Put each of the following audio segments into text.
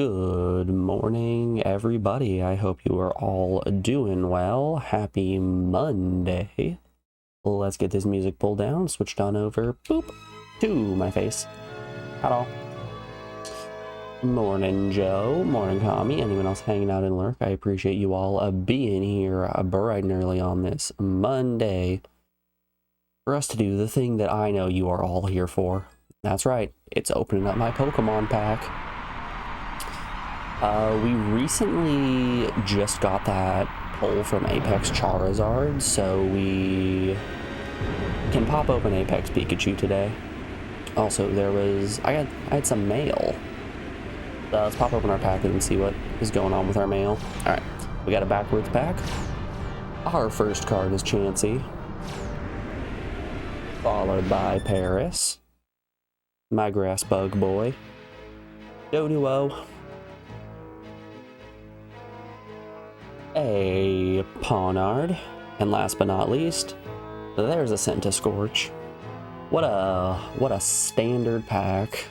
Good morning, everybody. I hope you are all doing well. Happy Monday. Let's get this music pulled down, switched on over, boop, to my face. At all. Morning, Joe. Morning, Kami. Anyone else hanging out in Lurk? I appreciate you all being here bright and early on this Monday for us to do the thing that I know you are all here for. That's right. It's opening up my Pokemon pack. We recently just got that pull from Apex Charizard, so we can pop open Apex Pikachu today. Also, I had some mail. Let's pop open our pack and see what is going on with our mail. Alright, we got a backwards pack. Our first card is Chansey, followed by Paris, my grass bug boy, Doduo, a Ponard, and last but not least, there's a Centiskorch. What a standard pack.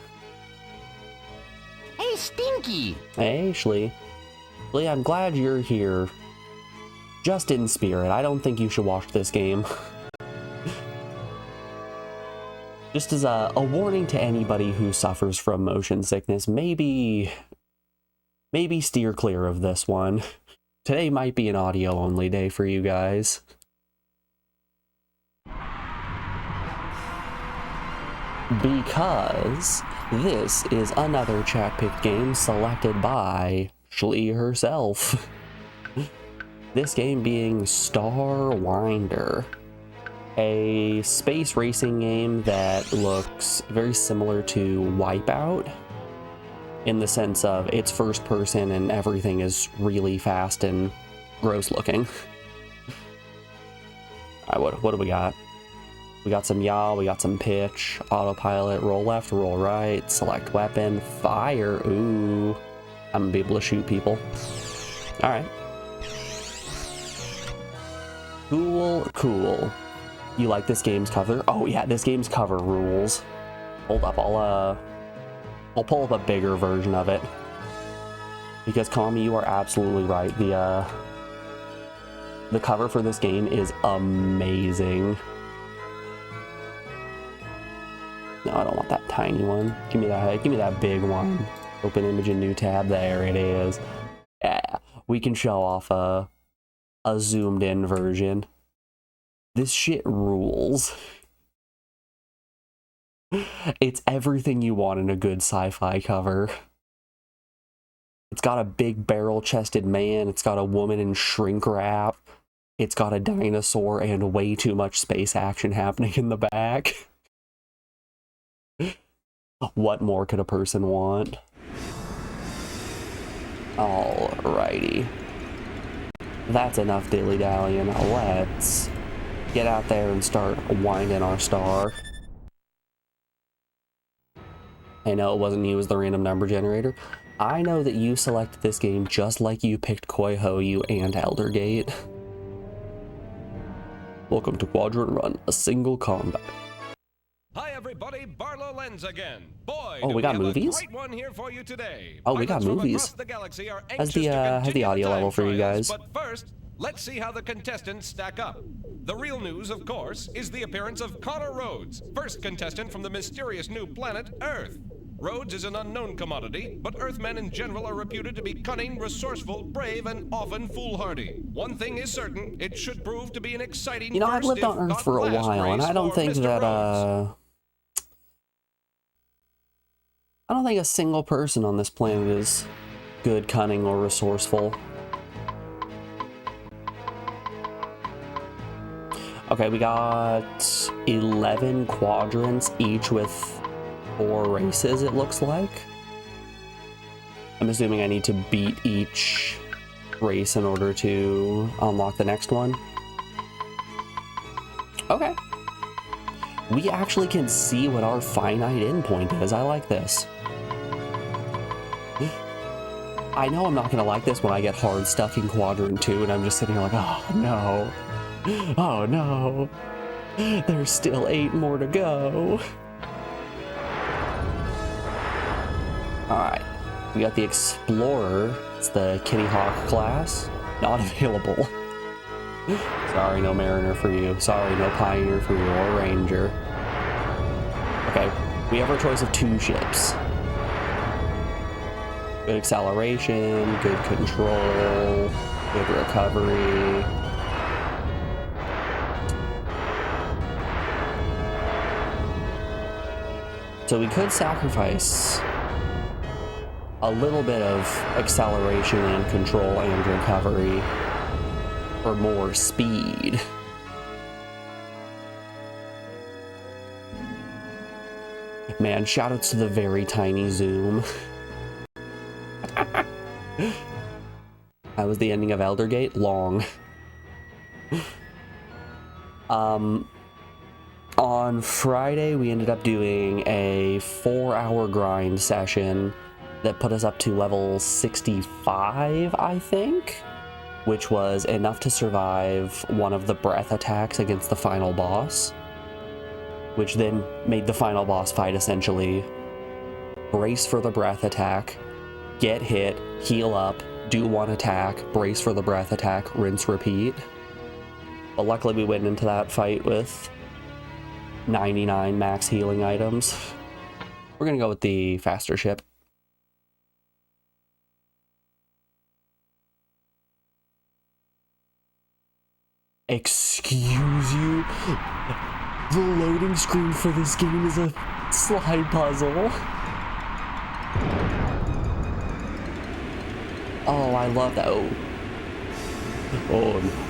Hey, Stinky! Hey, Shlee. Shlee, I'm glad you're here. Just in spirit. I don't think you should watch this game. Just as a warning to anybody who suffers from motion sickness, maybe steer clear of this one. Today might be an audio-only day for you guys. Because this is another chat-picked game selected by Shlee herself. This game being Starwinder, a space racing game that looks very similar to Wipeout, in the sense of it's first person and everything is really fast and gross looking. Alright, what do we got? We got some yaw, we got some pitch, autopilot, roll left, roll right, select weapon, fire. Ooh, I'm gonna be able to shoot people. Alright. Cool. You like this game's cover? Oh yeah, this game's cover rules. Hold up, I'll pull up a bigger version of it. Because Kami, you are absolutely right. The cover for this game is amazing. No, I don't want that tiny one. Give me that big one. Open image in new tab. There it is. Yeah, we can show off a zoomed in version. This shit rules. It's everything you want in a good sci-fi cover. It's got a big barrel-chested man. It's got a woman in shrink wrap. It's got a dinosaur and way too much space action happening in the back. What more could a person want? Alrighty. That's enough dilly-dallying. Let's get out there and start winding our star. I know it wasn't you as the random number generator. I know that you selected this game just like you picked Koihoyu and Eldergate. Welcome to Quadrant Run, a single combat. Hi everybody, Barlow Lens again. Boy, oh, we got movies? A great one here for you today. Oh, we got movies. Has the audio level for you guys? But first, let's see how the contestants stack up. The real news, of course, is the appearance of Connor Rhodes, first contestant from the mysterious new planet Earth. Rhodes is an unknown commodity, but Earthmen in general are reputed to be cunning, resourceful, brave, and often foolhardy. One thing is certain, it should prove to be an exciting I've lived on Earth for a while, and I don't think that, I don't think a single person on this planet is good, cunning, or resourceful. Okay, we got 11 quadrants, each with 4 races, it looks like. I'm assuming I need to beat each race in order to unlock the next one. Okay. We actually can see what our finite endpoint is. I like this. I know I'm not going to like this when I get hard stuck in quadrant 2 and I'm just sitting here like, oh no. Oh no. There's still 8 more to go. Alright. We got the Explorer. It's the Kitty Hawk class. Not available. Sorry, no Mariner for you. Sorry, no Pioneer for you, or Ranger. Okay, we have our choice of 2 ships. Good acceleration, good control, good recovery. So we could sacrifice a little bit of acceleration and control and recovery for more speed. Man, shoutouts to the very tiny zoom. That was the ending of Elder Gate. Long. On Friday, we ended up doing a 4-hour grind session that put us up to level 65, I think, which was enough to survive one of the breath attacks against the final boss, which then made the final boss fight essentially brace for the breath attack, get hit, heal up, do 1 attack, brace for the breath attack, rinse, repeat. But luckily we went into that fight with 99 max healing items. We're gonna go with the faster ship. Excuse you? The loading screen for this game is a slide puzzle. Oh, I love that. Oh.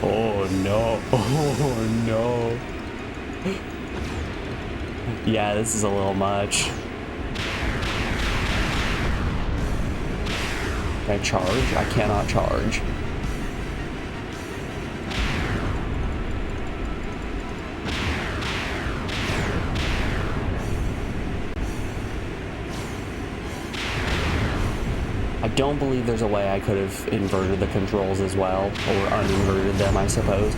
Oh no. Oh no. Yeah, this is a little much. Can I charge? I cannot charge. I don't believe there's a way I could have inverted the controls as well, or uninverted them, I suppose,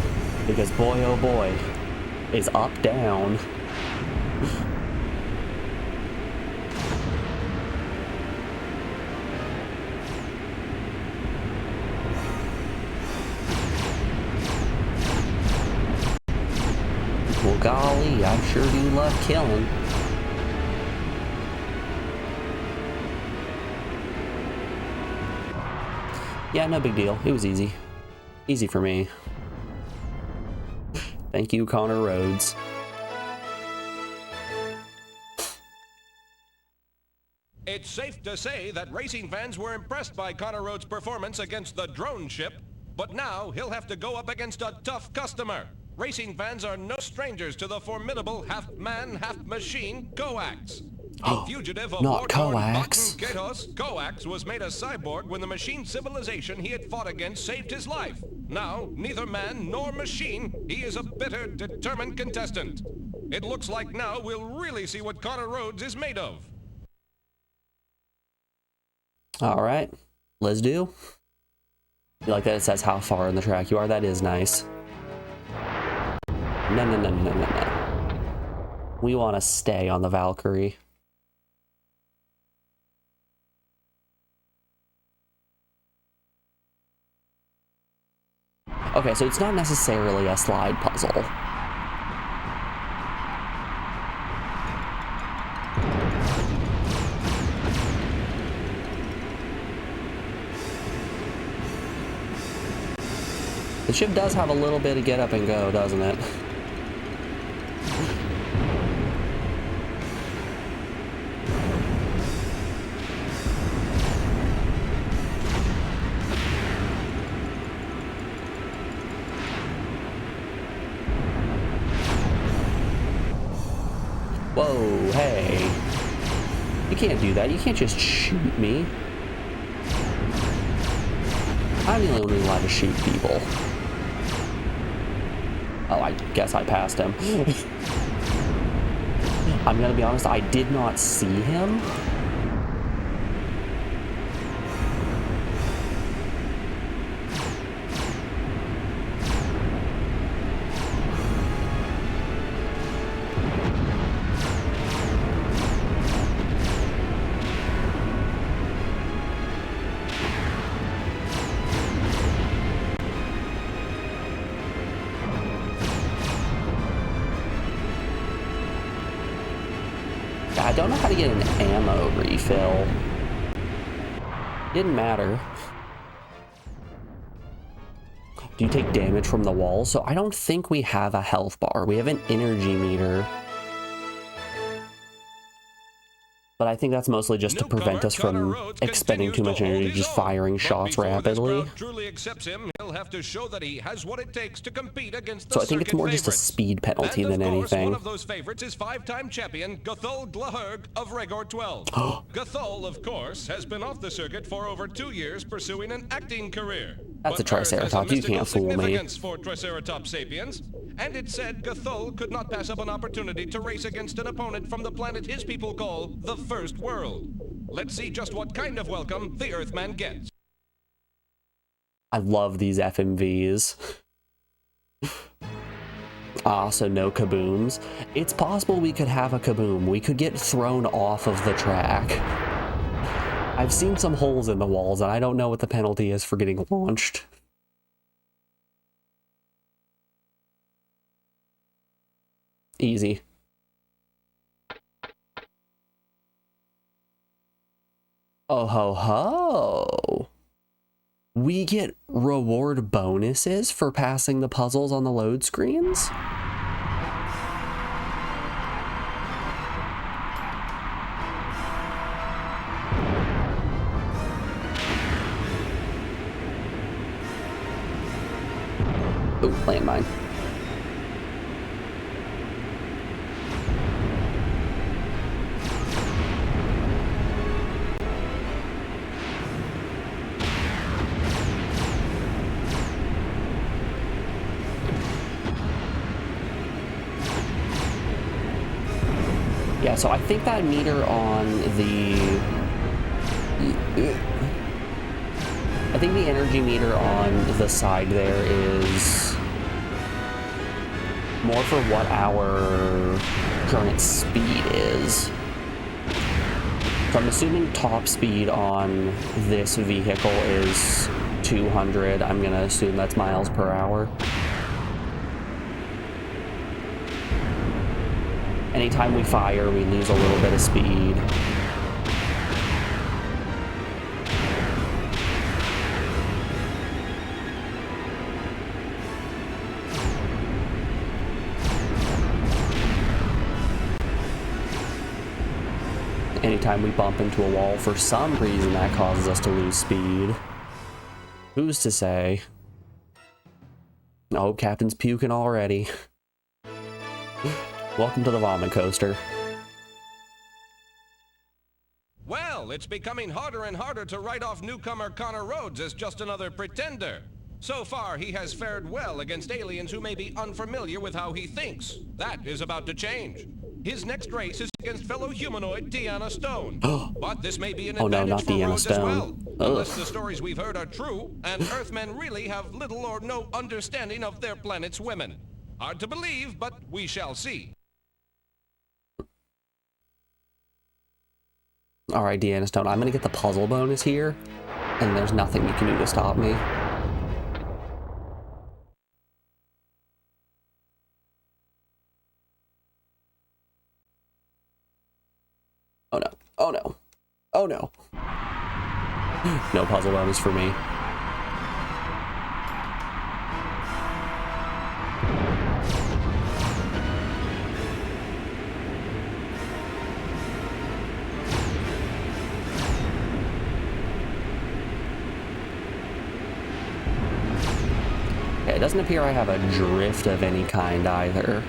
because boy oh boy, is up down. Well, golly, I sure do love killing. Yeah, no big deal. It was easy. Easy for me. Thank you, Connor Rhodes. It's safe to say that racing fans were impressed by Connor Rhodes' performance against the drone ship, but now he'll have to go up against a tough customer. Racing fans are no strangers to the formidable half-man, half-machine Coax. A fugitive of Not Coax. Coax. Coax was made a cyborg when the machine civilization he had fought against saved his life. Now, neither man nor machine, he is a bitter, determined contestant. It looks like now we'll really see what Connor Rhodes is made of. All right, let's do. You like that it says how far in the track you are? That is nice. No. We want to stay on the Valkyrie. Okay, so it's not necessarily a slide puzzle. The ship does have a little bit of get up and go, doesn't it? Whoa, hey. You can't do that. You can't just shoot me. I'm the only one allowed to shoot people. Oh, I guess I passed him. I'm gonna be honest, I did not see him. Yeah, I don't know how to get an ammo refill. Didn't matter. Do you take damage from the wall? So I don't think we have a health bar. We have an energy meter. But I think that's mostly just to prevent us from expending too much energy, just firing shots rapidly. Truly accepts him, he'll have to show that he has what it takes to compete against the So I think it's more just a speed penalty than anything. One of those favorites is five-time champion Gothol Glaherg of Regor 12. Gothol, of course, has been off the circuit for over 2 years pursuing an acting career. That's a Triceratops, you can't fool me. For Triceratops sapiens, and it said Gothol could not pass up an opportunity to race against an opponent from the planet his people call the First World. Let's see just what kind of welcome the Earthman gets. I love these FMVs. So no kabooms. It's possible we could have a kaboom. We could get thrown off of the track. I've seen some holes in the walls, and I don't know what the penalty is for getting launched. Easy. Oh ho ho! We get reward bonuses for passing the puzzles on the load screens? Ooh, landmine. Yeah, so I think that meter on the... I think the energy meter on the side there is more for what our current speed is. So I'm assuming top speed on this vehicle is 200. I'm gonna assume that's miles per hour. Anytime we fire, we lose a little bit of speed. Anytime we bump into a wall, for some reason that causes us to lose speed. Who's to say? Oh, Captain's puking already. Welcome to the vomit coaster. Well, it's becoming harder and harder to write off newcomer Connor Rhodes as just another pretender. So far, he has fared well against aliens who may be unfamiliar with how he thinks. That is about to change. His next race is against fellow humanoid Deanna Stone. But this may be an advantage for Rhodes as well. Unless the stories we've heard are true, and Earthmen really have little or no understanding of their planet's women. Hard to believe, but we shall see. Alright, Deanna Stone, I'm gonna get the puzzle bonus here, and there's nothing you can do to stop me. Oh no, oh no, oh no. No puzzle bonus for me. It doesn't appear I have a drift of any kind either.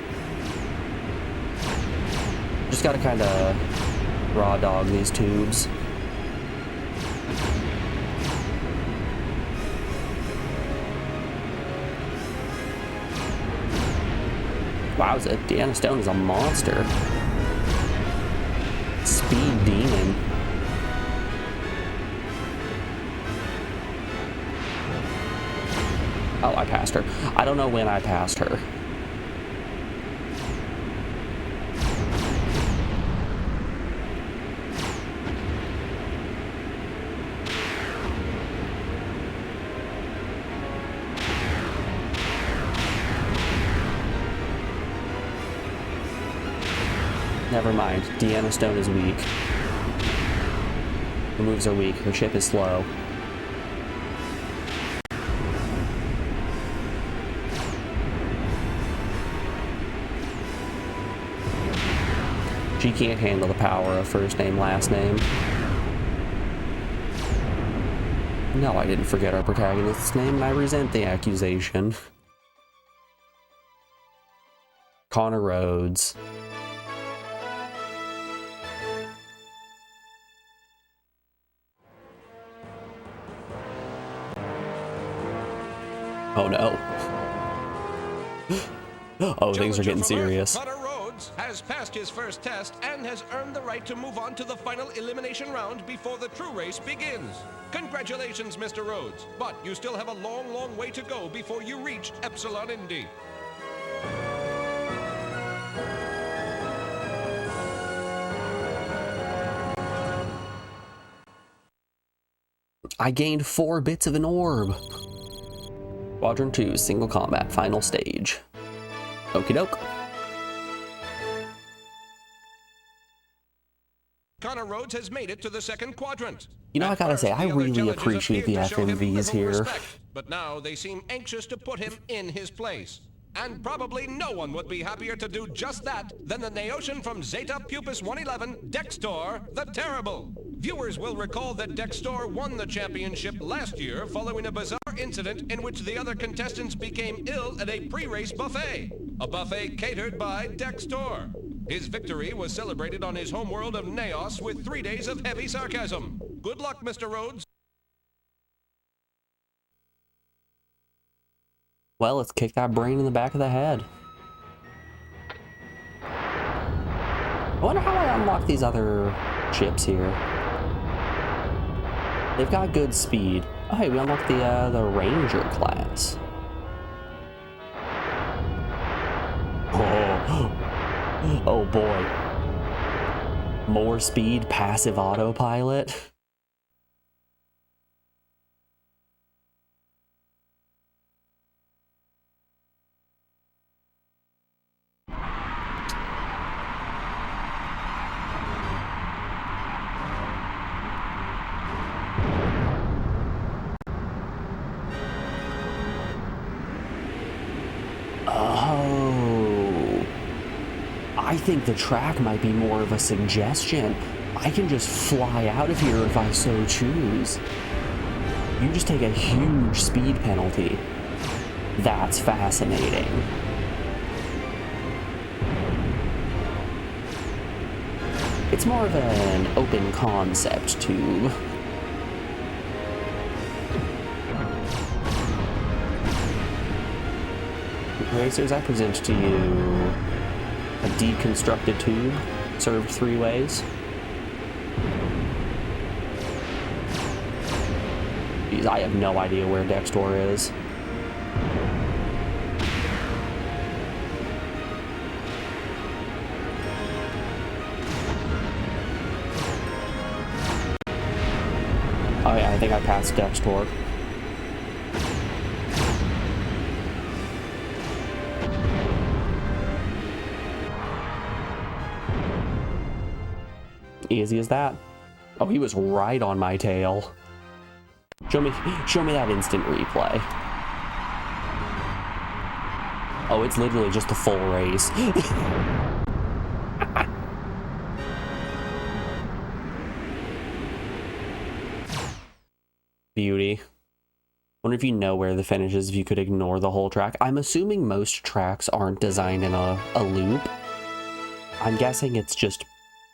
Just gotta kind of raw dog these tubes. Wowza, Deanna Stone is a monster. Speed demon. Oh, I passed her. I don't know when I passed her. Never mind. Deanna Stone is weak. Her moves are weak. Her chip is slow. She can't handle the power of first name, last name. No, I didn't forget our protagonist's name, and I resent the accusation. Connor Rhodes. Oh no. Oh, things are getting serious. Connor Rhodes has passed his first test and has earned the right to move on to the final elimination round before the true race begins. Congratulations, Mr. Rhodes, but you still have a long, long way to go before you reach Epsilon Indy. I gained 4 bits of an orb. Squadron 2, single combat, final stage. Okie doke. Connor Rhodes has made it to the second quadrant. You know, I gotta say, I really appreciate the FMVs here. Respect, but now they seem anxious to put him in his place. And probably no one would be happier to do just that than the Neotian from Zeta Pupus 111, Dextor the Terrible. Viewers will recall that Dextor won the championship last year following a bizarre incident in which the other contestants became ill at a pre-race buffet. A buffet catered by Dextor. His victory was celebrated on his homeworld of Neos with 3 days of heavy sarcasm. Good luck, Mr. Rhodes. Well, let's kick that brain in the back of the head. I wonder how I unlock these other chips here. They've got good speed. Oh, hey, we unlocked the Ranger class. Oh, oh boy. More speed, passive autopilot. I think the track might be more of a suggestion. I can just fly out of here if I so choose. You just take a huge speed penalty. That's fascinating. It's more of an open concept tube. Racers, I present to you a deconstructed tube, served 3 ways. Jeez, I have no idea where Dextor is. Oh yeah, I think I passed Dextor. Easy as that. Oh, he was right on my tail. Show me that instant replay. Oh, it's literally just a full race. Beauty. Wonder if you know where the finish is, if you could ignore the whole track. I'm assuming most tracks aren't designed in a loop. I'm guessing it's just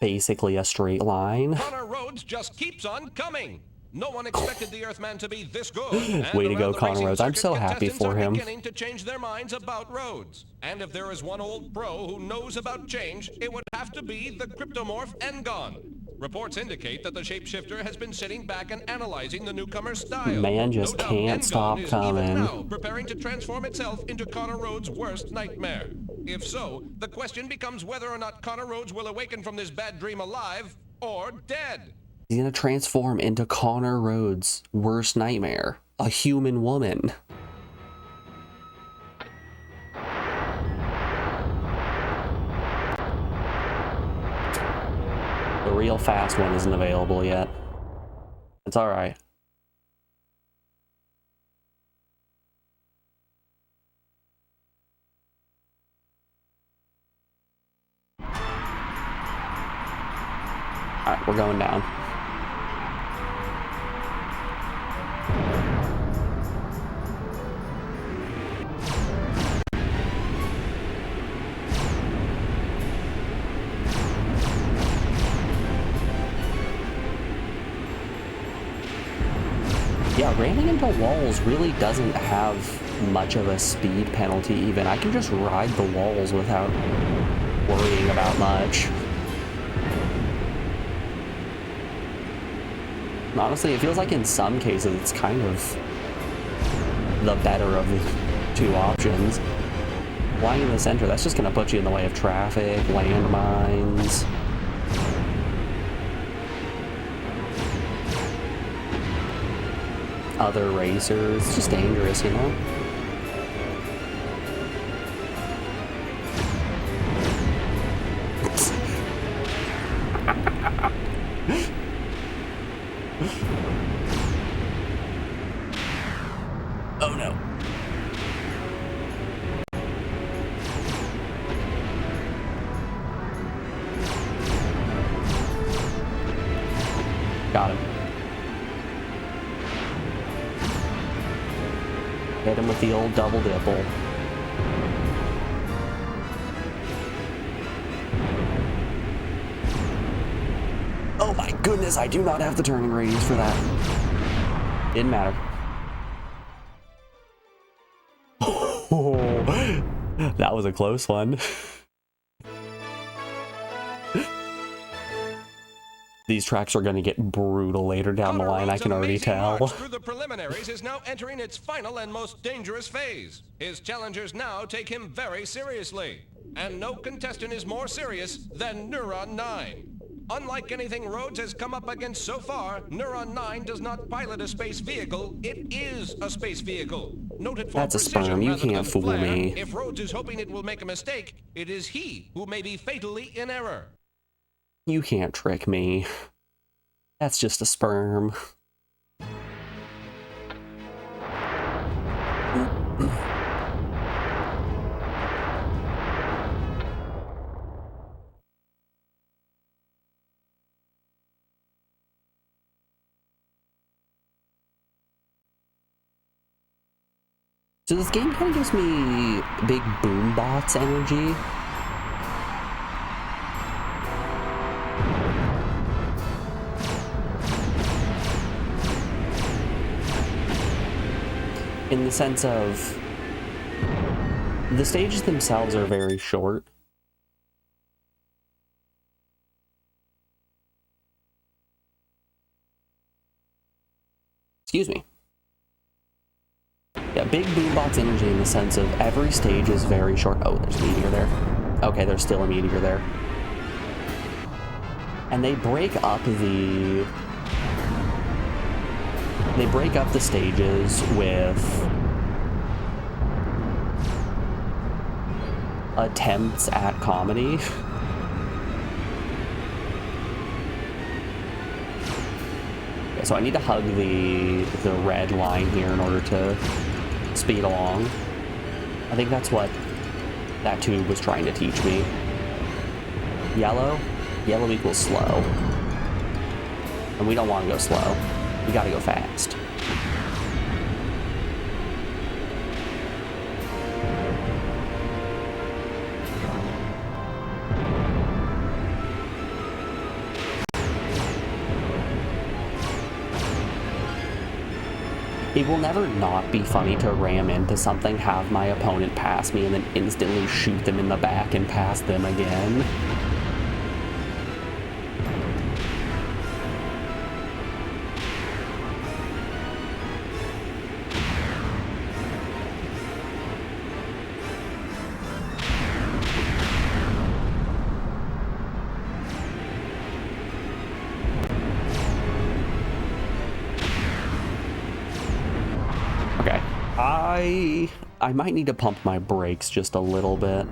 basically a straight line. Connor Rhodes just keeps on coming. No one expected the Earthman to be this good. Way to go, Connor Rhodes. I'm so happy for him. Beginning to change their minds about Rhodes. And if there is one old pro who knows about change, it would have to be the cryptomorph Engon. Reports indicate that the shapeshifter has been sitting back and analyzing the newcomer's style. Man just can't stop coming. Even now preparing to transform itself into Connor Rhodes' worst nightmare. If so, the question becomes whether or not Connor Rhodes will awaken from this bad dream alive or dead. He's gonna transform into Connor Rhodes' worst nightmare, a human woman. real fast one isn't available yet. It's alright. Alright, we're going down. Yeah, ramming into walls really doesn't have much of a speed penalty even. I can just ride the walls without worrying about much. Honestly, it feels like in some cases it's kind of the better of the two options. Flying in the center, that's just going to put you in the way of traffic, landmines. Other racers. It's just dangerous, you know? Oh no. Got him. Hit him with the old double dipple. Oh my goodness, I do not have the turning radius for that. Didn't matter. Oh, that was a close one. These tracks are going to get brutal later down the line, I can already tell. March through the preliminaries is now entering its final and most dangerous phase. His challengers now take him very seriously. And no contestant is more serious than Neuron 9. Unlike anything Rhodes has come up against so far, Neuron 9 does not pilot a space vehicle, it is a space vehicle. Noted for That's a precision sperm, you rather than can't fool flair. me. If Rhodes is hoping it will make a mistake, it is he who may be fatally in error. You can't trick me. That's just a sperm. So this game kind of gives me big boombox energy. In the sense of, the stages themselves are very short. Excuse me. Yeah, big boombox energy in the sense of every stage is very short. Oh, there's a meteor there. Okay, there's still a meteor there. And they break up the stages with attempts at comedy. Okay, so I need to hug the red line here in order to speed along. I think that's what that tube was trying to teach me. Yellow equals slow. And we don't want to go slow. We gotta go fast. It will never not be funny to ram into something, have my opponent pass me, and then instantly shoot them in the back and pass them again. I might need to pump my brakes just a little bit.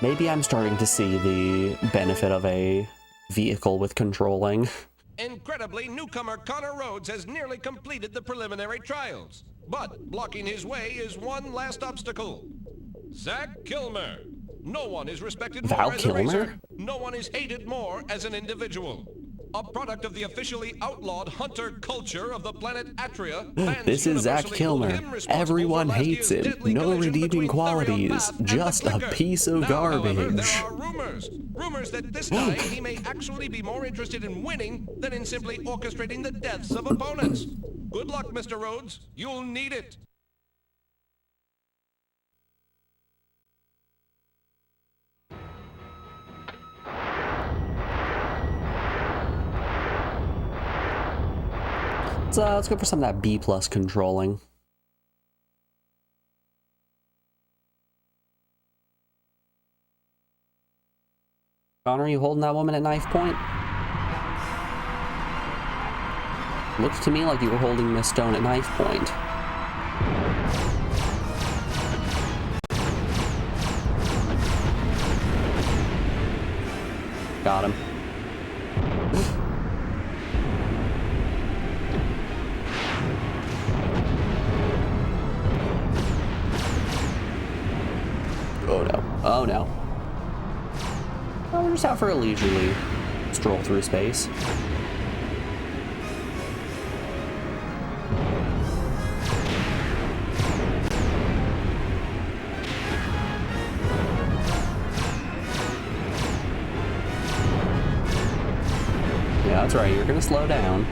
Maybe I'm starting to see the benefit of a vehicle with controlling. Incredibly, newcomer Connor Rhodes has nearly completed the preliminary trials. But blocking his way is one last obstacle. Zach Kilmer. No one is respected Val more as a racer. Kilmer? No one is hated more as an individual. A product of the officially outlawed hunter culture of the planet Atria, fans This is Zach universally hold Kilmer. him responsible Everyone for last hates year's him. deadly No collision redeeming between qualities. Theriapath and the Just a Clicker. piece of Now, however, garbage. there are rumors that this time he may actually be more interested in winning than in simply orchestrating the deaths of opponents. Good luck, Mr. Rhodes. You'll need it. Let's go for some of that B+ controlling. Connor, are you holding that woman at knife point? Looks to me like you were holding Miss Stone at knife point. Got him. Oh no. Oh no. Oh, we're just out for a leisurely stroll through space. Yeah, that's right. You're gonna slow down.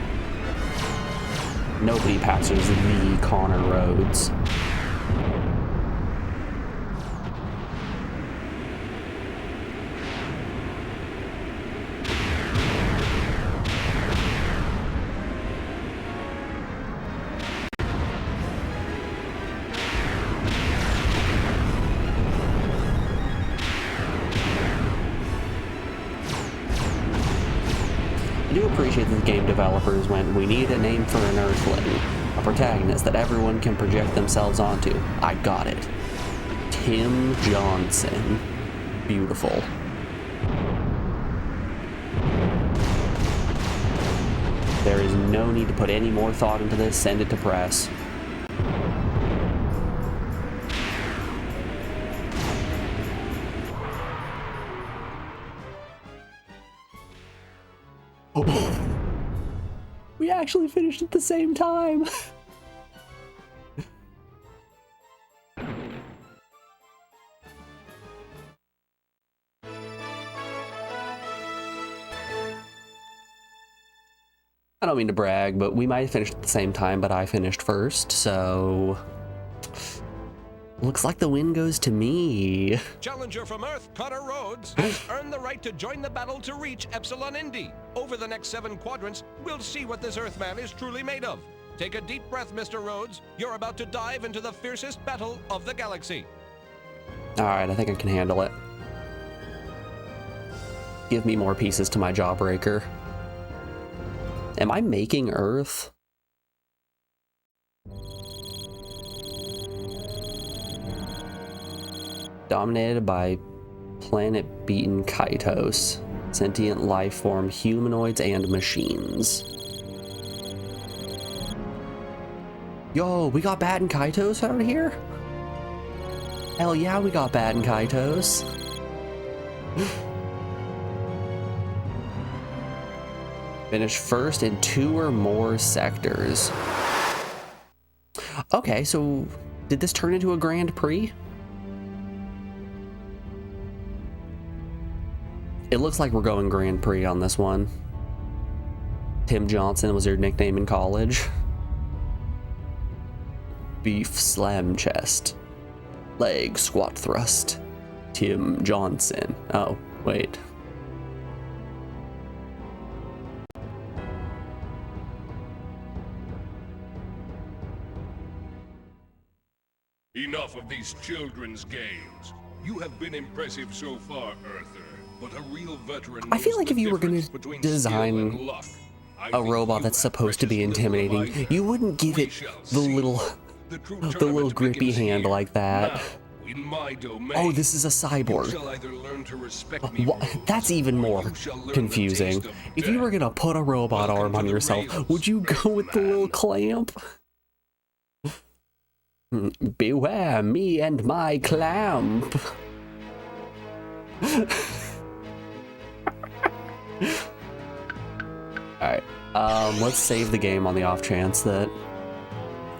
Nobody passes the Connor Rhodes. I do appreciate that the game developers went, we need a name for an Earthling, a protagonist that everyone can project themselves onto. I got it. Tim Johnson. Beautiful. There is no need to put any more thought into this. Send it to press. We actually finished at the same time. I don't mean to brag, but we might have finished at the same time, but I finished first, so looks like the win goes to me. Challenger from Earth, Connor Rhodes, has earned the right to join the battle to reach Epsilon Indy. Over the next 7 quadrants, we'll see what this Earthman is truly made of. Take a deep breath, Mr. Rhodes. You're about to dive into the fiercest battle of the galaxy. Alright, I think I can handle it. Give me more pieces to my jawbreaker. Am I making Earth? Dominated by planet-beaten Kaitos, sentient life form, humanoids, and machines. Yo, we got Bat and Kaitos out here? Hell yeah, we got Bat and Kaitos. Finish first in 2 or more sectors. Okay, so did this turn into a Grand Prix? It looks like we're going Grand Prix on this one. Tim Johnson was your nickname in college. Beef slam chest. Leg squat thrust. Tim Johnson. Oh, wait. Enough of these children's games. You have been impressive so far, Earther, but a real veteran. I feel knows like the if you were going difference to between design skill and luck. I a think robot you that's have supposed to be precious little intimidating, life. you wouldn't give We it shall the see. little The true the little tournament grippy begins hand here. like that. Now, we In my domain. Oh, this is a You cyborg. shall either learn to respect me, What? Rhodes, That's even or more you shall learn the confusing. taste of If you were death. gonna put a robot Welcome arm to on the yourself, rails, would you go with the little man. clamp? Beware me and my clamp. Alright, let's save the game on the off chance that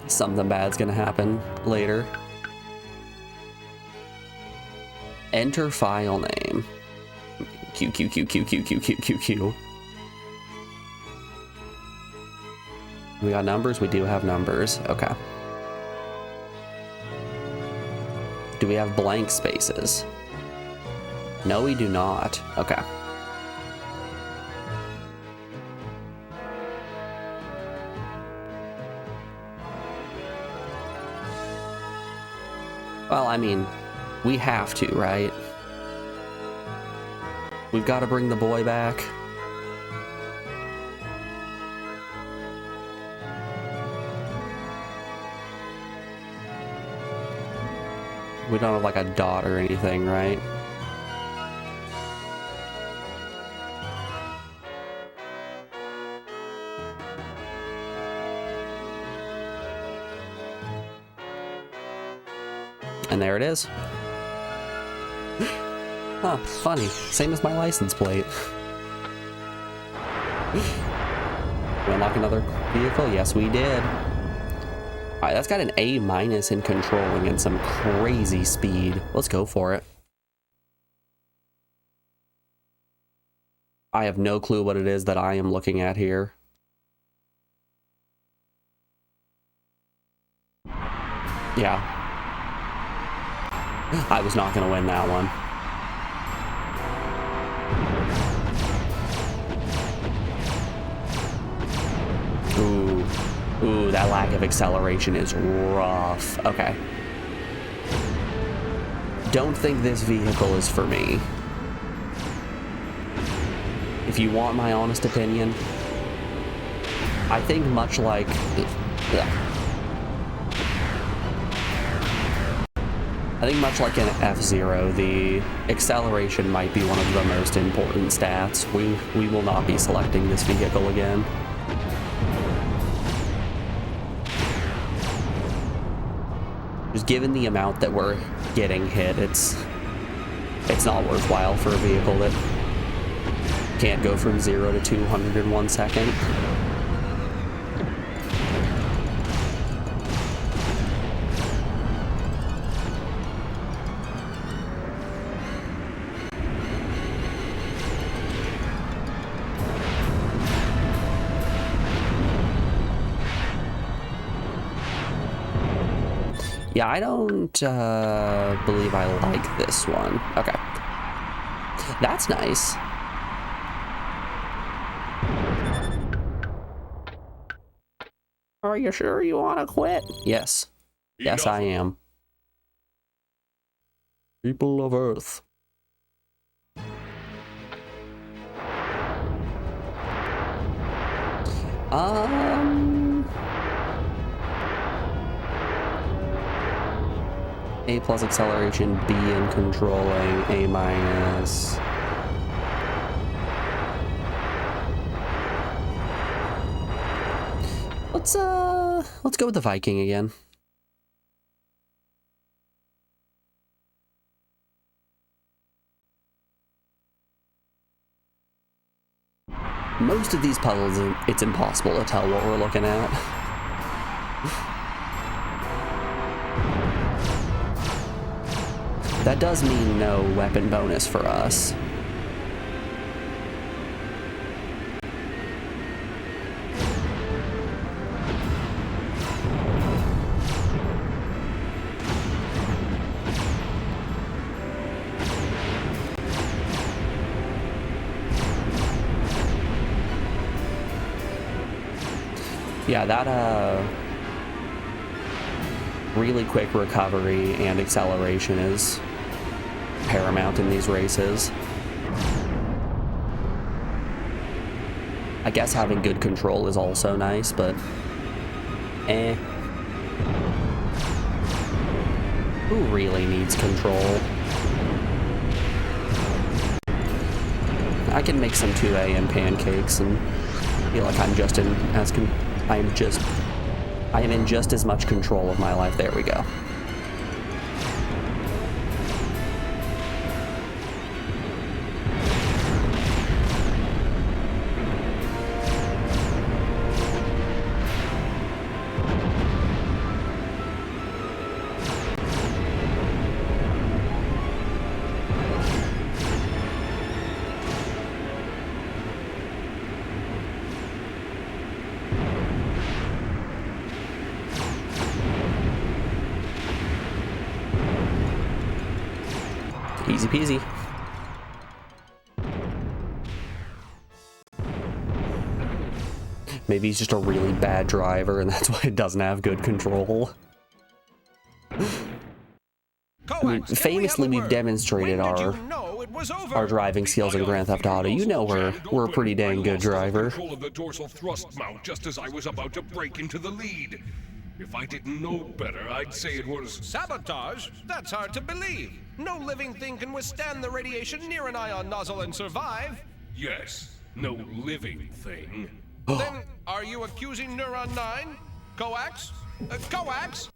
something bad's gonna happen later. Enter file name. Q. We got numbers? We do have numbers. Okay. Do we have blank spaces? No, we do not. Okay. Well, I mean, we have to, right? We've got to bring the boy back. We don't have like a dot or anything, right? And there it is. Huh, funny. Same as my license plate. We unlock another vehicle? Yes, we did. Alright, that's got an A- in controlling and some crazy speed. Let's go for it. I have no clue what it is that I am looking at here. Yeah. I was not going to win that one. Ooh, that lack of acceleration is rough. Okay. Don't think this vehicle is for me. If you want my honest opinion, I think much like... I think much like in F-Zero, the acceleration might be one of the most important stats. We will not be selecting this vehicle again. Just given the amount that we're getting hit, it's not worthwhile for a vehicle that can't go from 0 to 200 in 1 second. Yeah, I don't believe I like this one. Okay. That's nice. Are you sure you want to quit? Yes. Yes, I am. People of Earth. A plus acceleration, B in controlling, A minus. Let's go with the Viking again. Most of these puzzles, it's impossible to tell what we're looking at. That does mean no weapon bonus for us. Yeah, that really quick recovery and acceleration is paramount in these races. I guess having good control is also nice, but Who really needs control? I can make some 2 a.m. pancakes and feel like I'm just in as I am in just as much control of my life. There we go. Easy peasy. Maybe he's just a really bad driver and that's why it doesn't have good control. I mean, famously, we've demonstrated our driving skills in Grand Theft Auto. You know we're a pretty dang good driver. Control of the dorsal thrust mount just as I was about to break into the lead. If I didn't know better, I'd say it was Sabotage? That's hard to believe. No living thing can withstand the radiation near an ion nozzle and survive. Yes, no living thing. Then, are you accusing Neuron 9? Coax? Coax?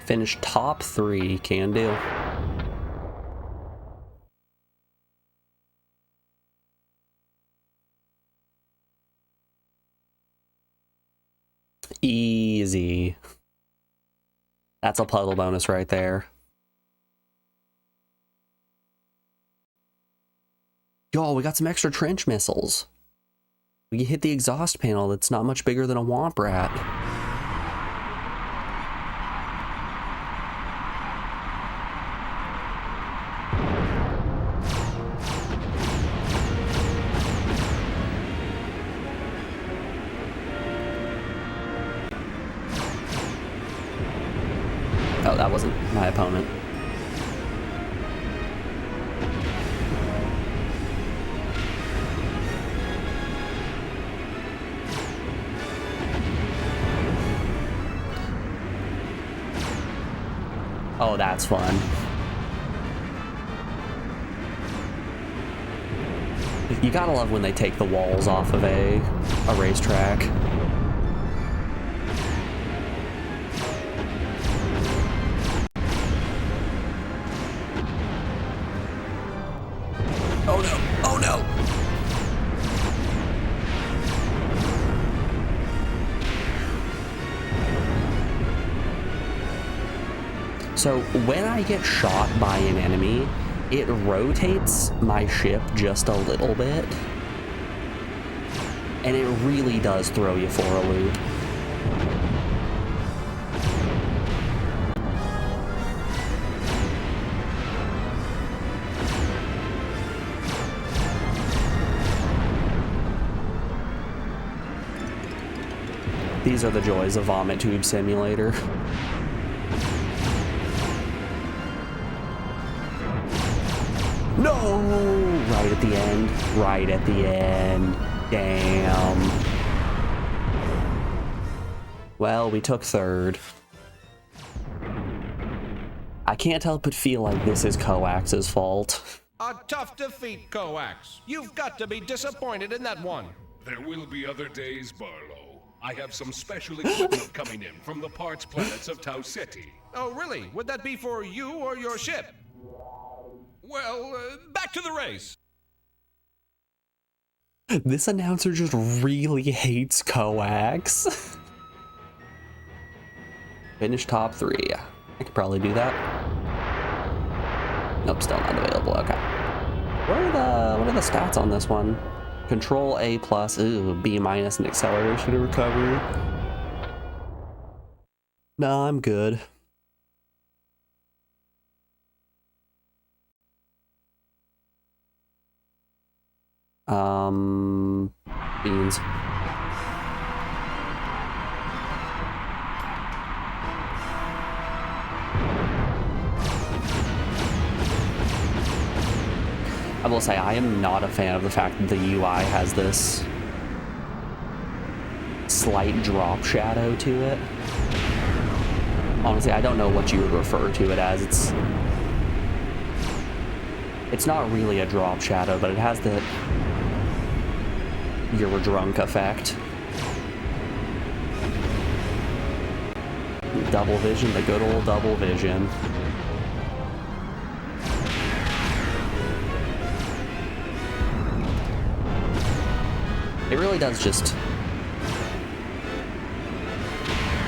Finish top 3, can do. Easy. That's a puddle bonus right there. Yo, we got some extra trench missiles. We can hit the exhaust panel that's not much bigger than a Womp Rat. Oh, that wasn't my opponent. Oh, that's fun. You gotta love when they take the walls off of a racetrack. Oh no! Oh no! So when I get shot by an enemy, it rotates my ship just a little bit. And it really does throw you for a loop. These are the joys of Vomit Tube Simulator. No! Right at the end. Right at the end. Damn. Well, we took third. I can't help but feel like this is Coax's fault. A tough defeat, Coax. You've got to be disappointed in that one. There will be other days, Barlow. I have some special equipment coming in from the parts planets of Tau Ceti. Oh, really? Would that be for you or your ship? Well, back to the race. This announcer just really hates Coax. Finish top 3. I could probably do that. Nope, still not available. Okay. What are the stats on this one? Control A+, ooh, B- in acceleration and recovery. No, I'm good. Beans. I will say I am not a fan of the fact that the UI has this slight drop shadow to it. Honestly, I don't know what you would refer to it as. It's not really a drop shadow, but it has the you're drunk effect. Double vision, the good old double vision. It really does just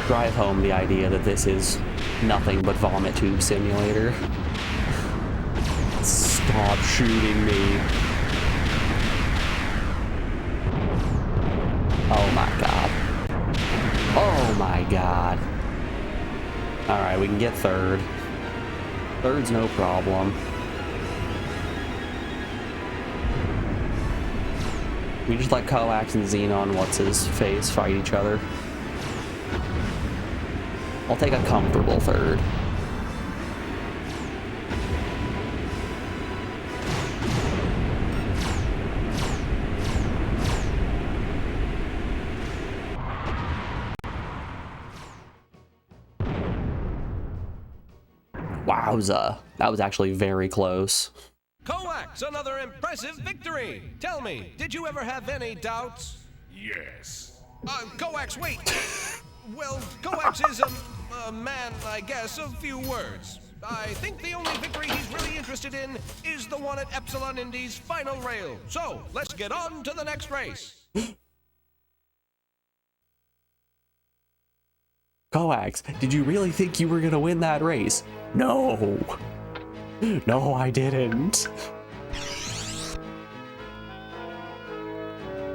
drive home the idea that this is nothing but Vomit Tube Simulator. Stop shooting me. Oh my god. Oh my god. Alright, we can get third. Third's no problem. We just let Coax and Xenon, what's-his-face, fight each other. I'll take a comfortable third. Wowza. That was actually very close. Coax, another impressive victory. Tell me, did you ever have any doubts? Yes. Coax, wait. Well, Coax is a man, I guess, of few words. I think the only victory he's really interested in is the one at Epsilon Indy's final rail. So, let's get on to the next race. Coax, did you really think you were gonna win that race? No. No, I didn't.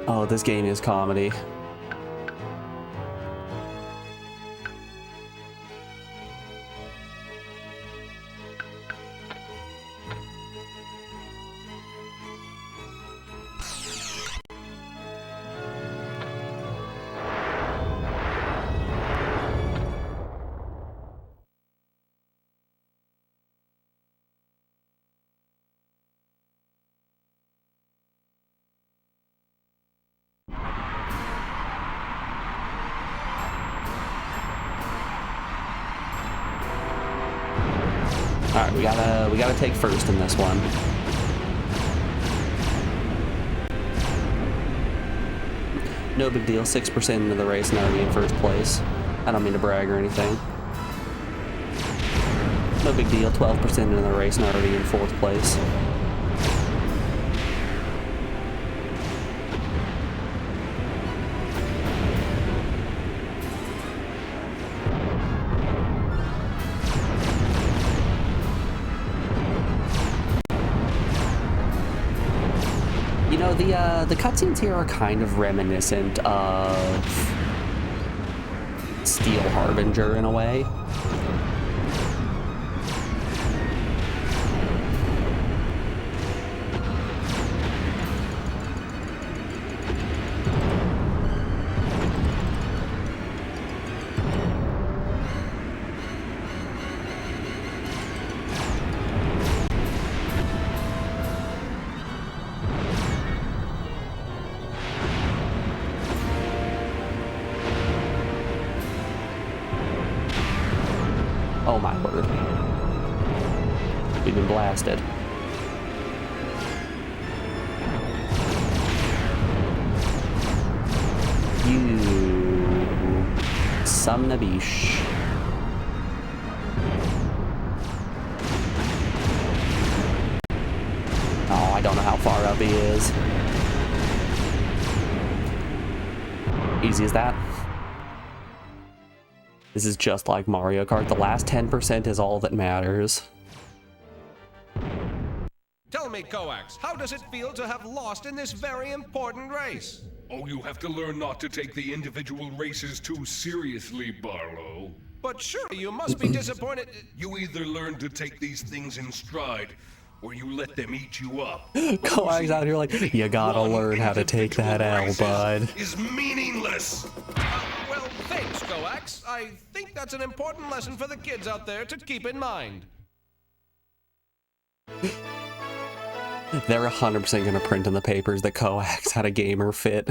Oh, this game is comedy. Alright, we gotta take first in this one. No big deal, 6% into the race and already in first place. I don't mean to brag or anything. No big deal, 12% into the race and already in fourth place. You know, the cutscenes here are kind of reminiscent of Steel Harbinger in a way. Oh my word. We've been blasted. You son of a biche. Oh, I don't know how far up he is. Easy as that. This is just like Mario Kart. The last 10% is all that matters. Tell me, Coax, how does it feel to have lost in this very important race? Oh, you have to learn not to take the individual races too seriously, Barlow. But surely you must be disappointed. You either learn to take these things in stride, or you let them eat you up. Coax out here like, you gotta learn how to take that L, bud. Is meaningless. Well, thanks, Coax. I think that's an important lesson for the kids out there to keep in mind. They're 100% gonna print in the papers that Coax had a gamer fit.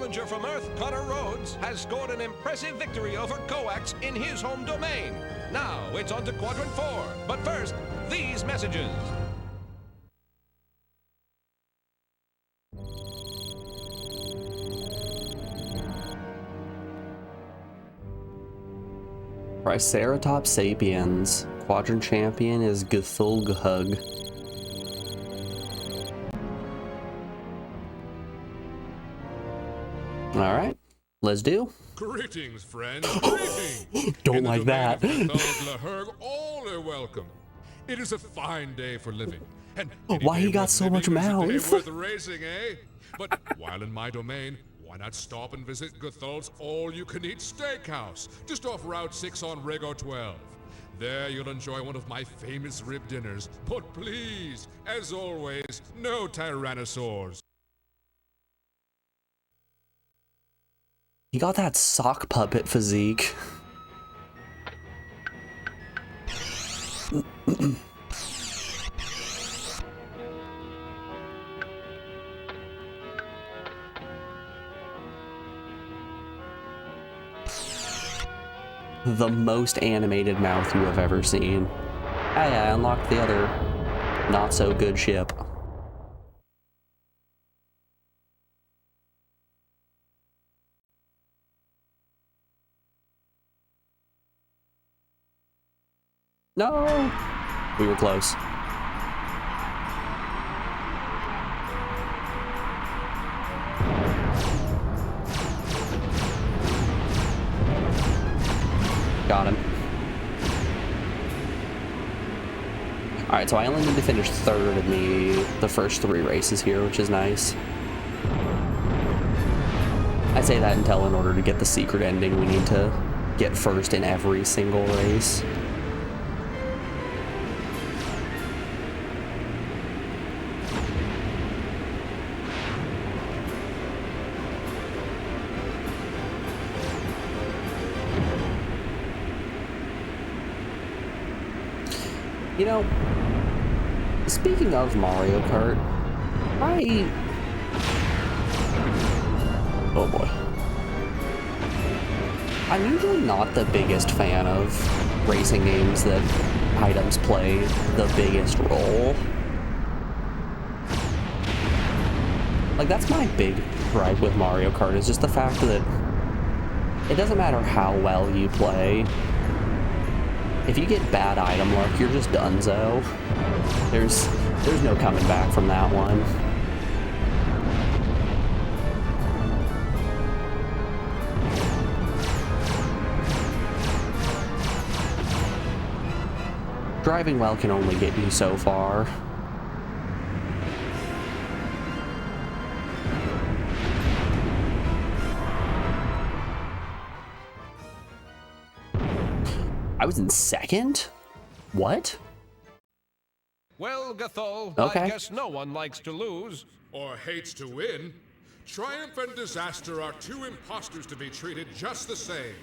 challenger from Earth, Connor Rhodes, has scored an impressive victory over Coax in his home domain. Now it's on to Quadrant 4. But first, these messages. Triceratops sapiens. Quadrant champion is Gthulghug. Alright, let's do. Greetings, friends. Greetings. Don't like that. All are welcome. It is a fine day for living. And Why he got so much mouth? Worth racing, eh? But while in my domain, why not stop and visit Guthal's all-you-can-eat steakhouse, just off Route 6 on Rego 12. There you'll enjoy one of my famous rib dinners. But please, as always, no tyrannosaurs. He got that sock puppet physique. The most animated mouth you have ever seen. Hey, I unlocked the other not so good ship. No! We were close. Got him. Alright, so I only need to finish third in the first 3 races here, which is nice. I say that until in order to get the secret ending, we need to get first in every single race. You know, speaking of Mario Kart, oh boy. I'm usually not the biggest fan of racing games that items play the biggest role. Like, that's my big gripe with Mario Kart, is just the fact that it doesn't matter how well you play. If you get bad item luck, you're just donezo. There's no coming back from that one. Driving well can only get you so far. I was in second? What? Well, Gathol, Okay. I guess no one likes to lose. Or hates to win. Triumph and disaster are two imposters to be treated just the same.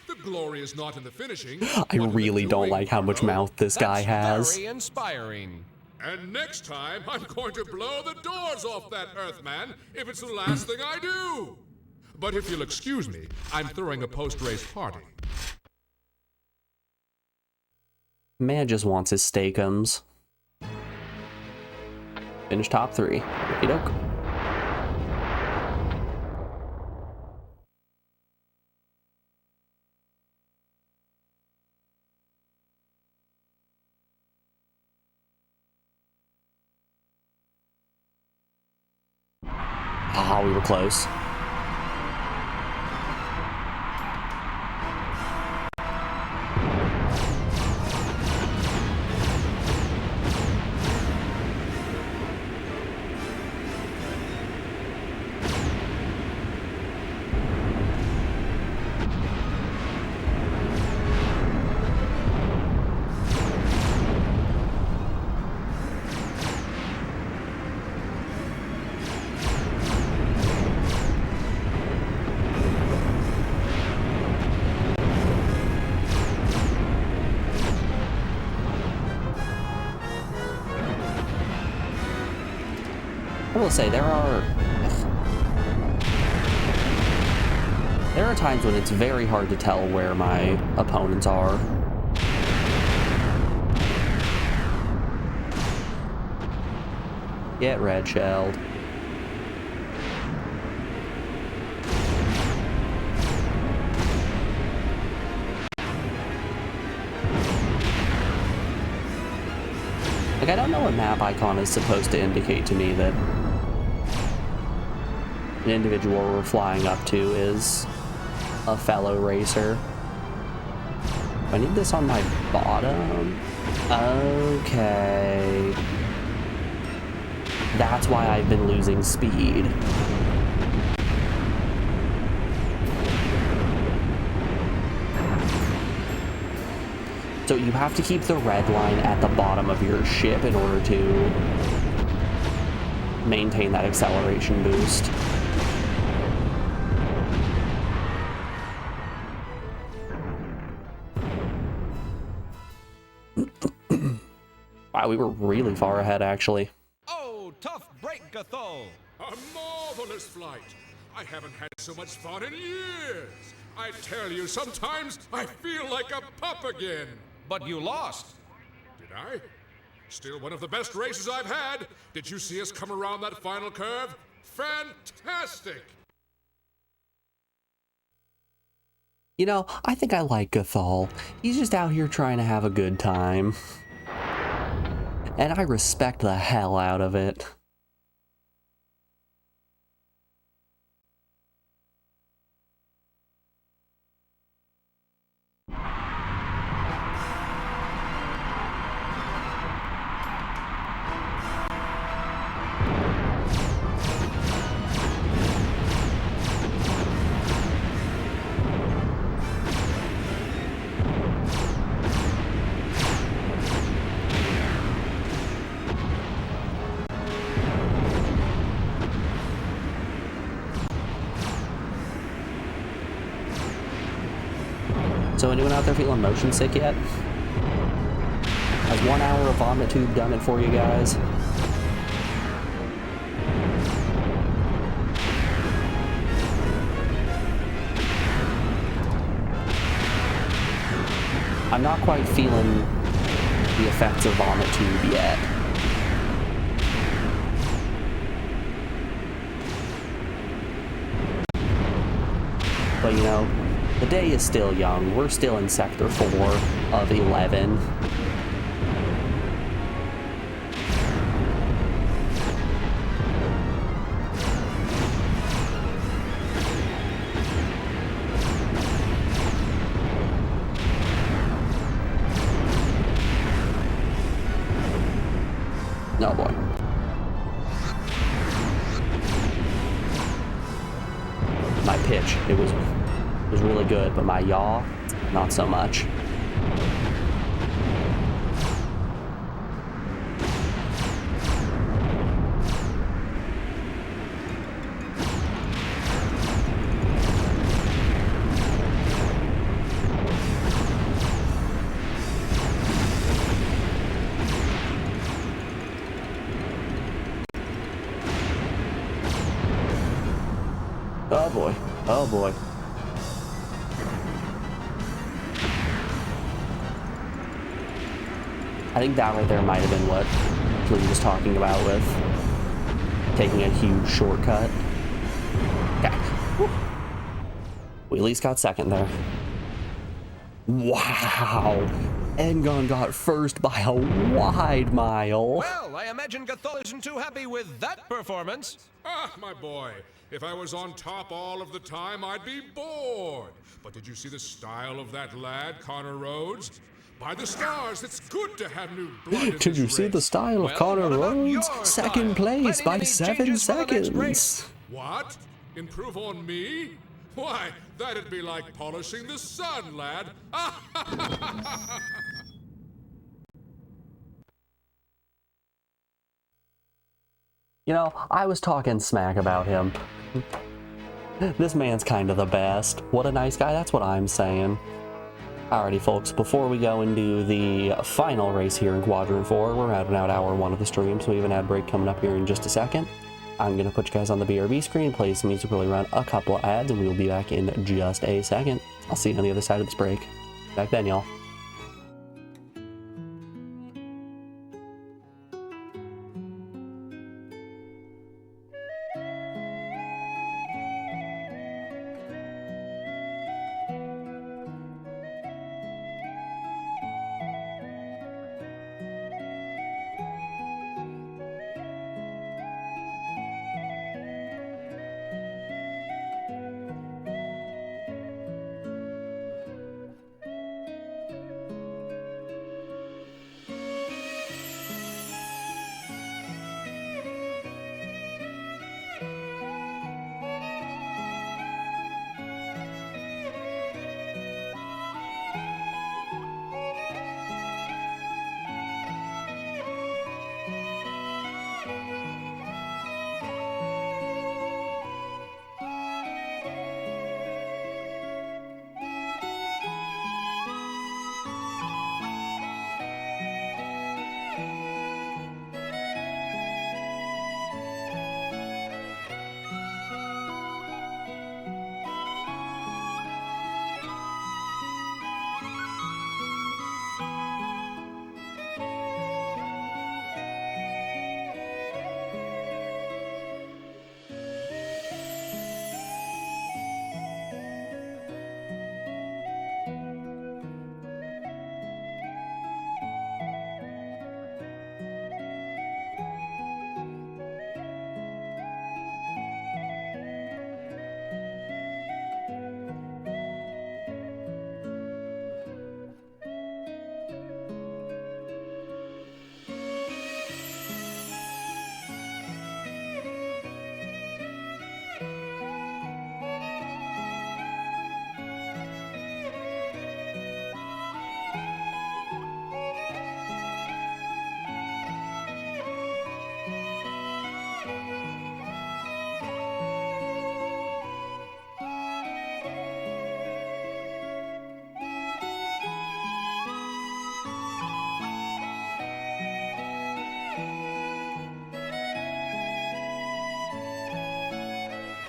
The glory is not in the finishing. I really don't like how much mouth this guy has. Very inspiring. And next time, I'm going to blow the doors off that Earthman if it's the last thing I do. But if you'll excuse me, I'm throwing a post-race party. Man just wants his steakums. Finish top 3. Okey doke. Ah, we were close. I will say there are There are times when it's very hard to tell where my opponents are. Get red shelled. Like, I don't know what map icon is supposed to indicate to me that an individual we're flying up to is a fellow racer. I need this on my bottom? Okay. That's why I've been losing speed. So you have to keep the red line at the bottom of your ship in order to maintain that acceleration boost. Wow, we were really far ahead, actually. Oh, tough break, Gathol. A marvelous flight. I haven't had so much fun in years. I tell you, sometimes I feel like a pup again. But you lost. Did I? Still one of the best races I've had. Did you see us come around that final curve? Fantastic! You know, I think I like Gathol. He's just out here trying to have a good time. And I respect the hell out of it. So anyone out there feeling motion sick yet? Has 1 hour of vomit tube done it for you guys? I'm not quite feeling the effects of vomit tube yet. But you know, the day is still young. We're still in Sector 4 of 11. Oh boy. My pitch, it was really good, but my yaw, not so much. Oh boy, oh boy. I think that right there might have been what Lee was talking about with taking a huge shortcut. Okay. Whew. We at least got second there. Wow. Engon got first by a wide mile. Well, I imagine Gathol isn't too happy with that performance. Ah, my boy. If I was on top all of the time, I'd be bored. But did you see the style of that lad, Connor Rhodes? By the stars, it's good to have new blood in Did you this see race. the style of Well, Connor what about Rhodes? your Second style? place by Any 7 changes for the next seconds. race? What? Improve on me? Why, that'd be like polishing the sun, lad. You know, I was talking smack about him. This man's kind of the best. What a nice guy, that's what I'm saying. Alrighty folks, before we go into the final race here in Quadrant 4, we're rounding out hour 1 of the stream, so we have an ad break coming up here in just a second. I'm gonna put you guys on the BRB screen, play some music, really run a couple of ads, and we will be back in just a second. I'll see you on the other side of this break. Back then, y'all.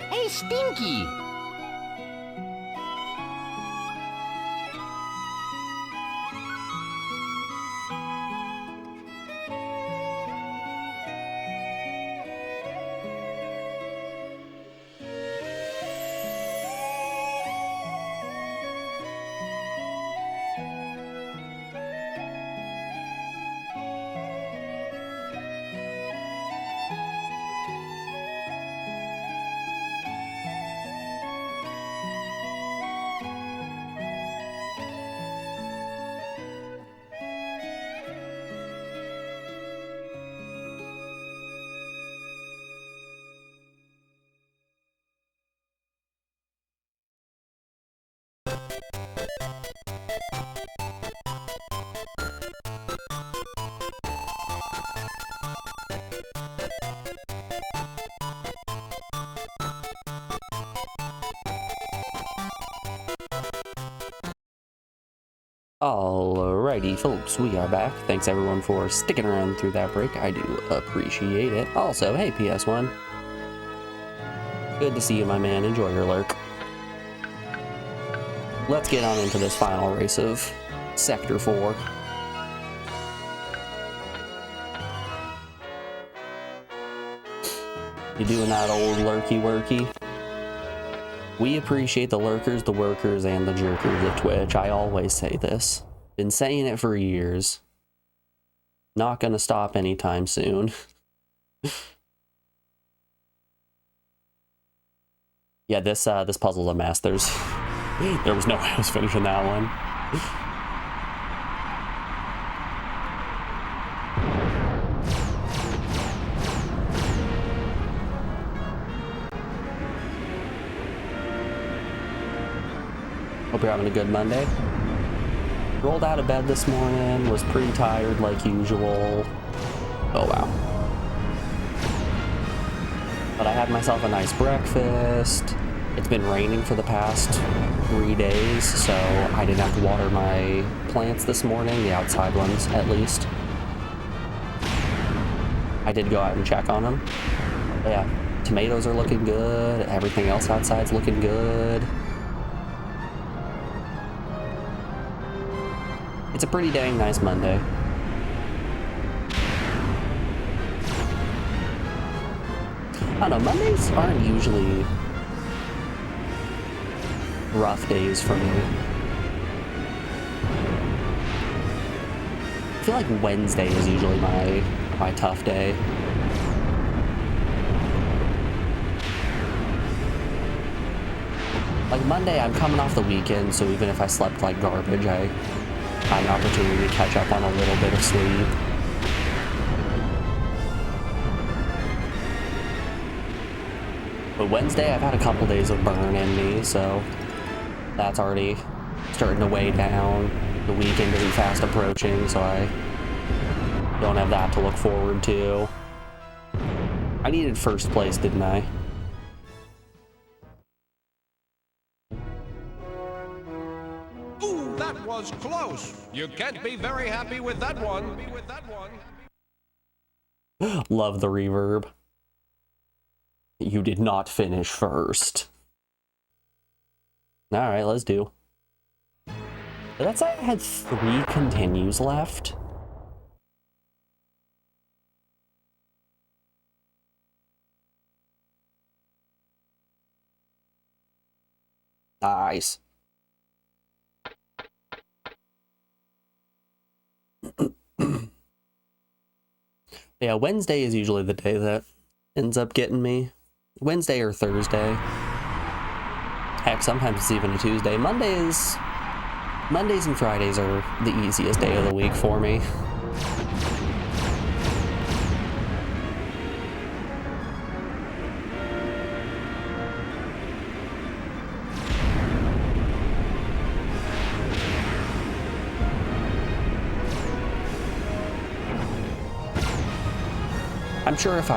Hey, Stinky! Alrighty, folks, we are back. Thanks everyone for sticking around through that break. I do appreciate it. Also, hey, ps1. Good to see you, my man. Enjoy your lurk. Let's get on into this final race of Sector 4. You doing that old lurky-worky? We appreciate the lurkers, the workers, and the jerkers of Twitch. I always say this. Been saying it for years. Not gonna stop anytime soon. Yeah, this puzzle's a mess. There was no way I was finishing that one. Hope you're having a good Monday. Rolled out of bed this morning, was pretty tired like usual. Oh wow. But I had myself a nice breakfast. It's been raining for the past 3 days, so I didn't have to water my plants this morning, the outside ones at least. I did go out and check on them. But yeah, tomatoes are looking good. Everything else outside's looking good. It's a pretty dang nice Monday. I don't know, Mondays aren't usually rough days for me. I feel like Wednesday is usually my tough day. Like Monday, I'm coming off the weekend, so even if I slept like garbage, I had an opportunity to catch up on a little bit of sleep. But Wednesday, I've had a couple days of burn in me, so that's already starting to weigh down. The weekend isn't fast approaching, so I don't have that to look forward to. I needed first place, didn't I? Ooh, that was close. You can't be very happy with that one. Love the reverb. You did not finish first. Alright, let's do. That's I had 3 continues left. Nice. Yeah, Wednesday is usually the day that ends up getting me. Wednesday or Thursday. Heck, sometimes it's even a Tuesday. Mondays and Fridays are the easiest day of the week for me. I'm sure if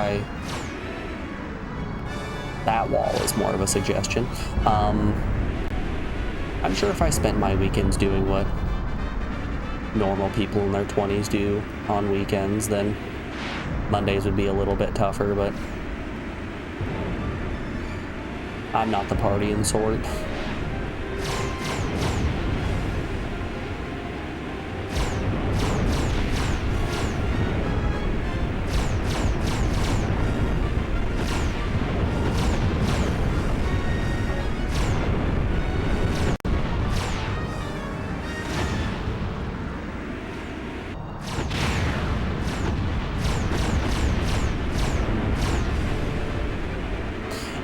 that wall is more of a suggestion. I'm sure if I spent my weekends doing what normal people in their 20s do on weekends, then Mondays would be a little bit tougher, but I'm not the partying sort.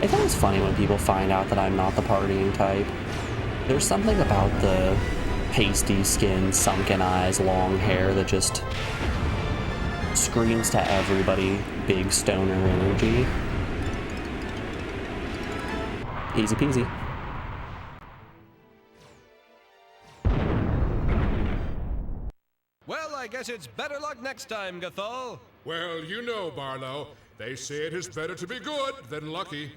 It's always funny when people find out that I'm not the partying type. There's something about the pasty skin, sunken eyes, long hair that just screams to everybody big stoner energy. Easy peasy. Well, I guess it's better luck next time, Gathol. Well, you know, Barlow, they say it is better to be good than lucky.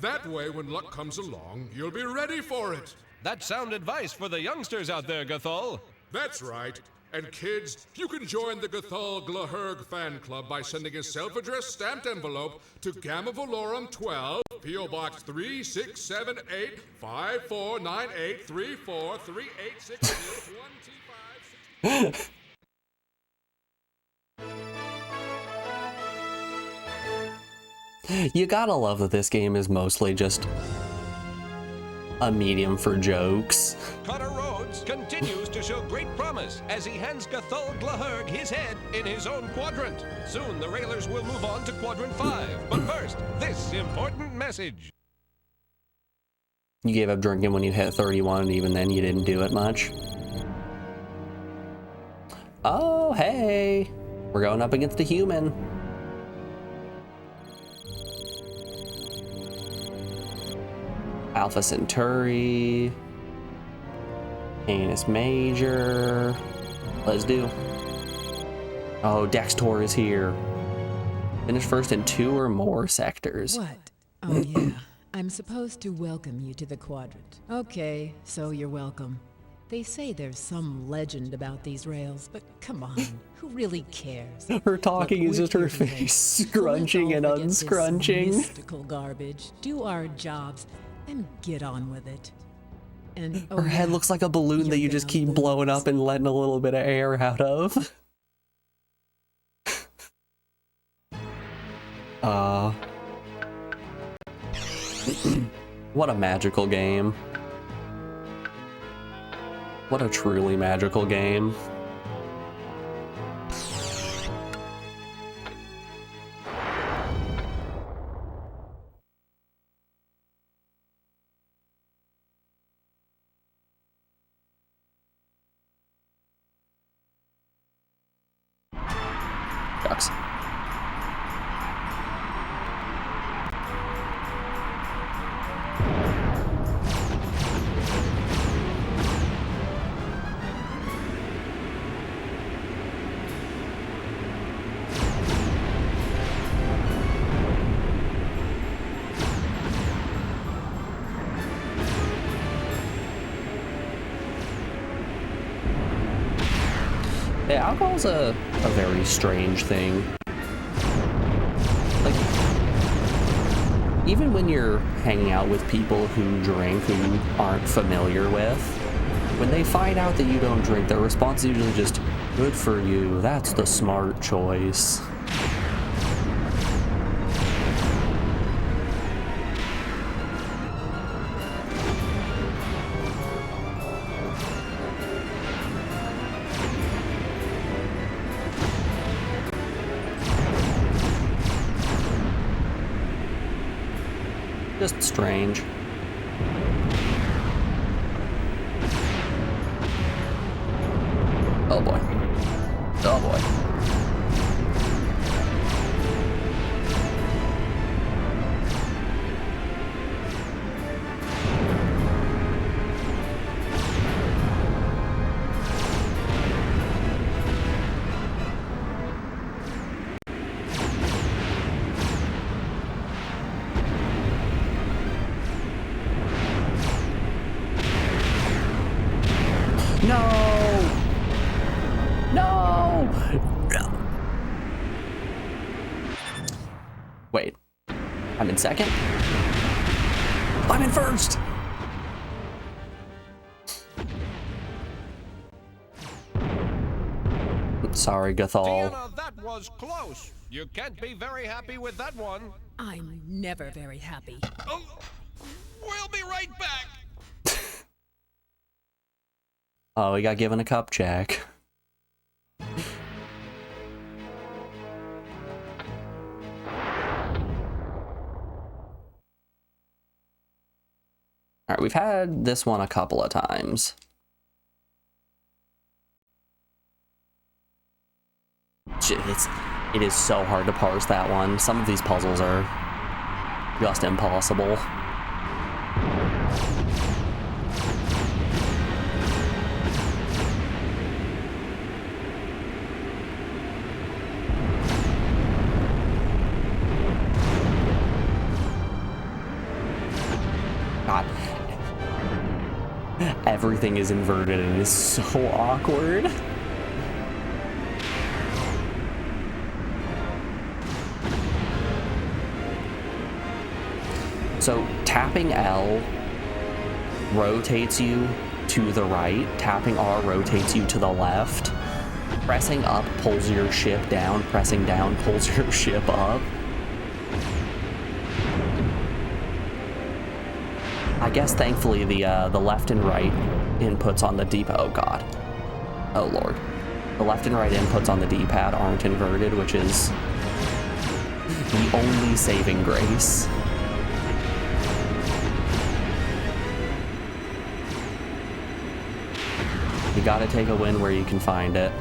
That way, when luck comes along, you'll be ready for it. That's sound advice for the youngsters out there, Gathol. That's right. And kids, you can join the Gathol Glaherg fan club by sending a self-addressed stamped envelope to Gamma Valorum 12, P.O. Box 3678 5498 34 3860 1T5. You gotta love that this game is mostly just a medium for jokes. Connor Rhodes continues to show great promise as he hands Gathol Glaherg his head in his own quadrant. Soon the Railers will move on to Quadrant 5. But first, this important message. You gave up drinking when you hit 31, and even then you didn't do it much. Oh, hey! We're going up against a human. Alpha Centauri, Canis Major. Let's do. Oh, Dextor is here. Finish first in 2 or more sectors. What? Oh, yeah. I'm supposed to welcome you to the quadrant. Okay, so you're welcome. They say there's some legend about these rails, but come on, who really cares? Her talking Look, is we're just her here today, face so let's scrunching all and forget this unscrunching. mystical garbage, do our jobs, and get on with it. And oh Her head yeah, looks like a balloon that you're you just gonna keep blowing lose. up and letting a little bit of air out of. What a magical game. What a truly magical game. Shucks. Yeah, alcohol's a very strange thing. Like, even when you're hanging out with people who drink, who you aren't familiar with, when they find out that you don't drink, their response is usually just, good for you, that's the smart choice. Just strange. Oh boy. Oh boy. No! No! Wait. I'm in second? I'm in first! Sorry, Gathal. Deanna, that was close. You can't be very happy with that one. I'm never very happy. Oh, we'll be right back. Oh, we got given a cup, Jack. Alright, we've had this one a couple of times. It is so hard to parse that one. Some of these puzzles are just impossible. God. Everything is inverted and it is so awkward. So tapping L rotates you to the right, tapping R rotates you to the left, pressing up pulls your ship down, pressing down pulls your ship up. I guess thankfully the left and right inputs on the D-pad, oh god, oh lord. The left and right inputs on the D-pad aren't inverted, which is the only saving grace. You gotta take a win where you can find it.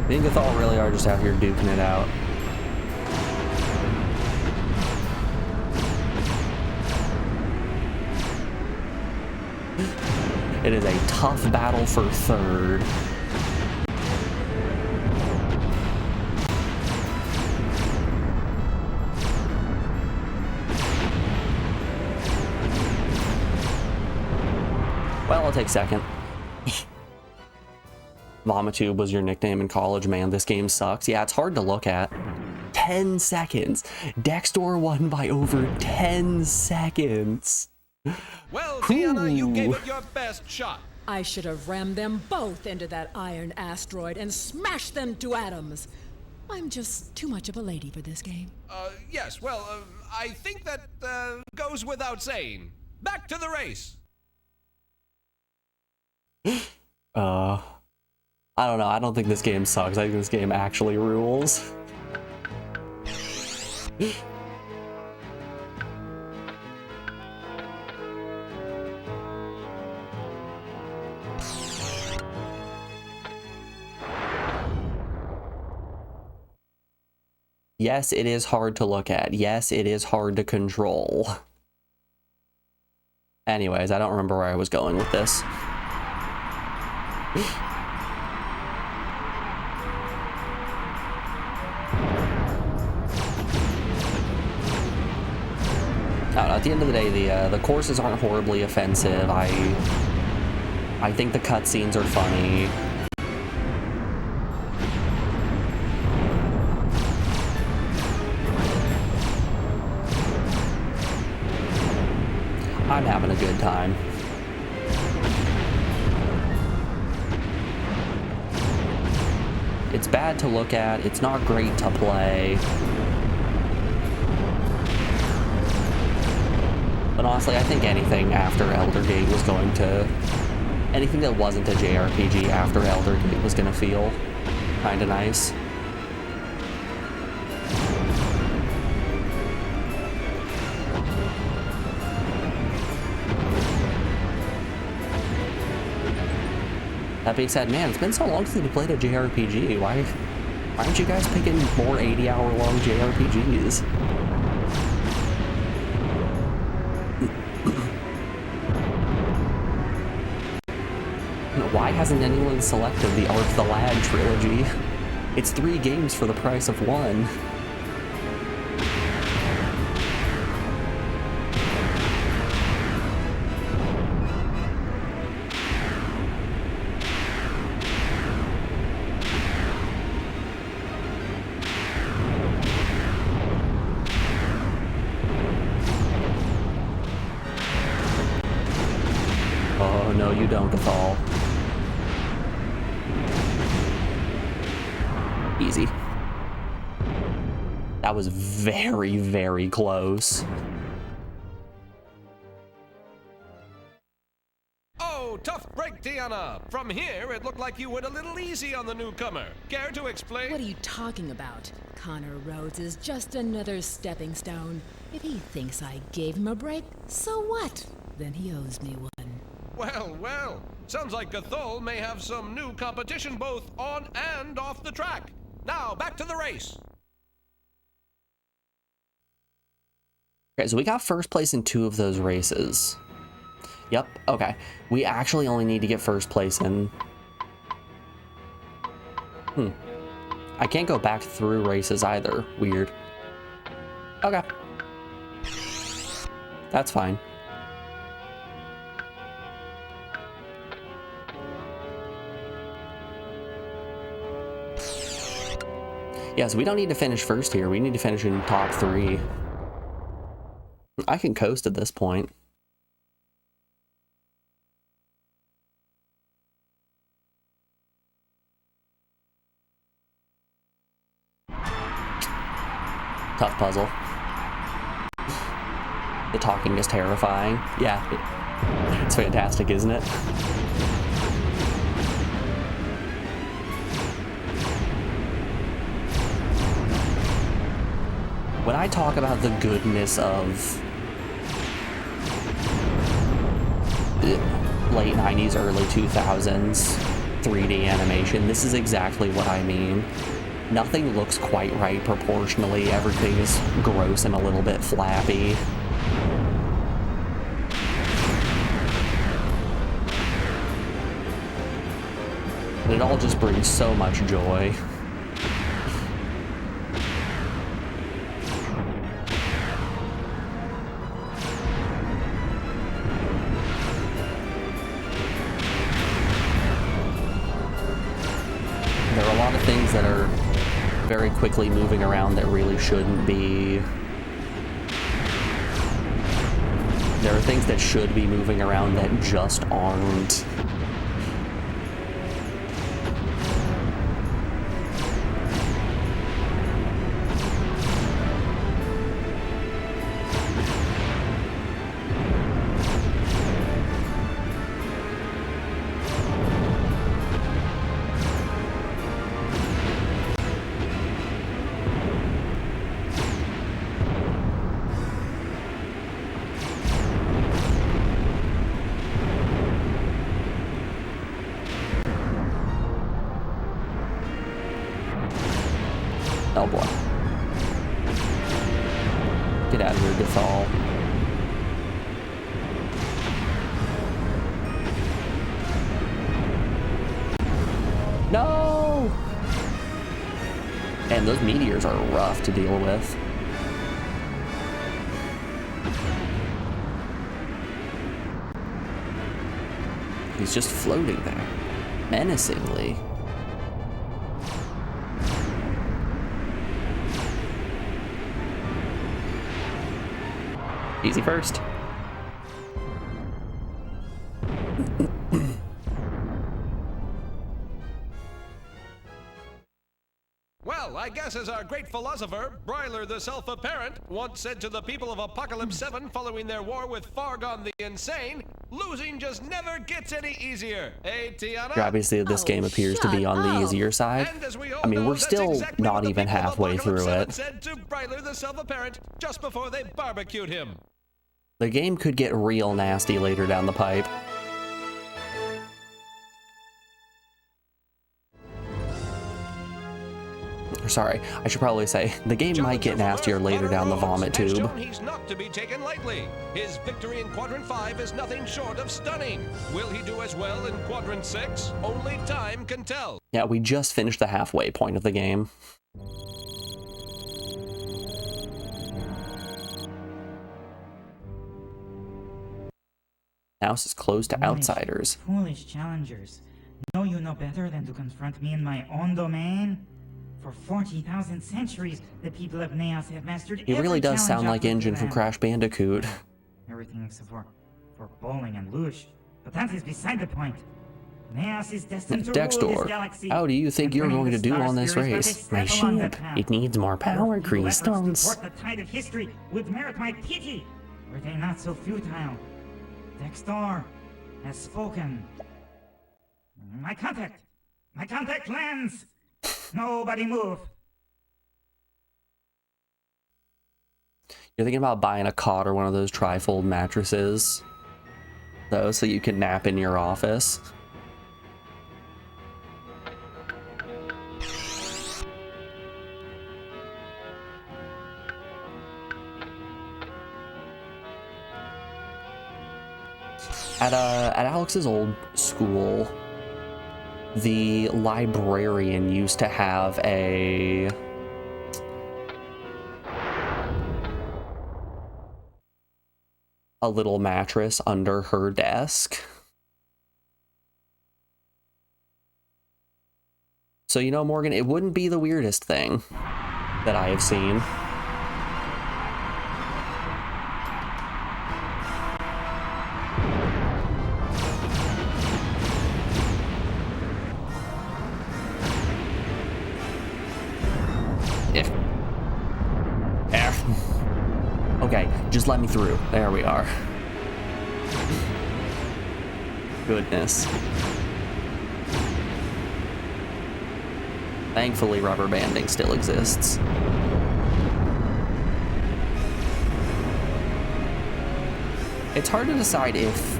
Me and Gathal really are just out here duking it out. It is a tough battle for third. Well, I'll take second. Vomitube was your nickname in college, man. This game sucks. Yeah, it's hard to look at. 10 seconds. Dexter won by over 10 seconds. Well, Tiana, you gave it your best shot. I should have rammed them both into that iron asteroid and smashed them to atoms. I'm just too much of a lady for this game. Yes, well, I think that goes without saying. Back to the race. I don't know. I don't think this game sucks. I think this game actually rules. Yes, it is hard to look at. Yes, it is hard to control. Anyways, I don't remember where I was going with this. No, at the end of the day, the courses aren't horribly offensive. I think the cutscenes are funny. I'm having a good time. It's bad to look at. It's not great to play. But honestly, I think anything after Elder Gate was going to... anything that wasn't a JRPG after Elder Gate was going to feel kind of nice. That being said, man, it's been so long since we played a JRPG. Why aren't you guys picking more 80-hour-long JRPGs? Why hasn't anyone selected the Arc the Lad trilogy? It's 3 games for the price of 1. Oh, no, you don't, Gathal. Easy. That was very, very close. Oh, tough break, Tiana. From here, it looked like you went a little easy on the newcomer. Care to explain? What are you talking about? Connor Rhodes is just another stepping stone. If he thinks I gave him a break, so what? Then he owes me one. Well, well. Sounds like Gathol may have some new competition both on and off the track. Now, back to the race. Okay, so we got first place in 2 of those races. Yep, okay. We actually only need to get first place in... I can't go back through races either. Weird. Okay. That's fine. Yeah, so we don't need to finish first here. We need to finish in top 3. I can coast at this point. Tough puzzle. The talking is terrifying. Yeah, it's fantastic, isn't it? When I talk about the goodness of late 90s, early 2000s 3D animation, this is exactly what I mean. Nothing looks quite right proportionally. Everything is gross and a little bit flappy. And it all just brings so much joy. There are a lot of things that are very quickly moving around that really shouldn't be. There are things that should be moving around that just aren't. Oh boy. Get out of here, Gathal. No! And those meteors are rough to deal with. He's just floating there, menacingly. Easy first. Well, I guess as our great philosopher, Bryler the Self-Apparent, once said to the people of Apocalypse 7 following their war with Fargon the Insane, losing just never gets any easier. Eh, Tiana? Obviously, this game appears to be on the easier side. I mean, we're still not even halfway through it. Said to Bryler the Self-Apparent just before they barbecued him. The game could get real nasty later down the pipe. Sorry, I should probably say, the game might get nastier later down the vomit tube. He's not to be taken lightly. His victory in Quadrant 5 is nothing short of stunning. Will he do as well in Quadrant 6? Only time can tell. Yeah, we just finished the halfway point of the game. House is closed to outsiders. Foolish challengers. Know you no better than to confront me in my own domain? For 40,000 centuries, the people of Neos have mastered He really does sound like Engine from Crash Bandicoot. Everything except for bowling and luge. But that is beside the point. Neos is destined to rule this Dexter, galaxy. how do you think you're going to do on this race? My ship, it needs more power crystals. To support the tide of history would merit my pity. Were they not so futile? Dexter has spoken. My contact lands. Nobody move. You're thinking about buying a cot or one of those trifold mattresses, though, so you can nap in your office. At Alex's old school, the librarian used to have a little mattress under her desk. So, you know, Morgan, it wouldn't be the weirdest thing that I have seen. Okay, just let me through. There we are. Goodness. Thankfully, rubber banding still exists. It's hard to decide if,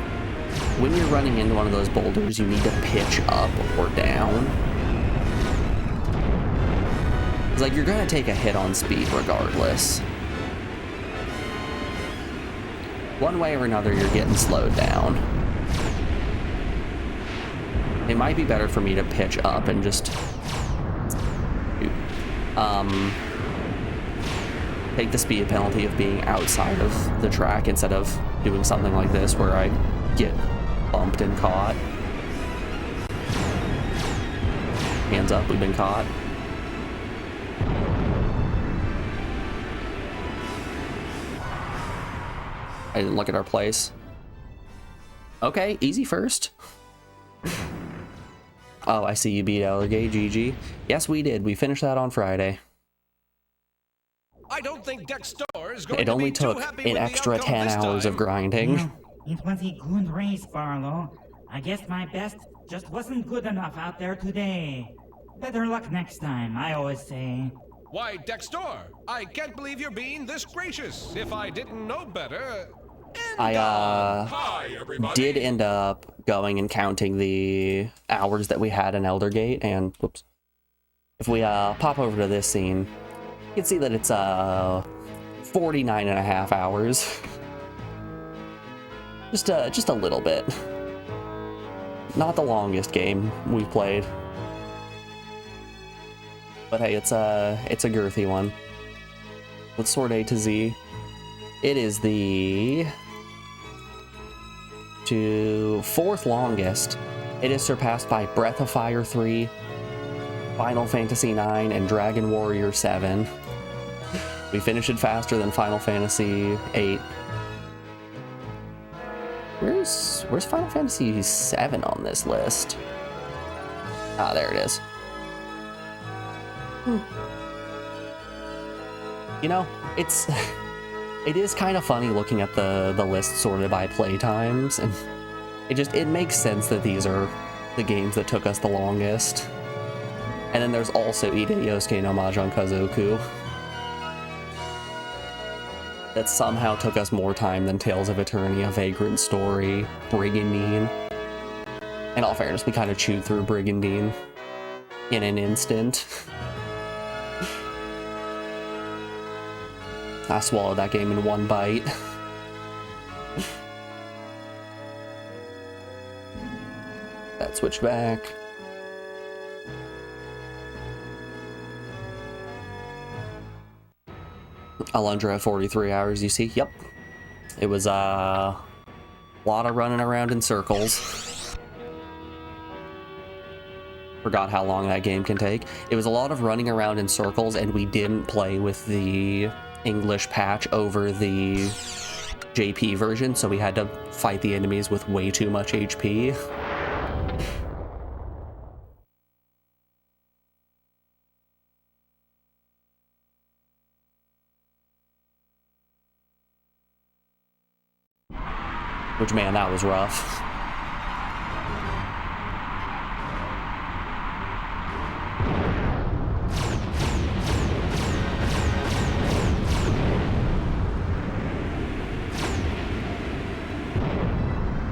when you're running into one of those boulders, you need to pitch up or down. It's like, you're gonna take a hit on speed regardless. One way or another, you're getting slowed down. It might be better for me to pitch up and just take the speed penalty of being outside of the track instead of doing something like this where I get bumped and caught. Hands up, we've been caught. I didn't look at our place. Okay, easy first. Oh, I see you beat Ellergate, GG. Yes, we did. We finished that on Friday. I don't think Dexter is going It to only be too took happy an with the extra outcome 10 this hours of time. grinding. Well, it was a good race, Barlow. I guess my best just wasn't good enough out there today. Better luck next time, I always say. Why, Dexter, I can't believe you're being this gracious. If I didn't know better... I Hi, everybody. did end up going and counting the hours that we had in Eldergate, and whoops. If we pop over to this scene, you can see that it's 49 and a half hours. just a little bit. Not the longest game we've played. But hey, it's a girthy one. Let's sort A to Z. It is the fourth longest. It is surpassed by Breath of Fire 3, Final Fantasy 9, and Dragon Warrior 7. We finished it faster than Final Fantasy 8. Where's Final Fantasy 7 on this list? Ah, there it is. You know, it is kind of funny looking at the list sorted by playtimes, and it makes sense that these are the games that took us the longest. And then there's also Ide Yosuke no Mahjong Kazoku that somehow took us more time than Tales of Eternia, Vagrant Story, Brigandine. In all fairness, we kind of chewed through Brigandine in an instant. I swallowed that game in one bite. That switch back. Alundra at 43 hours, you see? Yep. It was a lot of running around in circles. Forgot how long that game can take. It was a lot of running around in circles, and we didn't play with the English patch over the JP version, so we had to fight the enemies with way too much HP. Which, man, that was rough.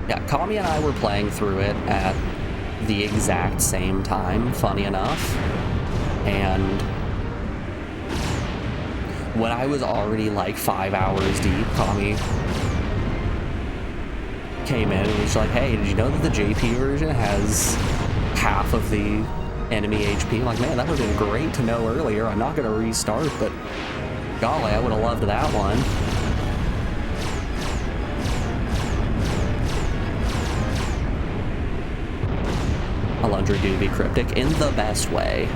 Yeah, Kami and I were playing through it at the exact same time, funny enough. And when I was already like 5 hours deep, Kami came in and was like, hey, did you know that the JP version has half of the enemy HP? I'm like, man, that would have been great to know earlier. I'm not going to restart, but golly, I would have loved that one. Alundra do be cryptic in the best way.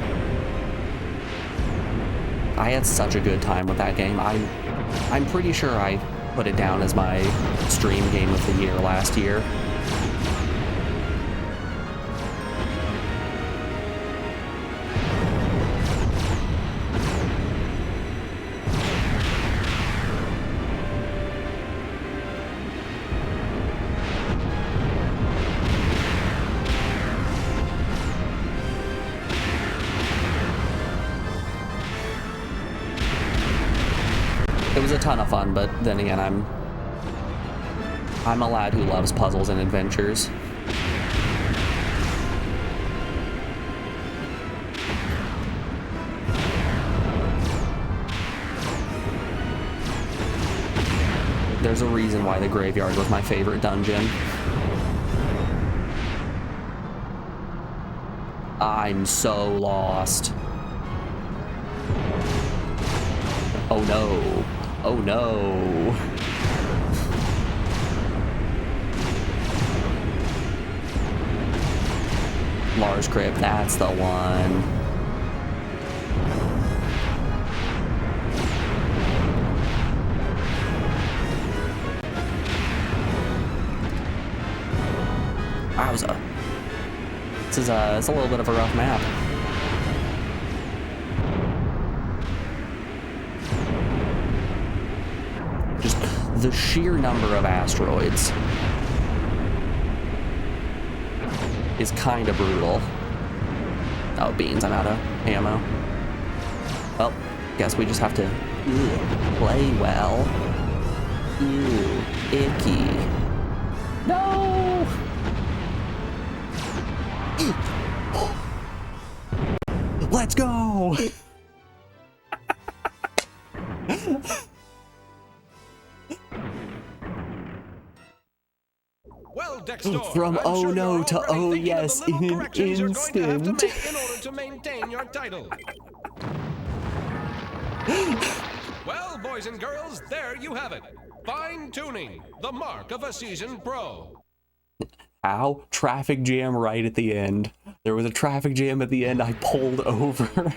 I had such a good time with that game. I'm pretty sure I put it down as my stream game of the year last year. It was a ton of fun, but then again, I'm a lad who loves puzzles and adventures. There's a reason why the graveyard was my favorite dungeon. I'm so lost. Oh no. Oh no. Lars Crypt, that's the one. Wowza. It's a little bit of a rough map. Just the sheer number of asteroids is kind of brutal. Oh, beans, I'm out of ammo. Well, guess we just have to play well. Ew, icky. No! Let's go! Well, Dexter, From I'm oh sure no you're to already oh thinking yes of the little in an corrections you're going to have to instant. make in order to maintain your title. Well, boys and girls, there you have it. Fine-tuning, the mark of a seasoned pro. Ow, traffic jam right at the end. There was a traffic jam at the end, I pulled over.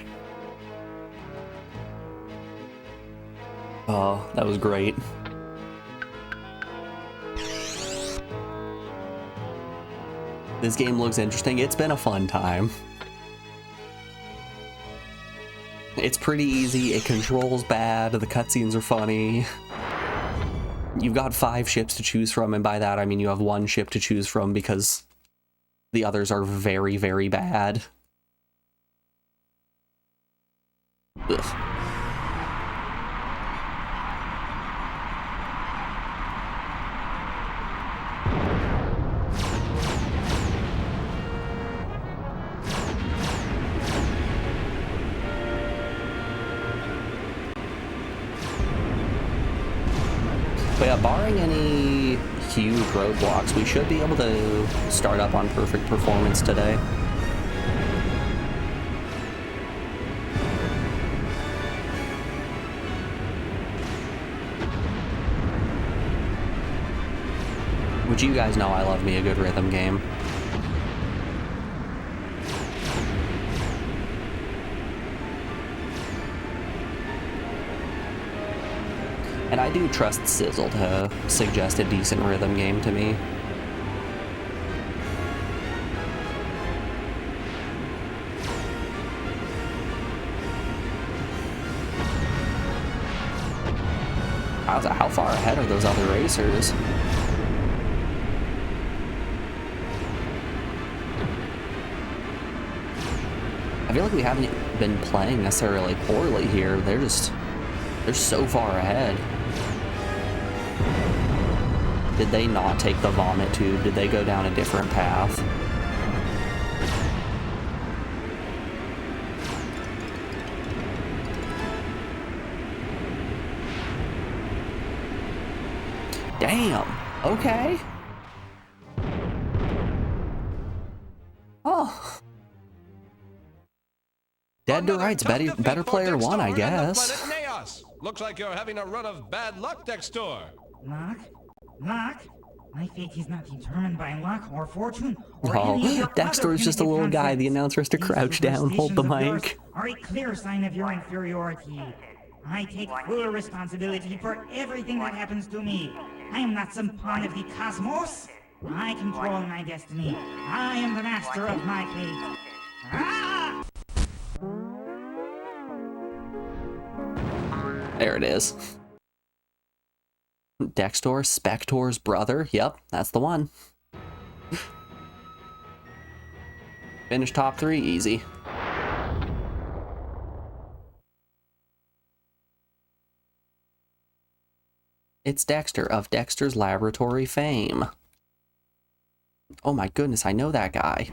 Oh, that was great. This game looks interesting. It's been a fun time. It's pretty easy, it controls bad, the cutscenes are funny. You've got 5 ships to choose from, and by that I mean you have 1 ship to choose from because the others are very, very bad. Ugh. But yeah, barring any huge roadblocks, we should be able to start up on perfect performance today. Which you guys know I love me a good rhythm game. And I do trust Sizzle to suggest a decent rhythm game to me. How far ahead are those other racers? I feel like we haven't been playing necessarily poorly here. They're so far ahead. Did they not take the vomit tube? Did they go down a different path? Damn. Okay. Oh. Dead to rights. Better player won, I guess. Looks like you're having a run of bad luck, Dexter. Luck? Luck? My fate is not determined by luck or fortune or any of your Dexter is just a little guy. The announcer has to crouch down, hold the mic. Are a clear sign of your inferiority. I take full responsibility for everything that happens to me. I am not some pawn of the cosmos. I control my destiny. I am the master of my fate. Ah! There it is. Dexter, Spector's brother. Yep, that's the one. Finish top 3, easy. It's Dexter of Dexter's Laboratory fame. Oh my goodness, I know that guy.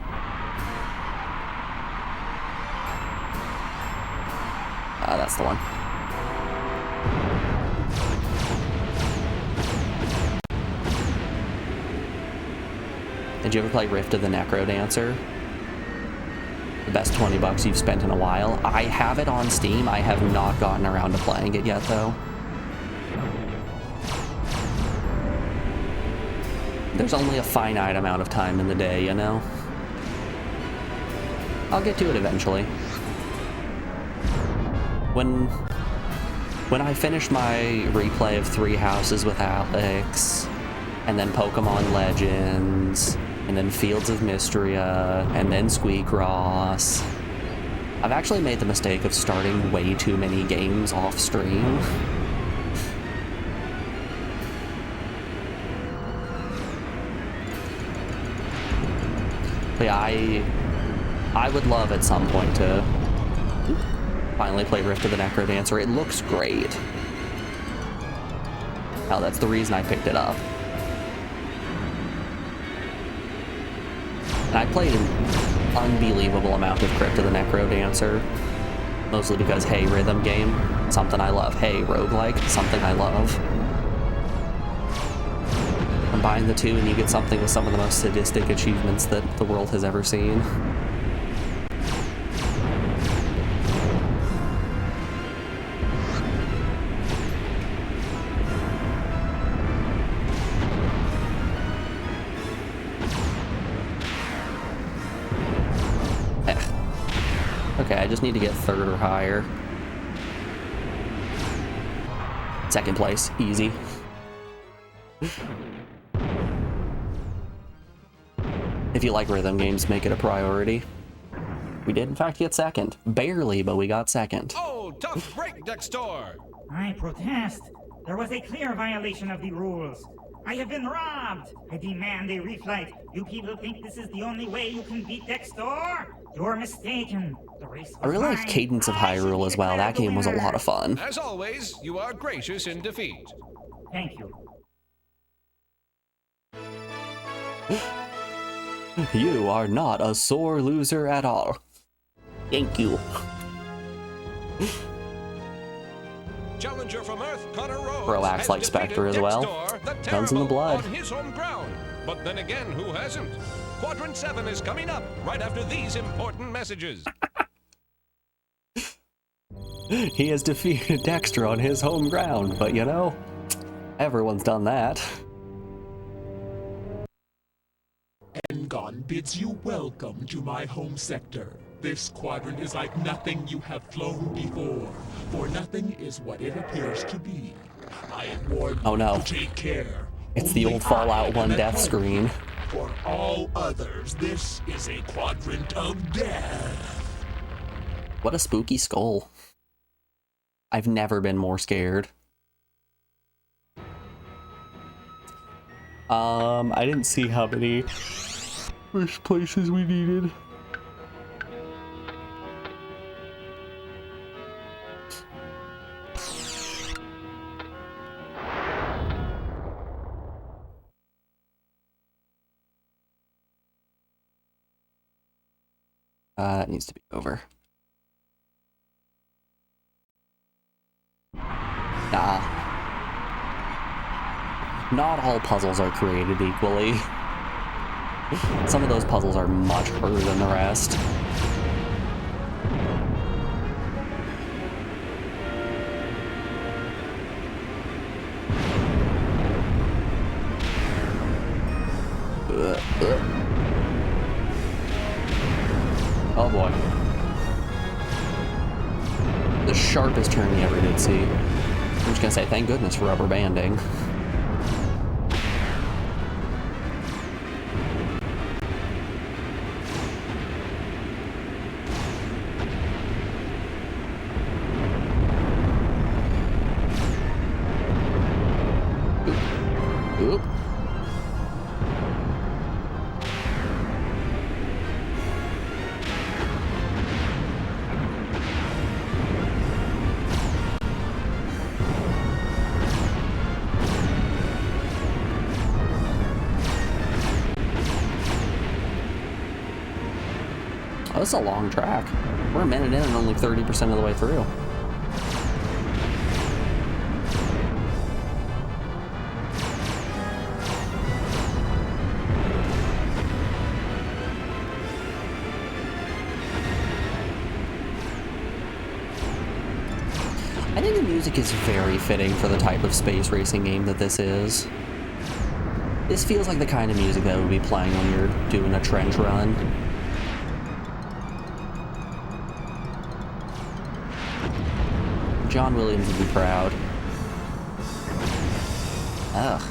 That's the one. Did you ever play Rift of the Necro Dancer? The best 20 bucks you've spent in a while. I have it on Steam. I have not gotten around to playing it yet, though. There's only a finite amount of time in the day, you know? I'll get to it eventually. When I finish my replay of 3 Houses with Alex, and then Pokemon Legends, and then Fields of Mysteria, and then Squeakross, I've actually made the mistake of starting way too many games off stream. But yeah, I would love at some point to finally play Rift of the Necrodancer. It looks great. Hell, that's the reason I picked it up. And I played an unbelievable amount of Crypt of the Necrodancer. Mostly because, hey, rhythm game, something I love. Hey, roguelike, something I love. Combine the two and you get something with some of the most sadistic achievements that the world has ever seen. Okay, I just need to get 3rd or higher. 2nd place, easy. If you like rhythm games, make it a priority. We did in fact get 2nd. Barely, but we got 2nd. Oh, tough break, Dextor! I protest. There was a clear violation of the rules. I have been robbed. I demand a reflight. You people think this is the only way you can beat Dextor? You're mistaken. The race was I really mine. liked Cadence of I should Hyrule be as well. declared That the game was a winner. lot of fun. As always, you are gracious in defeat. Thank you. You are not a sore loser at all. Thank you. Challenger from Earth, Connor Rhodes. Bro acts has like defeated Spectre as well. Dextor, the Guns in the Terrible, blood. on his home ground. But then again, who hasn't? Quadrant 7 is coming up right after these important messages. He has defeated Dexter on his home ground, but you know, everyone's done that. Engon bids you welcome to my home sector. This quadrant is like nothing you have flown before, for nothing is what it appears to be. I warn you Oh no. to take care. It's the Only old Fallout I 1 am at death home. screen. For all others, this is a quadrant of death. What a spooky skull. I've never been more scared. I didn't see how many first places we needed. That needs to be over. Nah. Not all puzzles are created equally. Some of those puzzles are much harder than the rest. Oh boy. The sharpest turn you ever did see. I'm just gonna say thank goodness for rubber banding. Oop. Oh, this is a long track. We're a minute in and only 30% of the way through. I think the music is very fitting for the type of space racing game that this is. This feels like the kind of music that would be playing when you're doing a trench run. John Williams would be proud. Ugh.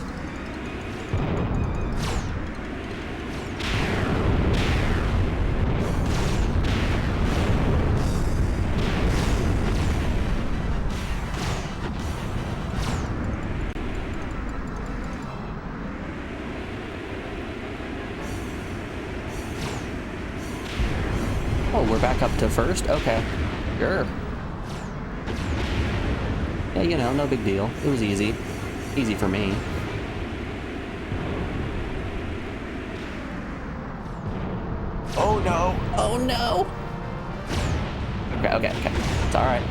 Oh, we're back up to first? Okay. Sure. Yeah, you know, no big deal. It was easy. Easy for me. Oh no! Oh no! Okay. It's alright.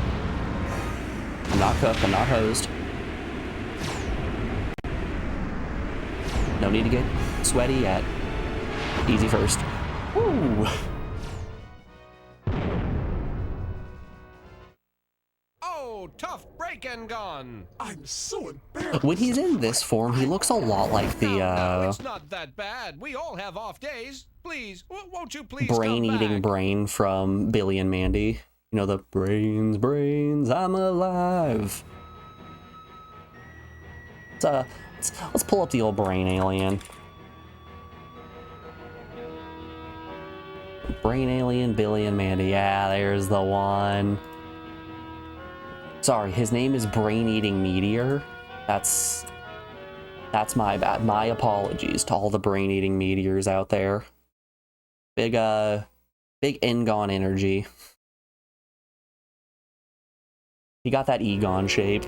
I'm not cooked, I'm not hosed. No need to get sweaty yet. Easy first. Woo! Tough break and gone. I'm so embarrassed. When he's in this form, he looks a lot like the, No, it's not that bad. We all have off days. Please, won't you please brain-eating brain from Billy and Mandy. You know, the brains, I'm alive. Let's pull up the old brain alien. Brain alien, Billy and Mandy. Yeah, there's the one. Sorry, his name is Brain-Eating Meteor. That's my bad. My apologies to all the brain-eating meteors out there. Big Ingon energy. He got that Egon shape.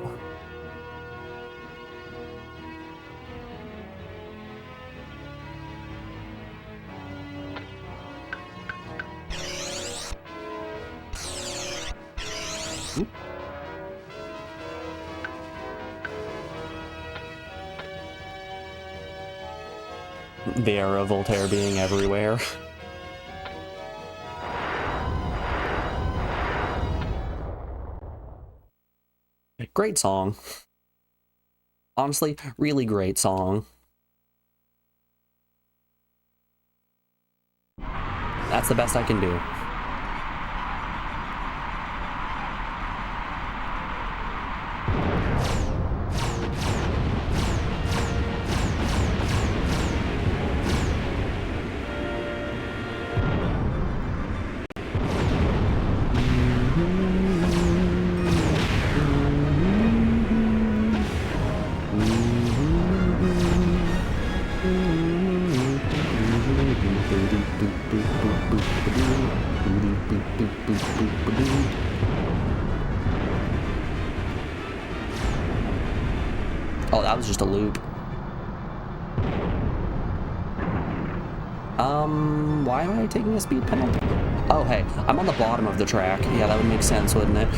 Oop. The era of Voltaire being everywhere. Great song. Honestly, really great song. That's the best I can do. Oh, that was just a loop. Why am I taking a speed penalty? Oh, hey, I'm on the bottom of the track. Yeah, that would make sense, wouldn't it?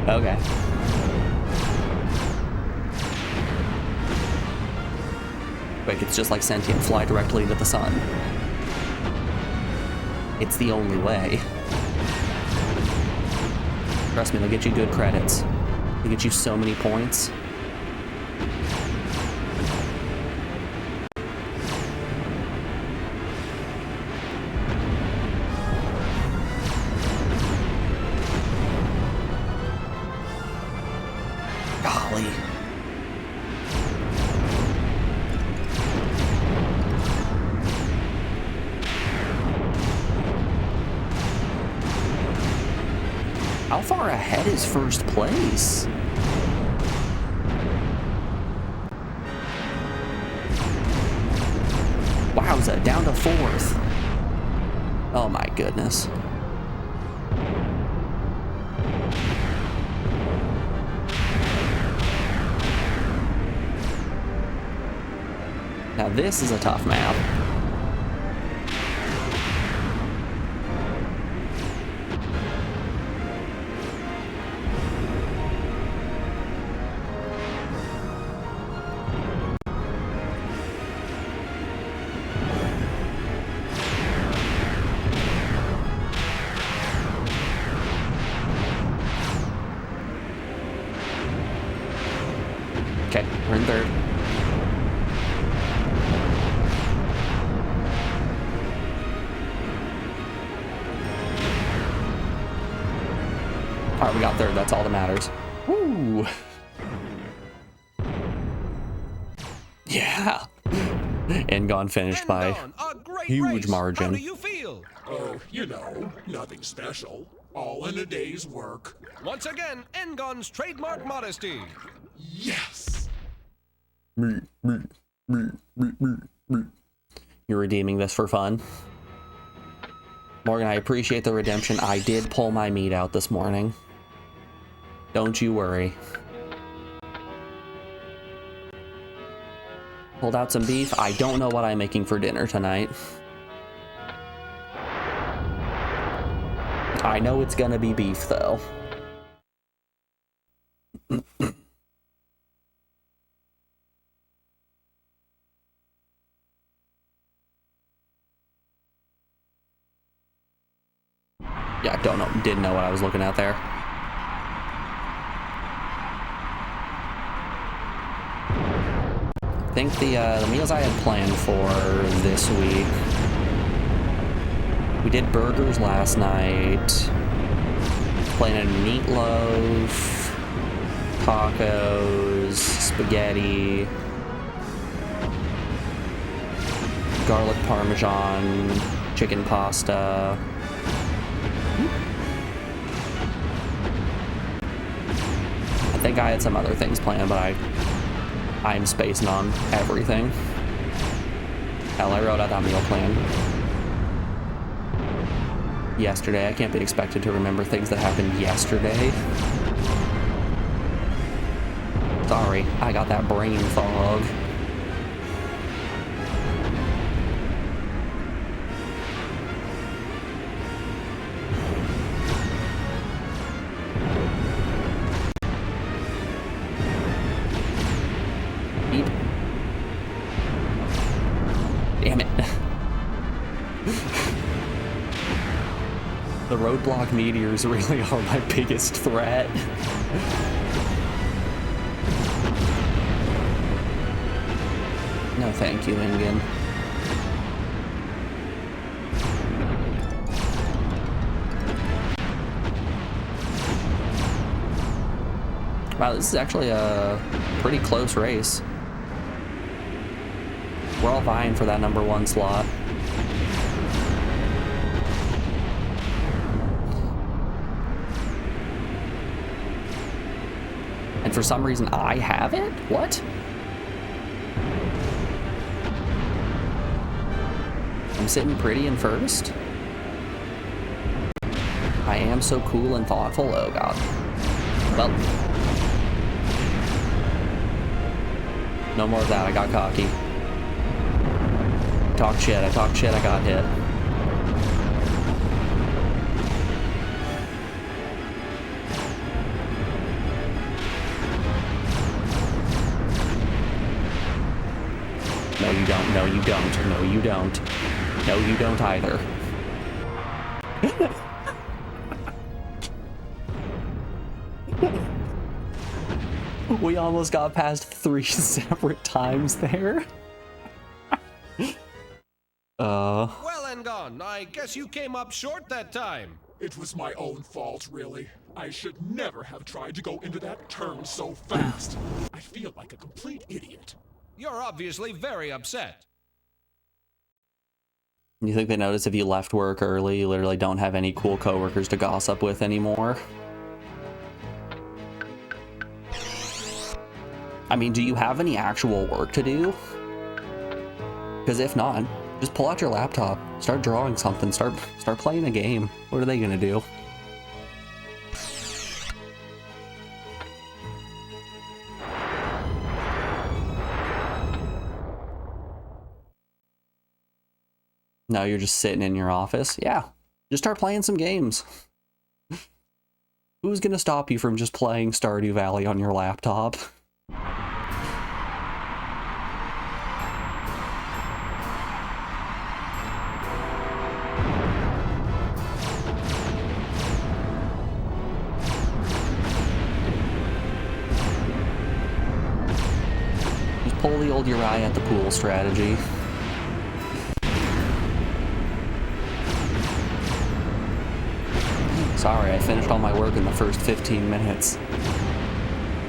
Okay. Quick, it's just like sentient, fly directly into the sun. It's the only way. Trust me, they'll get you good credits. They'll get you so many points. Golly. How far ahead is first place? Wowza, down to fourth. Oh my goodness. Now this is a tough map. Alright, we got third. That's all that matters. Woo! Yeah! And gone finished by A great huge race. margin. How do you feel? Oh, you know, nothing special. All in a day's work. Once again, Engon's trademark modesty. Yes! You're redeeming this for fun? Morgan, I appreciate the redemption. I did pull my meat out this morning. Don't you worry. Pulled out some beef. I don't know what I'm making for dinner tonight. I know it's gonna be beef, though. Yeah, didn't know what I was looking at there. I think the meals I had planned for this week. We did burgers last night. Planning meatloaf, tacos, spaghetti, garlic parmesan, chicken pasta. I think I had some other things planned, but I'm spacing on everything. Hell, I wrote out that meal plan yesterday. I can't be expected to remember things that happened yesterday. Sorry, I got that brain fog. Damn it. The roadblock meteors really are my biggest threat. No thank you, Ingen. Wow, this is actually a pretty close race. We're all vying for that #1 slot. And for some reason, I have it? What? I'm sitting pretty in first? I am so cool and thoughtful. Oh, God. Well. No more of that. I got cocky. I talked shit, I got hit. No, you don't. No, you don't. No, you don't. No, you don't either. We almost got past 3 separate times there. Well, Engon, I guess you came up short that time. It was my own fault, really. I should never have tried to go into that turn so fast. I feel like a complete idiot. You're obviously very upset. You think they notice if you left work early, you literally don't have any cool coworkers to gossip with anymore? I mean, do you have any actual work to do? Because if not, just pull out your laptop, start drawing something, start playing a game. What are they gonna do? No, you're just sitting in your office. Yeah, just start playing some games. Who's gonna stop you from just playing Stardew Valley on your laptop? Just pull the old Uriah at the pool strategy. Sorry, I finished all my work in the first 15 minutes.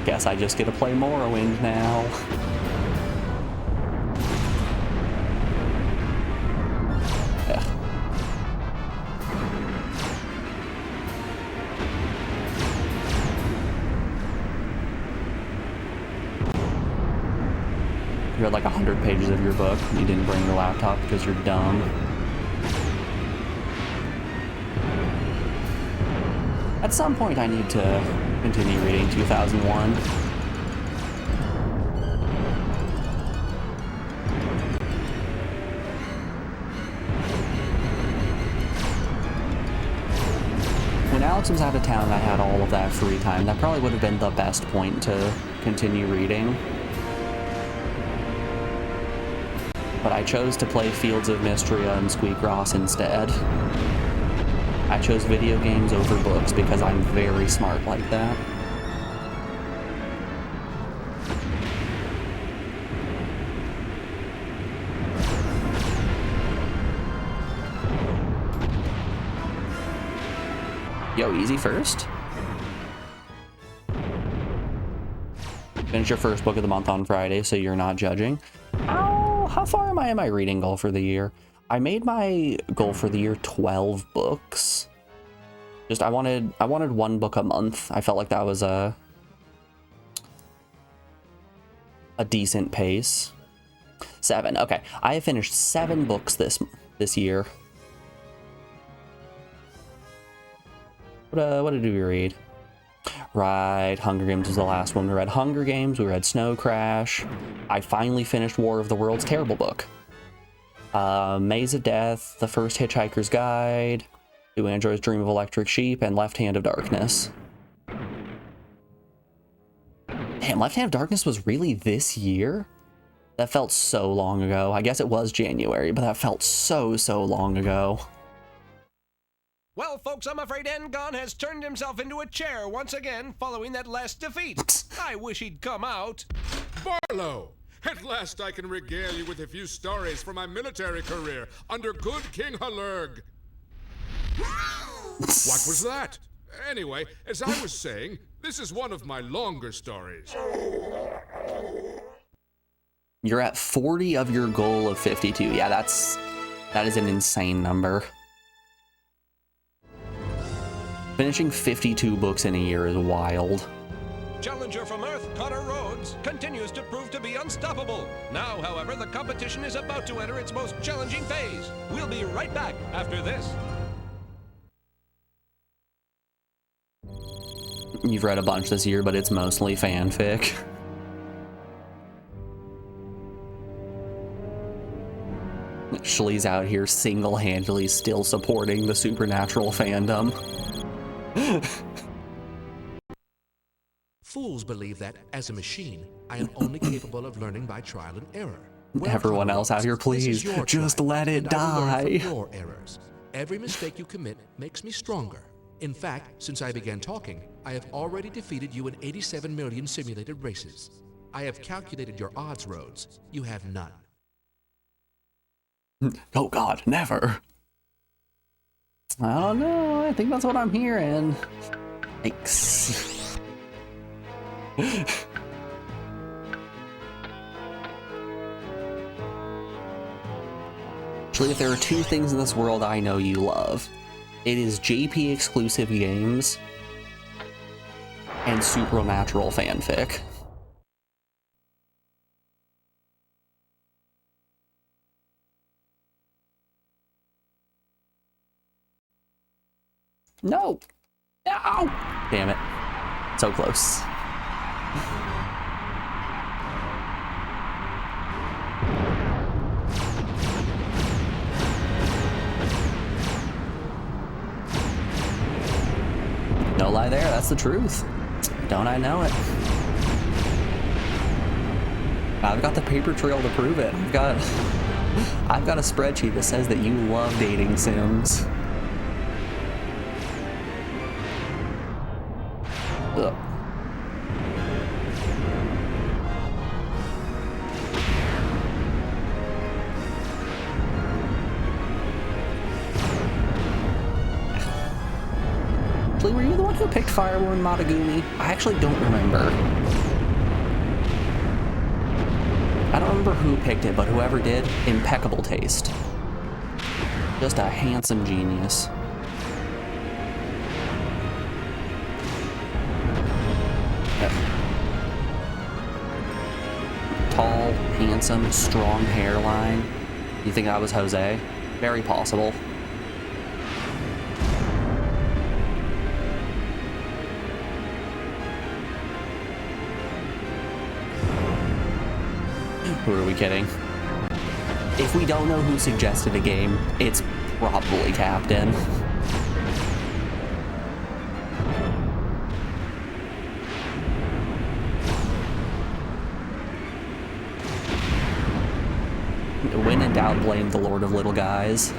Guess I just get to play Morrowind now. You read like 100 pages of your book. You didn't bring your laptop because you're dumb. At some point, I need to continue reading 2001. When Alex was out of town, I had all of that free time. That probably would have been the best point to continue reading. But I chose to play Fields of Mystria and Squeakross instead. I chose video games over books because I'm very smart like that. Yo, easy first. Finish your first book of the month on Friday, so you're not judging. Oh, how far am I in my reading goal for the year? I made my goal for the year 12 books. Just I wanted one book a month. I felt like that was a decent pace. 7. Okay, I have finished 7 books this year. What did we read? Right, Hunger Games was the last one. We read Hunger Games, we read Snow Crash. I finally finished War of the Worlds, terrible book. Maze of Death, The First Hitchhiker's Guide, Do Androids Dream of Electric Sheep, and Left Hand of Darkness. Damn, Left Hand of Darkness was really this year? That felt so long ago. I guess it was January, but that felt so long ago. Well, folks, I'm afraid Engon has turned himself into a chair once again following that last defeat. I wish he'd come out. Barlow! At last I can regale you with a few stories from my military career under good King Halurg. What was that? Anyway, as I was saying, this is one of my longer stories. You're at 40 of your goal of 52. Yeah, that is an insane number. Finishing 52 books in a year is wild. Challenger from Earth, Connor Rhodes, continues to prove to be unstoppable. Now, however, the competition is about to enter its most challenging phase. We'll be right back after this. You've read a bunch this year, but it's mostly fanfic. Shlee's out here single-handedly still supporting the supernatural fandom. Fools believe that, as a machine, I am only capable of learning by trial and error. Well, everyone else out here, please, just let it die. From your errors. Every mistake you commit makes me stronger. In fact, since I began talking, I have already defeated you in 87 million simulated races. I have calculated your odds, Rhodes. You have none. Oh God, never. I don't know, I think that's what I'm hearing. Yikes. Actually, if there are 2 things in this world I know you love, it is JP exclusive games and supernatural fanfic. No! No! Damn it. So close. No lie there, that's the truth. Don't I know it? I've got the paper trail to prove it. I've got a spreadsheet that says that you love dating sims. Ugh. who picked Fire Lord Matagumi? I actually don't remember. I don't remember who picked it, but whoever did, impeccable taste. Just a handsome genius. Yep. Tall, handsome, strong hairline. You think I was Jose? Very possible. Who are we kidding? If we don't know who suggested a game, it's probably Captain. When in doubt, blame the Lord of Little Guys.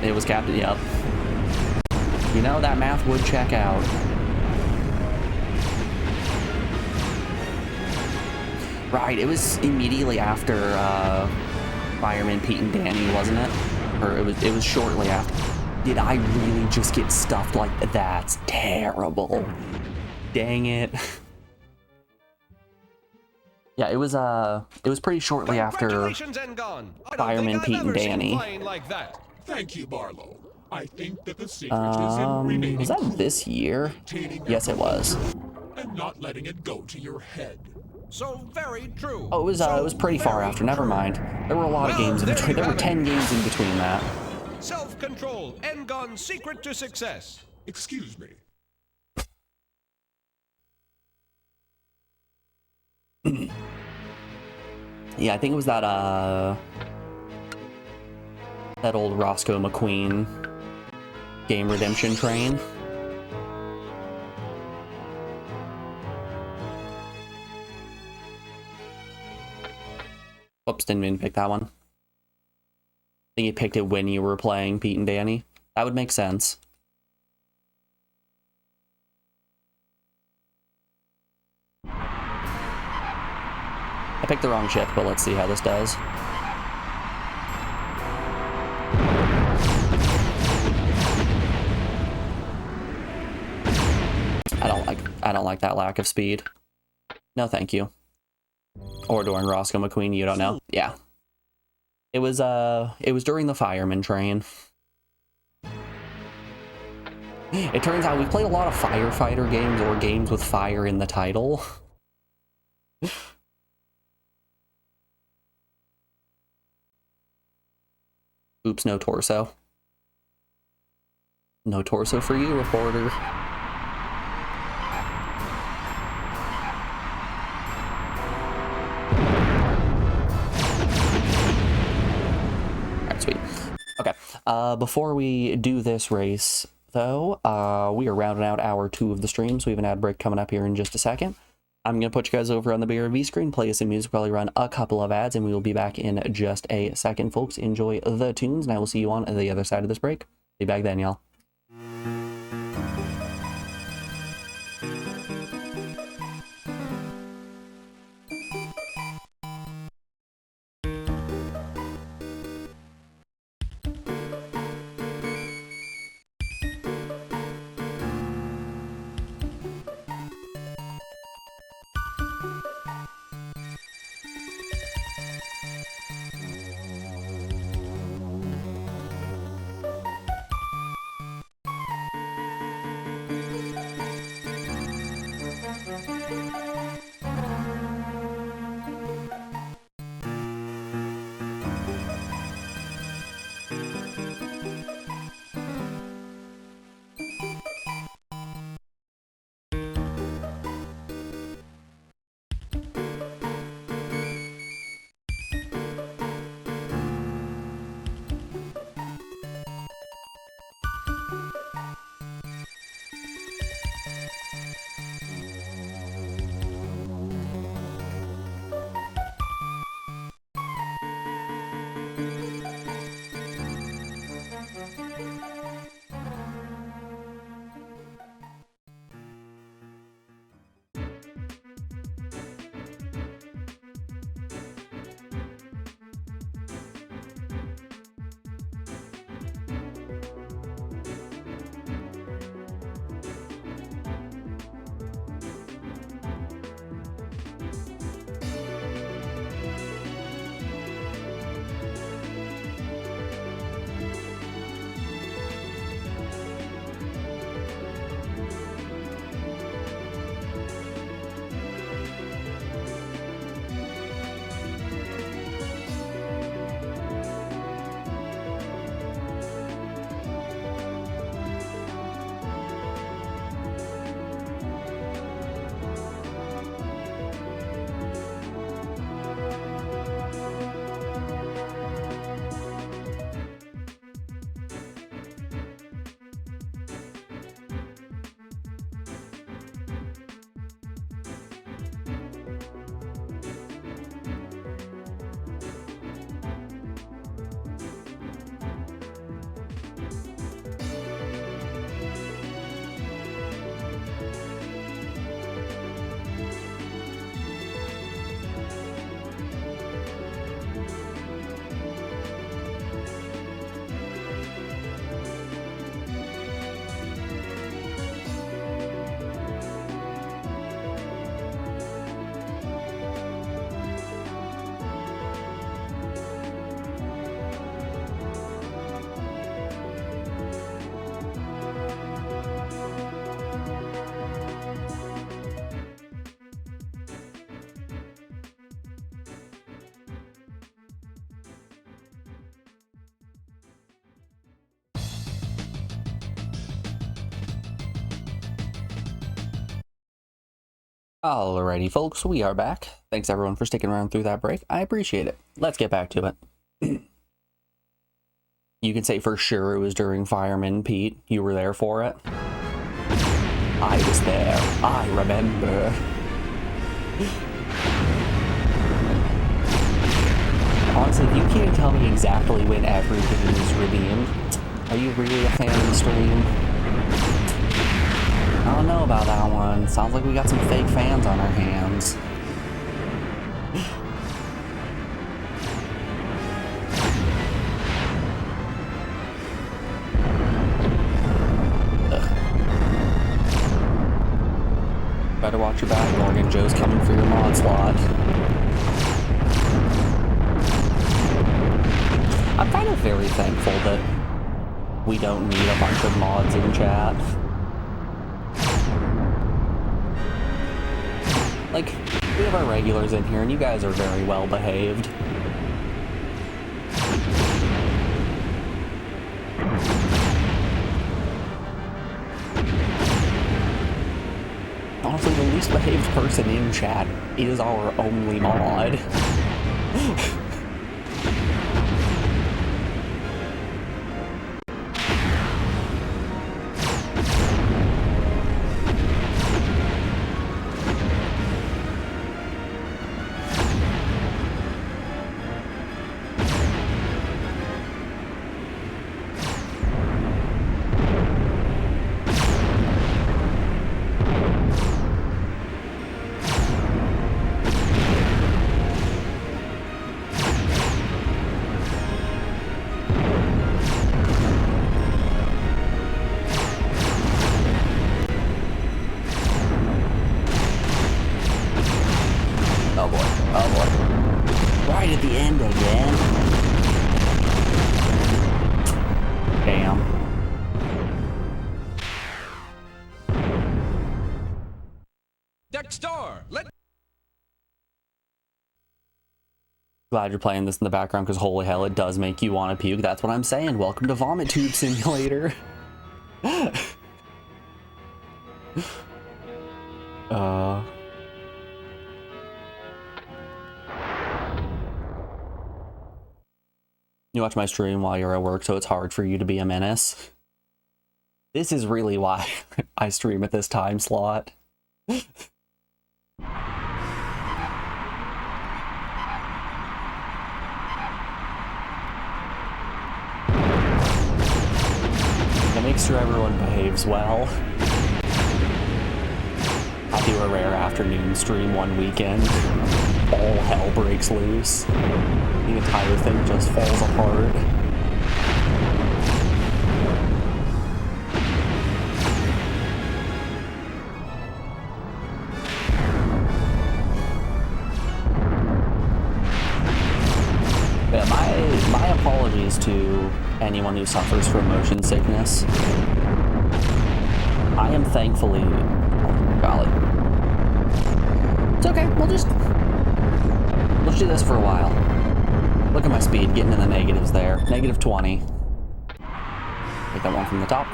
It was Captain, yep. You know, that math would check out. Right, it was immediately after Fireman Pete and Danny, wasn't it? Or it was shortly after. Did I really just get stuffed like that? That's terrible. Dang it. Yeah, it was pretty shortly after Fireman Pete and Danny. Like that. Thank you, Barlow. I think that the secret is in remaining was that this year? Yes, it was. and not letting it go to your head. So very true. Oh, it was pretty far after. Never mind. There were a lot of games in between. There were 10 games in between that. Self-control, Ngon's secret to success. Excuse me. Yeah, I think it was that old Roscoe McQueen game redemption train. Whoops, didn't mean to pick that one. I think you picked it when you were playing Pete and Danny. That would make sense. I picked the wrong ship, but let's see how this does. I don't like that lack of speed. No, thank you. Or during Roscoe McQueen, you don't know? Yeah. It was during the Fireman train. It turns out we've played a lot of firefighter games or games with fire in the title. Oops, no torso. No torso for you, reporter. Alright, sweet. Okay, before we do this race, though, we are rounding out hour 2 of the stream, so we have an ad break coming up here in just a second. I'm going to put you guys over on the BRV screen, play some music, probably run a couple of ads, and we will be back in just a second, folks. Enjoy the tunes, and I will see you on the other side of this break. Be back then, y'all. Alrighty, folks, we are back. Thanks everyone for sticking around through that break. I appreciate it. Let's get back to it. You can say for sure it was during Fireman Pete. You were there for it. I was there. I remember. Honestly, if you can't tell me exactly when everything is redeemed, are you really a fan of the stream? I don't know about that one. Sounds like we got some fake fans on our hands. Better watch your back, Morgan. Joe's coming for your mod slot. I'm kind of very thankful that we don't need a bunch of mods in chat. Like, we have our regulars in here, and you guys are very well behaved. Honestly, the least behaved person in chat is our only mod. Glad you're playing this in the background, because holy hell, it does make you want to puke. That's what I'm saying. Welcome to Vomit Tube Simulator. You watch my stream while you're at work, so it's hard for you to be a menace. This is really why I stream at this time slot. Make sure everyone behaves well. I do a rare afternoon stream one weekend. All hell breaks loose. The entire thing just falls apart. Yeah, my apologies to anyone who suffers from motion sickness. I am thankfully... Oh, golly. It's okay, we'll just do this for a while. Look at my speed, getting in the negatives there. Negative 20. Take that one from the top.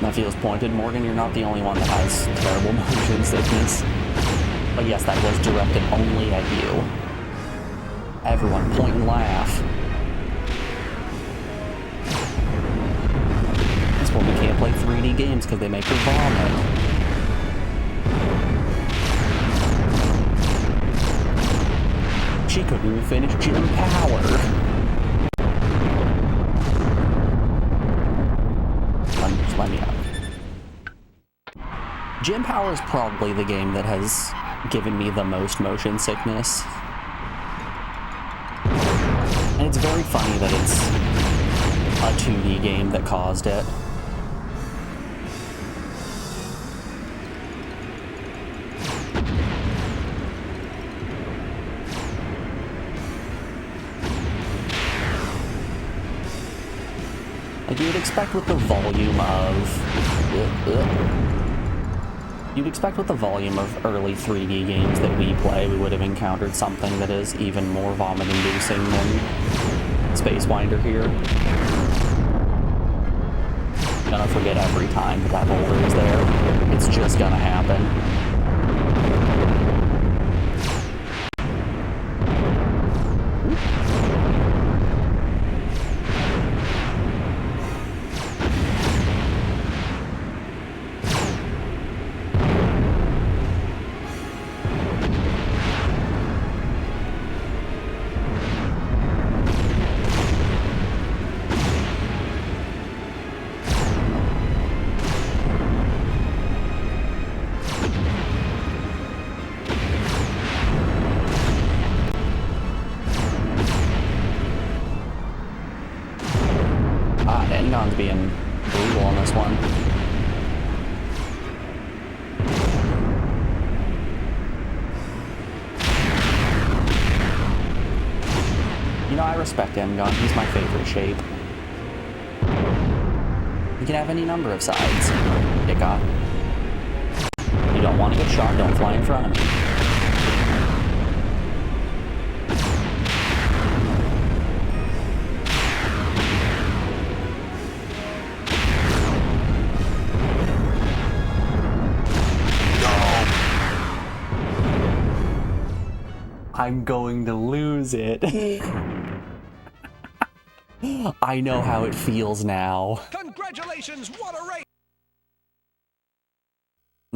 That feels pointed. Morgan, you're not the only one that has terrible motion sickness. But yes, that was directed only at you. Everyone point and laugh. This woman can't play 3D games because they make her vomit. She couldn't even finish Gym Power. Let me out. Gym Power is probably the game that has given me the most motion sickness. And it's very funny that it's a 2D game that caused it. Like you'd expect with the volume of early 3D games that we play, we would have encountered something that is even more vomit-inducing than Spacewinder here. Gonna forget every time that boulder is there. It's just gonna happen. Being brutal on this one. You know, I respect Engon. He's my favorite shape. You can have any number of sides. Dicka. You don't want to get shot, don't fly in front of me. I'm going to lose it. I know how it feels now. Congratulations, what a race!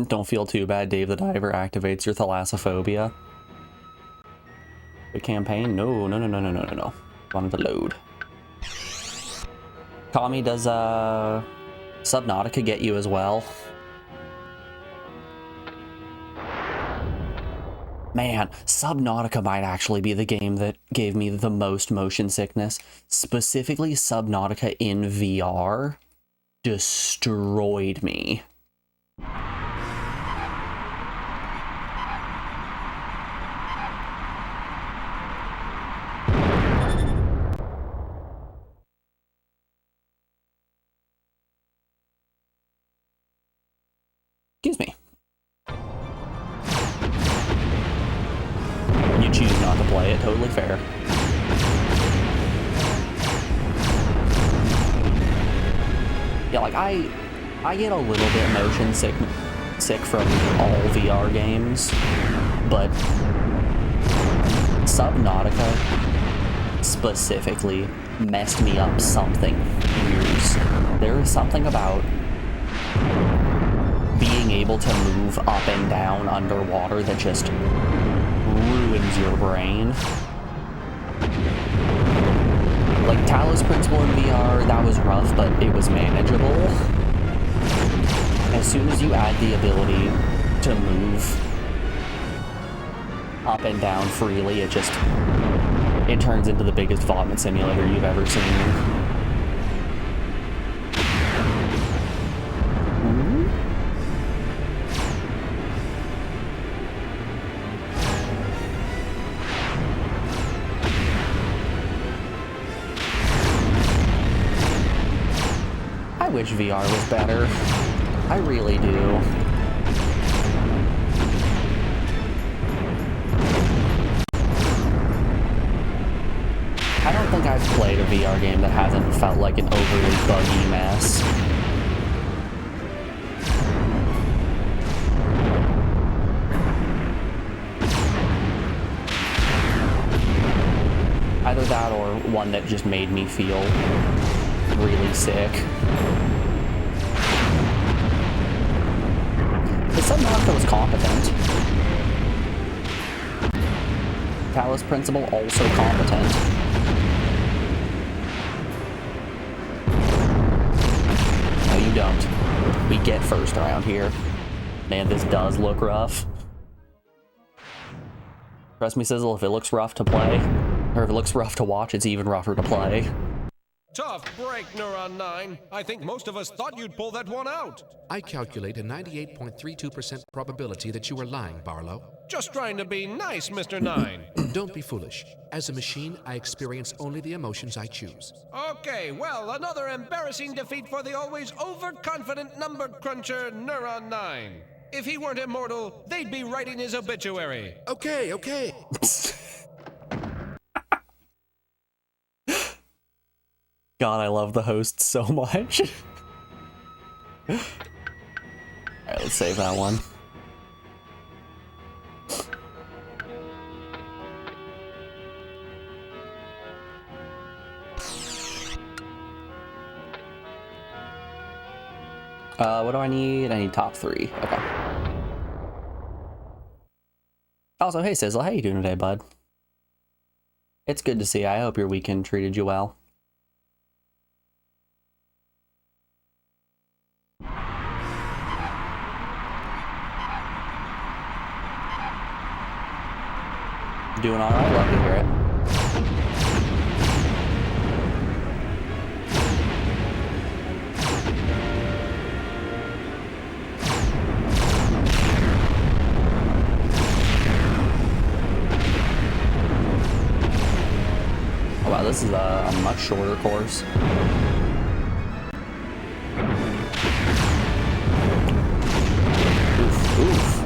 Don't feel too bad, Dave the Diver activates your thalassophobia. The campaign? No. Wanted to load. Kami, does Subnautica get you as well? Man, Subnautica might actually be the game that gave me the most motion sickness. Specifically, Subnautica in VR destroyed me. Excuse me. You choose not to play it, totally fair. Yeah, like I get a little bit motion sick from all VR games, but Subnautica specifically messed me up something fierce. There is something about being able to move up and down underwater that just ruins your brain. Like Talos Principle in VR, that was rough, but it was manageable. As soon as you add the ability to move up and down freely, it turns into the biggest vomit simulator you've ever seen. I wish VR was better. I really do. I don't think I've played a VR game that hasn't felt like an overly buggy mess. Either that or one that just made me feel really sick. The Subnautica was competent. Talos Principle also competent. No, you don't. We get first around here. Man, this does look rough. Trust me, Sizzle, if it looks rough to play, or if it looks rough to watch, it's even rougher to play. Tough break, Neuron 9. I think most of us thought you'd pull that one out. I calculate a 98.32% probability that you are lying, Barlow. Just trying to be nice, Mr. 9. Don't be foolish. As a machine, I experience only the emotions I choose. Okay, well, another embarrassing defeat for the always overconfident number cruncher, Neuron 9. If he weren't immortal, they'd be writing his obituary. Okay. God, I love the host so much. Alright, let's save that one. What do I need? I need top 3. Okay. Also, hey Sizzle, how you doing today, bud? It's good to see you. I hope your weekend treated you well. Doing alright, love to hear it. Oh wow, this is a much shorter course. Oof, oof.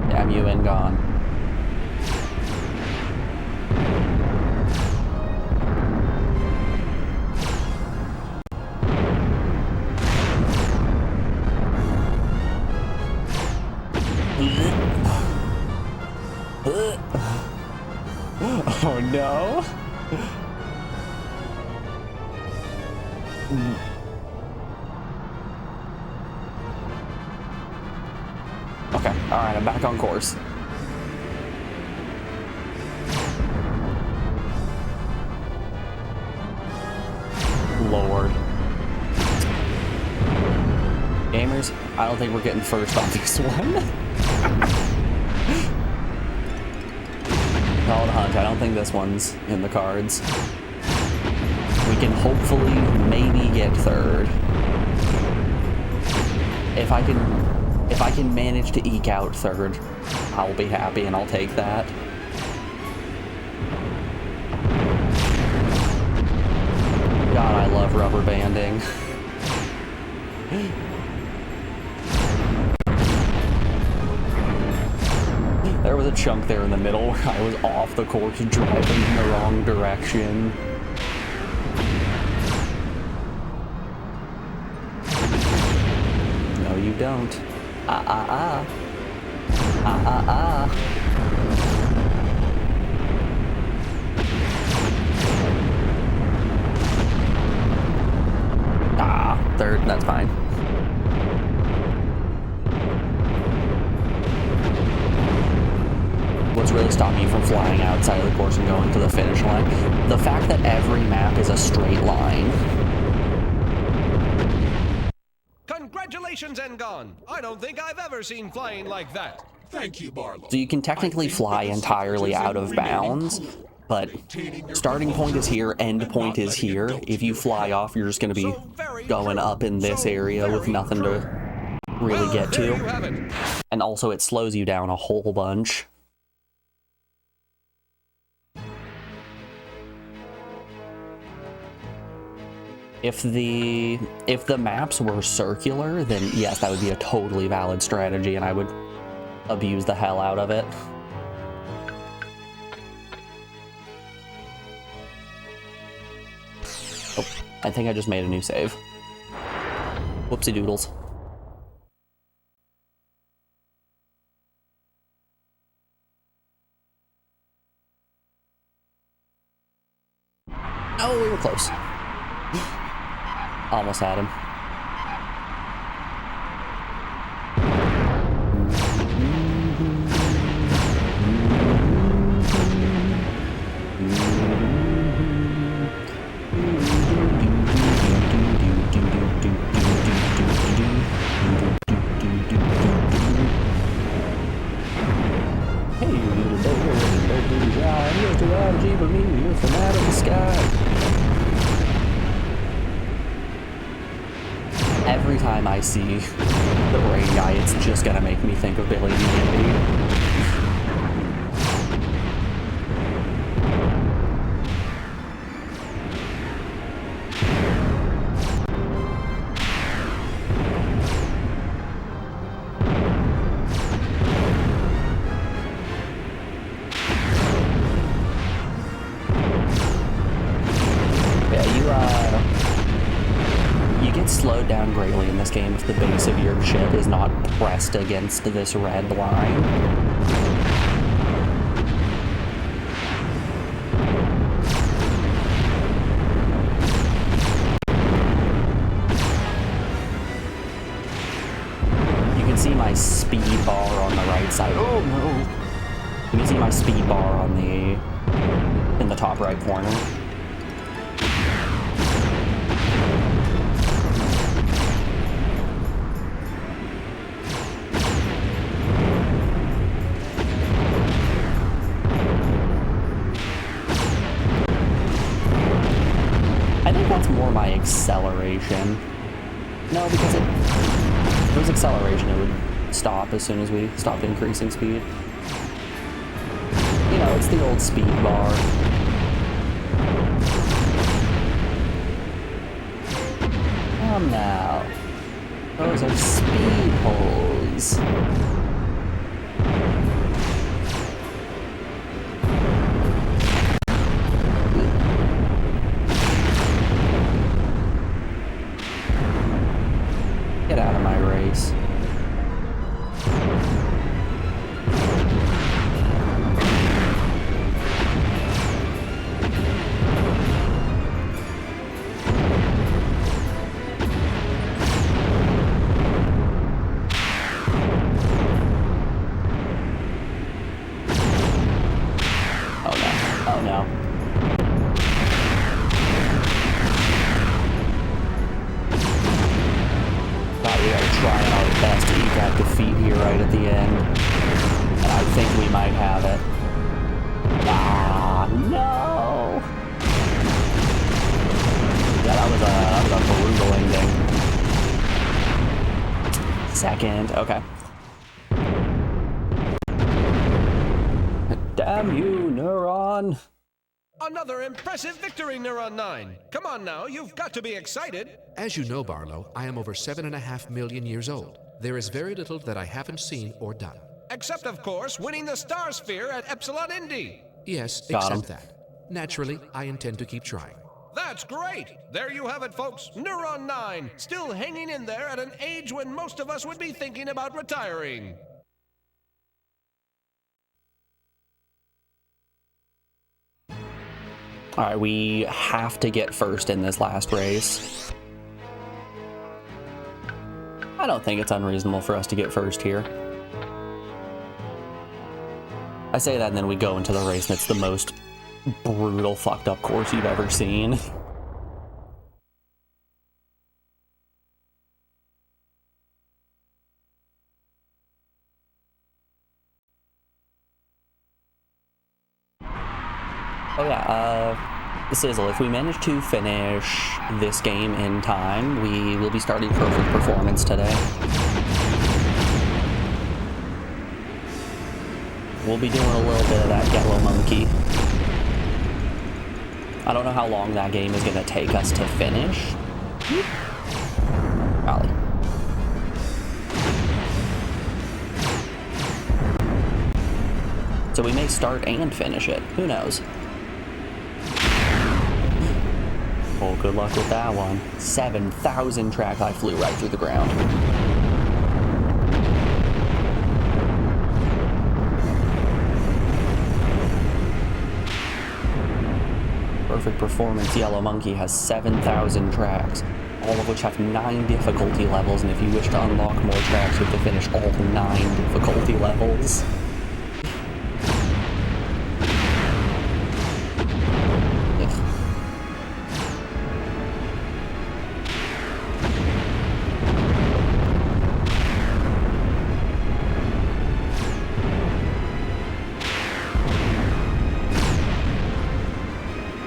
Damn you and gone. Oh no. Okay, alright, I'm back on course. Lord. Gamers, I don't think we're getting first on this one. Call it a hunt. I don't think this one's in the cards. We can hopefully maybe get third. If I can manage to eke out third, I'll be happy and I'll take that. God, I love rubber banding. There was a chunk there in the middle where I was off the course driving in the wrong direction. No, you don't. Ah. Ah, third, that's fine. What's really stopped me from flying outside of the course and going to the finish line? The fact that every map is a straight line. Congratulations, Engon! I don't think I've ever seen flying like that. Thank you, Barlow. So you can technically fly entirely out of bounds, but starting point is here, end point is here. If you fly off, you're just going to be going up in this area with nothing to really get to. And also it slows you down a whole bunch. If the maps were circular, then yes, that would be a totally valid strategy, and I would abuse the hell out of it. Oh, I think I just made a new save. Whoopsie doodles. Oh, we were close. Almost had him. Hey, little bird, here's the RG for me, you're from out of the sky. Every time I see the rain guy, it's just gonna make me think of Billy and Mandy. if the base of your ship is not pressed against this red line. See my speed bar on the right side. Oh no! You can see my speed bar on in the top right corner. I think that's more my acceleration. No, because if it was acceleration, it would stop as soon as we stopped increasing speed. You know, it's the old speed bar. Now. Those are speed holes. Get out of my race. Okay. Damn you, Neuron! Another impressive victory, Neuron 9. Come on now, you've got to be excited. As you know, Barlow, I am over 7.5 million years old. There is very little that I haven't seen or done. Except, of course, winning the Star Sphere at Epsilon Indy. Yes, Got except that. Naturally, I intend to keep trying. That's great! There you have it, folks. Neuron 9, still hanging in there at an age when most of us would be thinking about retiring. Alright, we have to get first in this last race. I don't think it's unreasonable for us to get first here. I say that and then we go into the race and it's the most brutal, fucked up course you've ever seen. Oh yeah, Sizzle, if we manage to finish this game in time, we will be starting Perfect Performance today. We'll be doing a little bit of that Yellow Monkey. I don't know how long that game is going to take us to finish. Golly. So we may start and finish it. Who knows? Oh, good luck with that one. 7,000 track. I flew right through the ground. Perfect Performance Yellow Monkey has 7,000 tracks, all of which have 9 difficulty levels, and if you wish to unlock more tracks, you have to finish all 9 difficulty levels.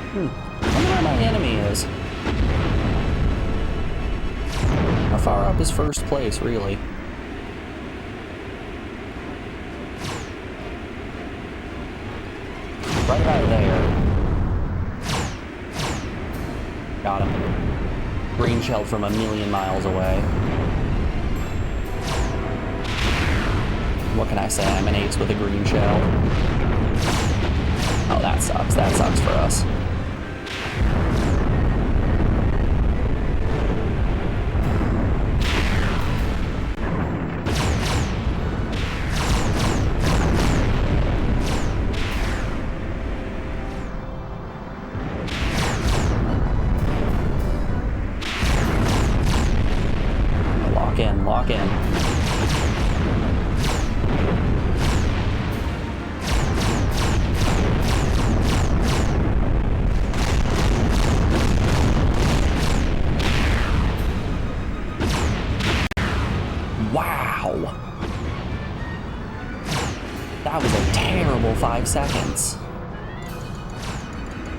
I wonder where my enemy is. How far up is first place, really? Right about there. Got him. Green shelled from 1,000,000 miles away. What can I say? I'm an ace with a green shell. Oh, that sucks. That sucks for us. again. Wow! That was a terrible 5 seconds.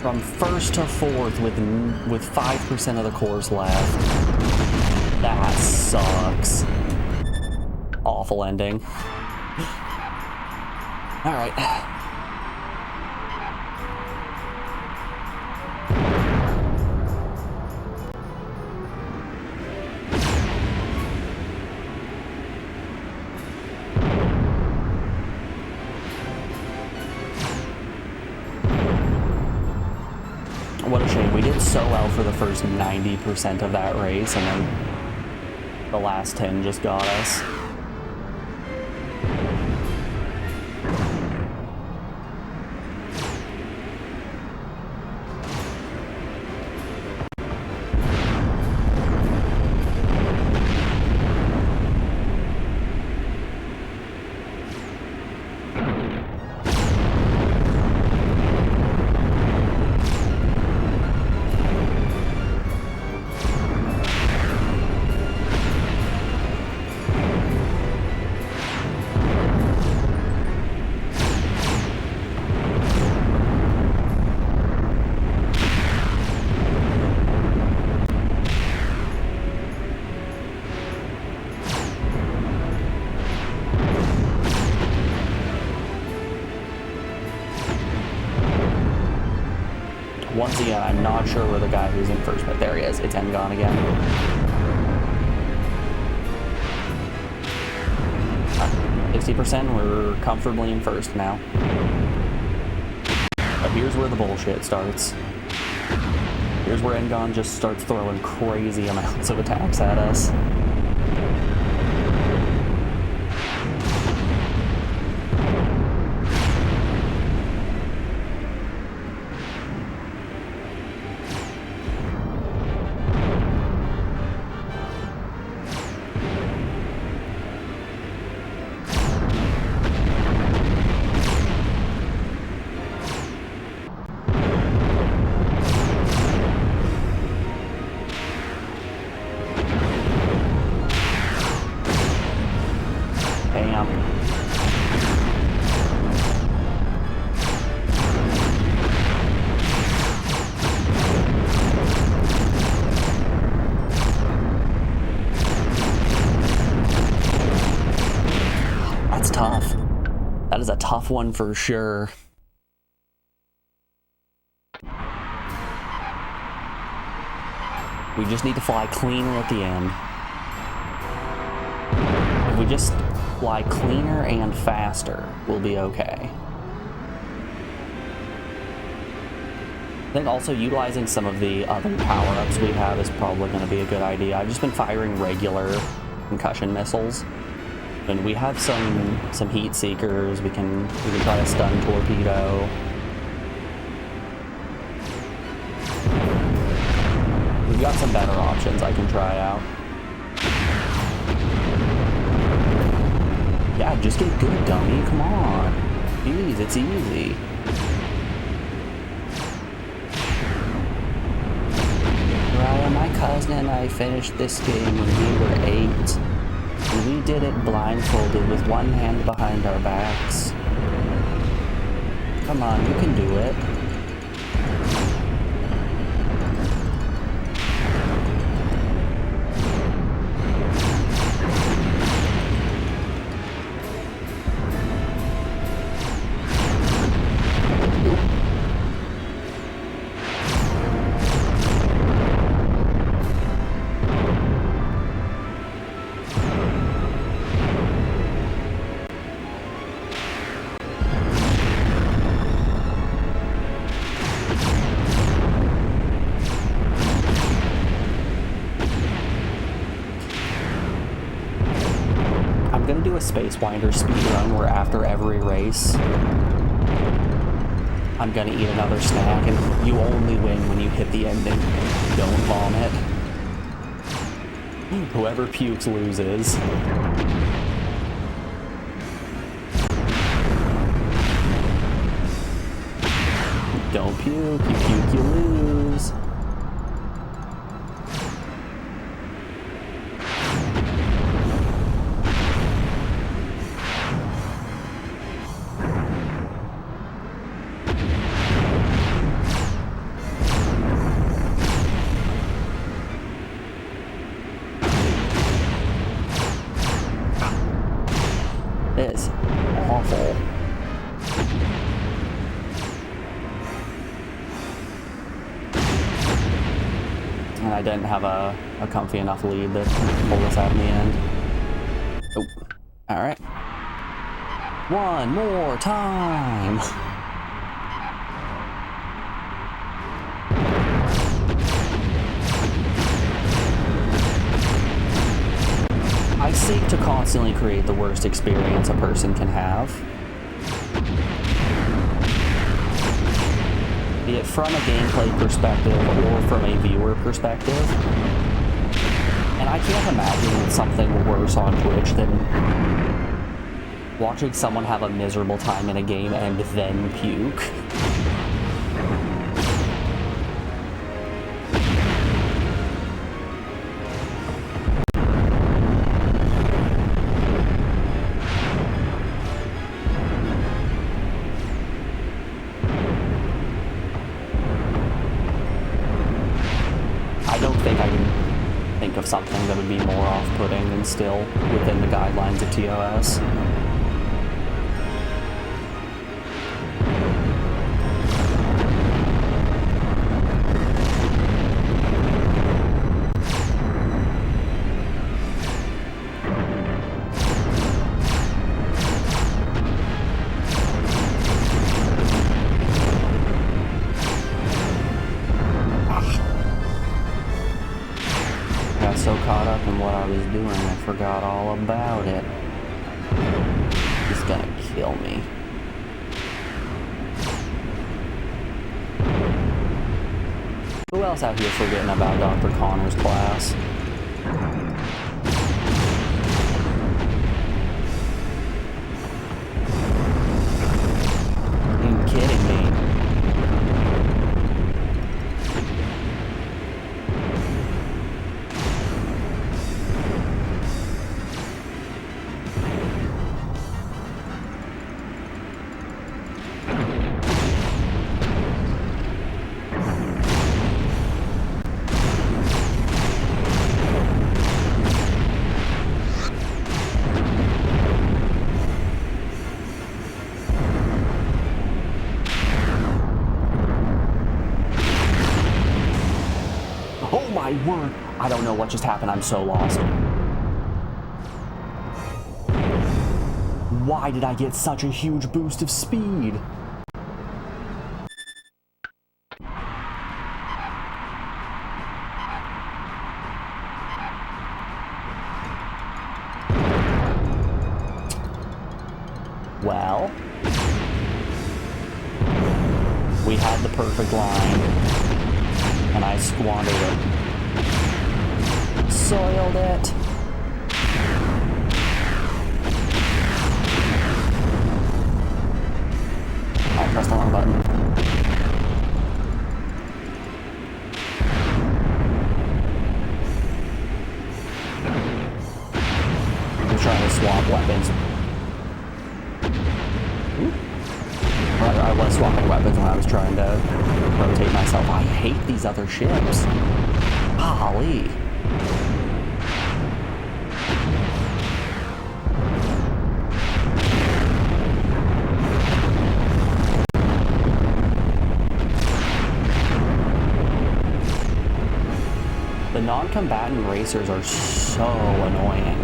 From first to fourth with 5% of the course left. That sucks. Awful ending. Alright. What a shame. We did so well for the first 90% of that race, and then the last 10 just got us. Once again, I'm not sure where the guy who's in first, but there he is. It's Engon again. 60%, we're comfortably in first now. But here's where the bullshit starts. Here's where Engon just starts throwing crazy amounts of attacks at us. That's tough. That is a tough one for sure. We just need to fly cleaner at the end. If we just fly cleaner and faster, we'll be okay. I think also utilizing some of the other power-ups we have is probably going to be a good idea. I've just been firing regular concussion missiles. And we have some heat seekers. We can try a stun torpedo. We've got some better options I can try out. Yeah, just get good, dummy. Come on. Jeez, it's easy. Raya, my cousin and I finished this game when we were 8. We did it blindfolded with one hand behind our backs. Come on, you can do it. A Starwinder speedrun where after every race I'm gonna eat another snack, and you only win when you hit the ending. Don't vomit. Whoever pukes loses. Don't puke, you puke, you lose. It's awful. And I didn't have a comfy enough lead that pulled us out in the end. Oh, all right. One more time. I seek to constantly create the worst experience a person can have. Be it from a gameplay perspective or from a viewer perspective. And I can't imagine something worse on Twitch than watching someone have a miserable time in a game and then puke. I don't think I can think of something that would be more off-putting and still within the guidelines of TOS. So caught up in what I was doing, I forgot all about it. He's gonna kill me. Who else out here forgetting about Dr. Connor's class? Are you kidding me? Oh my word! I don't know what just happened, I'm so lost. Why did I get such a huge boost of speed? Well, we had the perfect line, and I squandered it. Soiled it. I pressed the wrong button. I'm trying to swap weapons. I was swapping weapons when I was trying to rotate myself. I hate these other ships. Golly. The non-combatant racers are so annoying.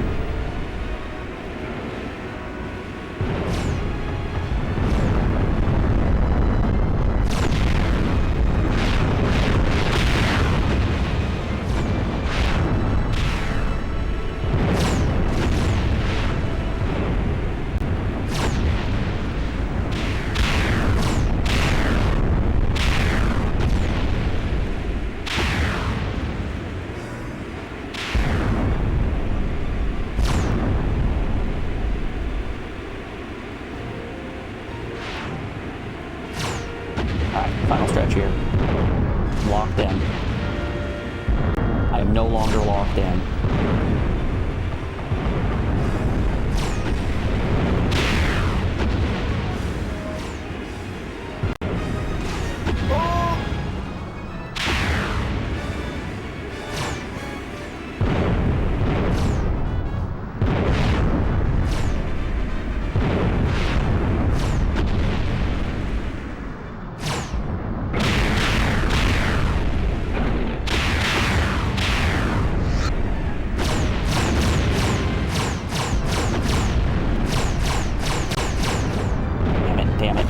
stretch here. I'm locked in. I am no longer locked in.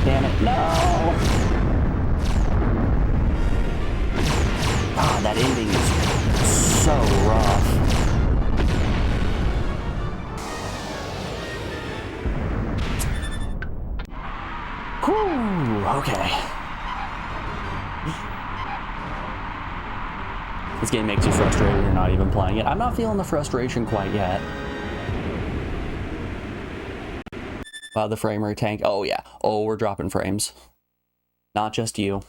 Damn it, no! Ah, that ending is so rough. Whew, okay. This game makes you frustrated, you're not even playing it. I'm not feeling the frustration quite yet. Wow, the frame rate tank. Oh, yeah. Oh, we're dropping frames. Not just you.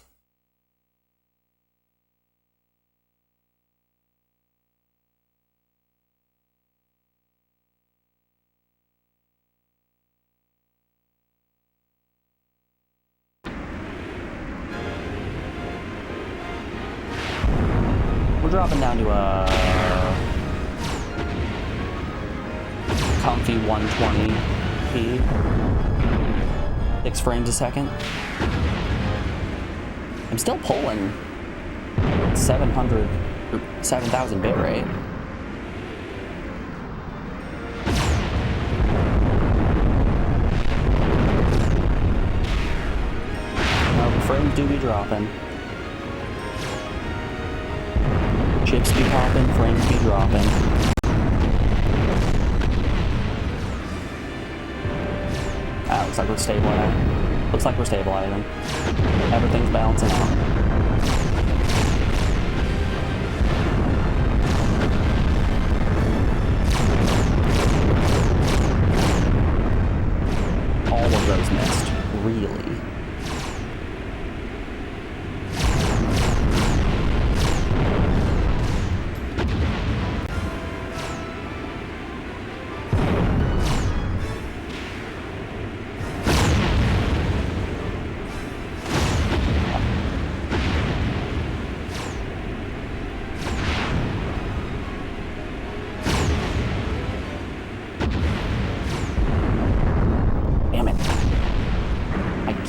We're dropping down to a comfy 120p. 6 frames a second. I'm still pulling 700 or 7,000 bit rate. No, the frames do be dropping. Chips be popping, frames be dropping. Looks like we're stabilizing. Looks like we're stabilizing. Everything's balancing out. All of those missed. Really.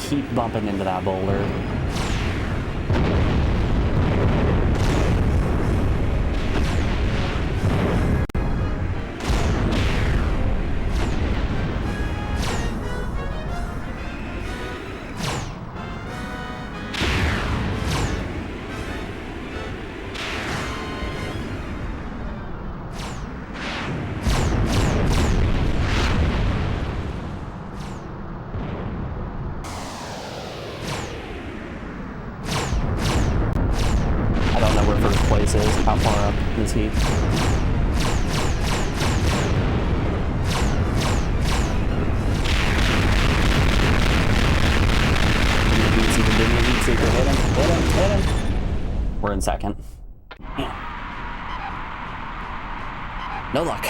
Keep bumping into that boulder. How far up is he? Hit him. We're in second. Damn. No luck.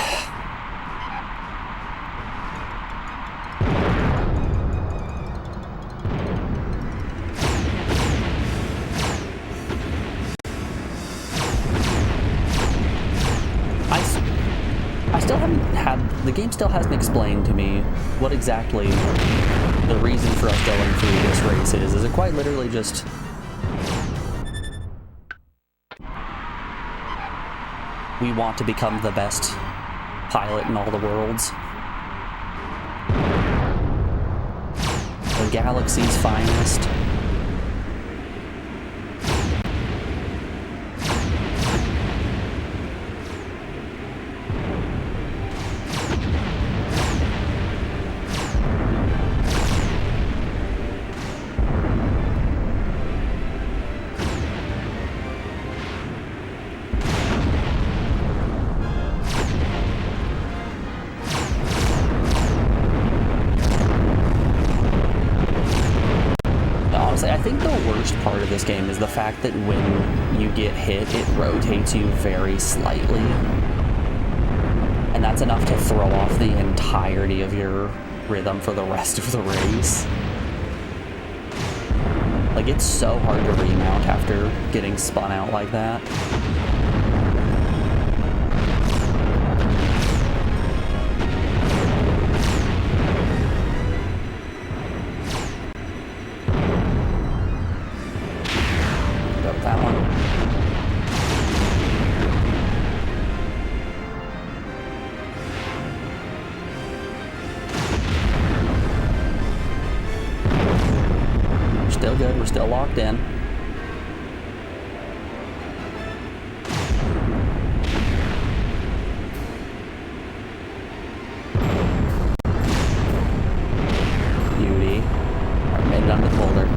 The game still hasn't explained to me what exactly the reason for us going through this race is. Is it quite literally just... we want to become the best pilot in all the worlds? The galaxy's finest? this game is the fact that when you get hit, it rotates you very slightly. And that's enough to throw off the entirety of your rhythm for the rest of the race. Like, it's so hard to remount after getting spun out like that. Got that one. Still good, we're still locked in. Beauty. Alright, made it under the boulder.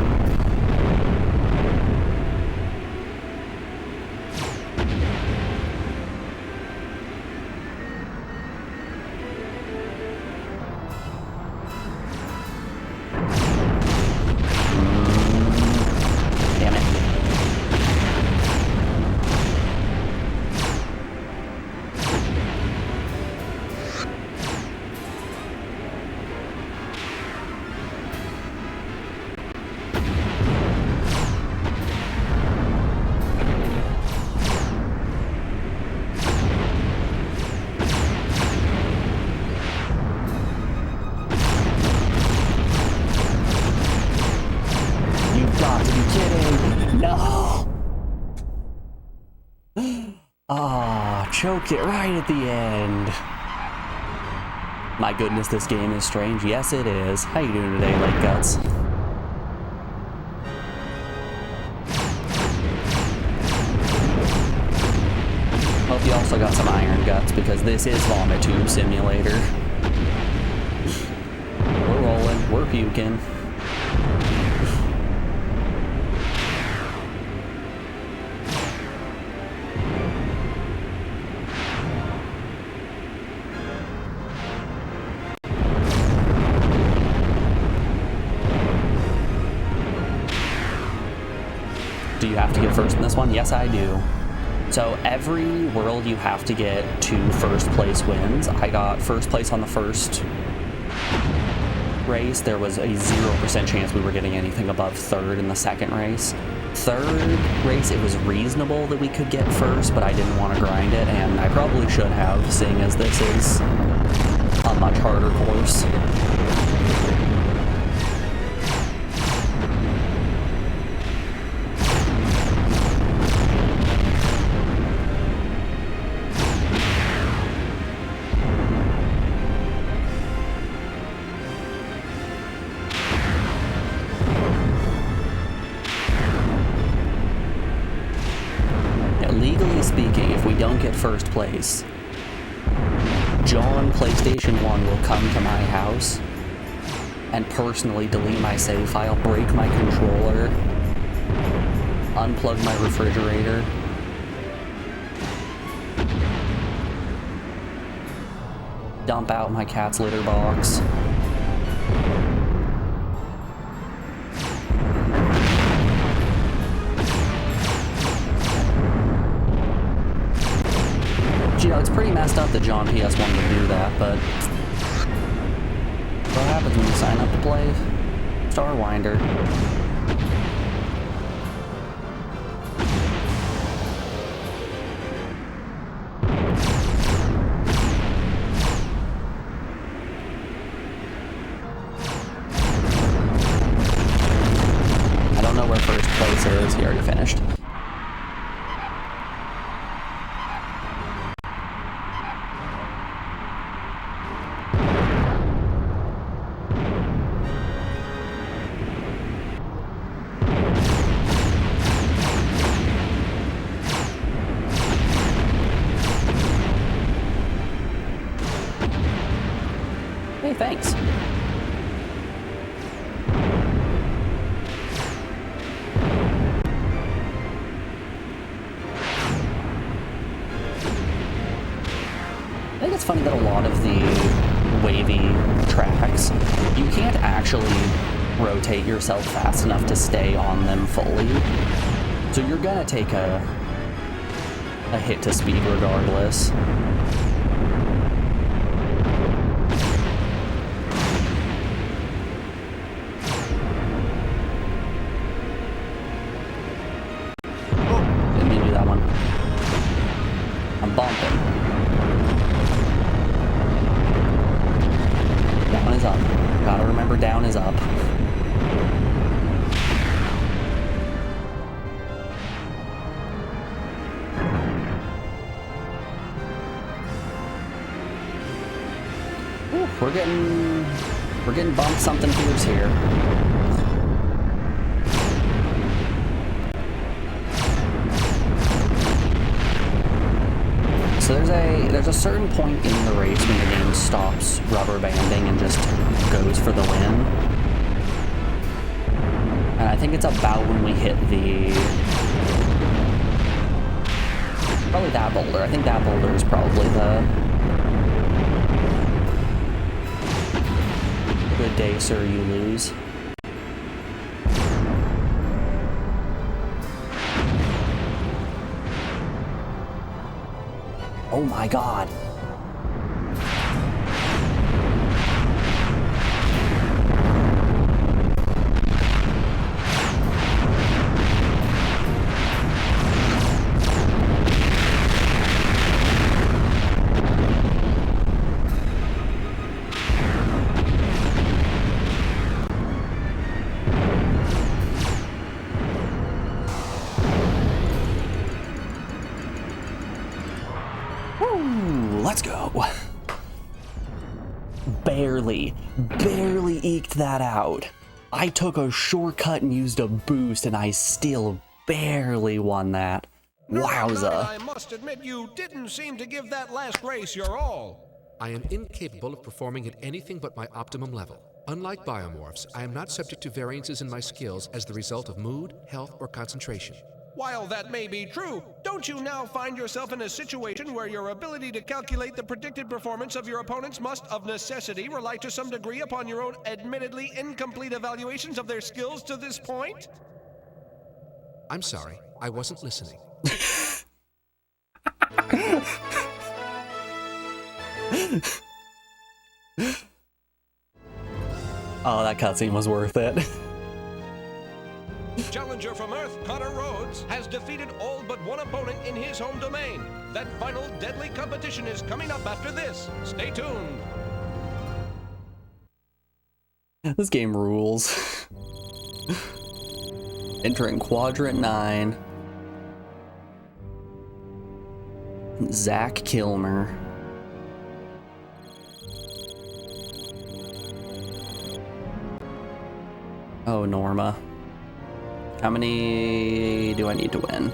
Damn it. You've got to be kidding. No. Ah, choked it right at the end. My goodness, this game is strange. Yes, it is. How you doing today, Lake Guts? Hope you also got some iron guts, because this is Vomit Tube Simulator. We're rolling. We're puking. Do you have to get first in this one? Yes, I do. So every world you have to get 2 first place wins. I got first place on the first race. There was a 0% chance we were getting anything above third in the second race. Third race, it was reasonable that we could get first, but I didn't want to grind it, and I probably should have, seeing as this is a much harder course. Legally speaking, if we don't get first place, John PlayStation 1 will come to my house and personally delete my save file, break my controller, unplug my refrigerator, dump out my cat's litter box. You know, it's pretty messed up that John PS1 would do that, but what happens when you sign up to play Starwinder? I don't know where first place is. He already finished. Hey, thanks. I think it's funny that a lot of the wavy tracks, you can't actually rotate yourself fast enough to stay on them fully. So you're gonna take a hit to speed regardless. Down is up. Ooh, we're getting bumped something fierce here. So there's a certain point in the race when the game stops rubber banding and just goes for the win. And I think it's about when we hit probably that boulder. I think that boulder is probably the good day, sir, you lose. Oh my god. Let's go. Barely eked that out. I took a shortcut and used a boost, and I still barely won that. Wowza. I must admit you didn't seem to give that last race your all. I am incapable of performing at anything but my optimum level. Unlike biomorphs, I am not subject to variances in my skills as the result of mood, health, or concentration. While that may be true, don't you now find yourself in a situation where your ability to calculate the predicted performance of your opponents must, of necessity, rely to some degree upon your own admittedly incomplete evaluations of their skills to this point? I'm sorry, I wasn't listening. Oh, that cutscene was worth it. Challenger from Earth, Connor Rhodes, has defeated all but one opponent in his home domain. That final deadly competition is coming up after this. Stay tuned. This game rules. Entering Quadrant 9. Zach Kilmer. Oh, Norma. How many do I need to win?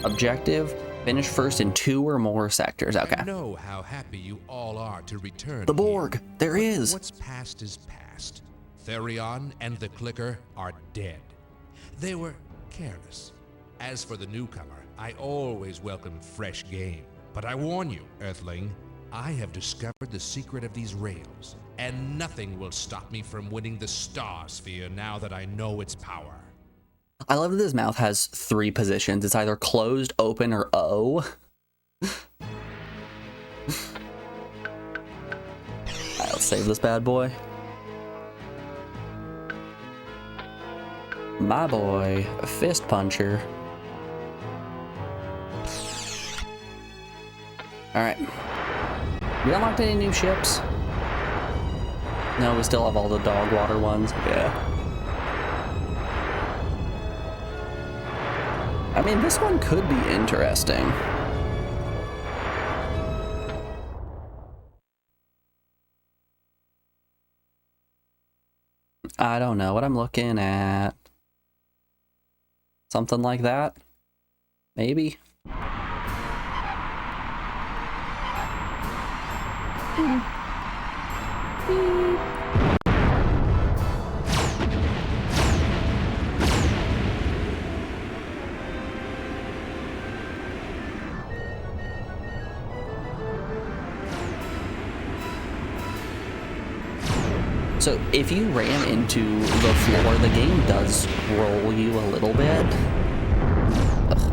Objective, finish first in 2 or more sectors. Okay. I know how happy you all are to return. The Borg, there is. What's past is past. Therion and the Clicker are dead. They were careless. As for the newcomer, I always welcome fresh game. But I warn you, Earthling, I have discovered the secret of these rails, and nothing will stop me from winning the Star Sphere now that I know its power. I love that this mouth has 3 positions. It's either closed, open, or O. Alright, let's save this bad boy. My boy, Fist Puncher. Alright. We unlocked any new ships? No, we still have all the dog water ones. Yeah. I mean, this one could be interesting. I don't know what I'm looking at. Something like that? Maybe? So if you ran into the floor, the game does roll you a little bit. Ugh.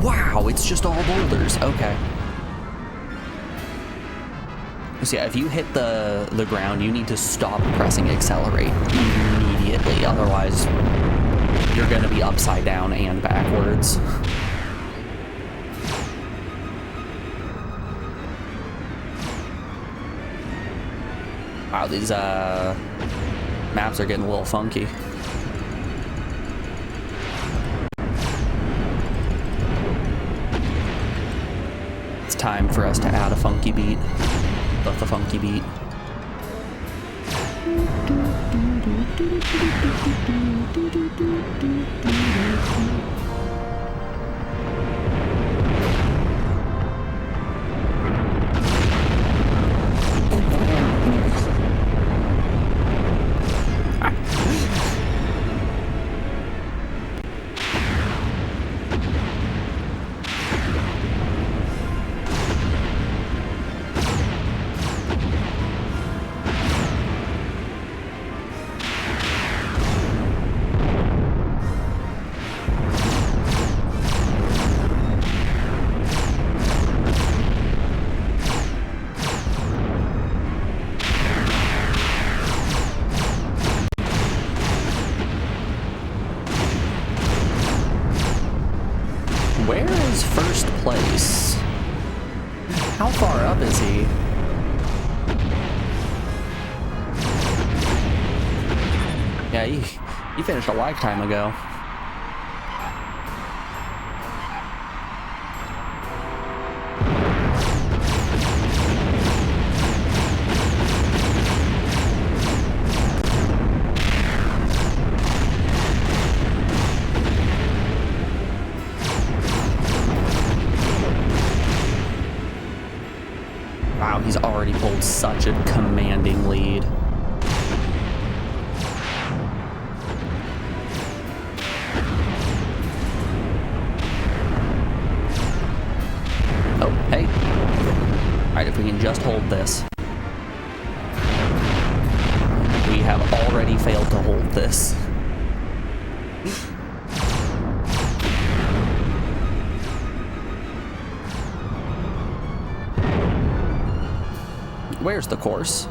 Wow, it's just all boulders. Okay. So yeah, if you hit the ground, you need to stop pressing accelerate immediately. Otherwise, you're going to be upside down and backwards. Wow, these maps are getting a little funky. It's time for us to add a funky beat. Love the funky beat. Where is first place? How far up is he? Yeah, he finished a lifetime ago. Wow, he's already pulled such a commanding lead. Oh, hey. Alright, if we can just hold this. We have already failed to hold this. Where's the course?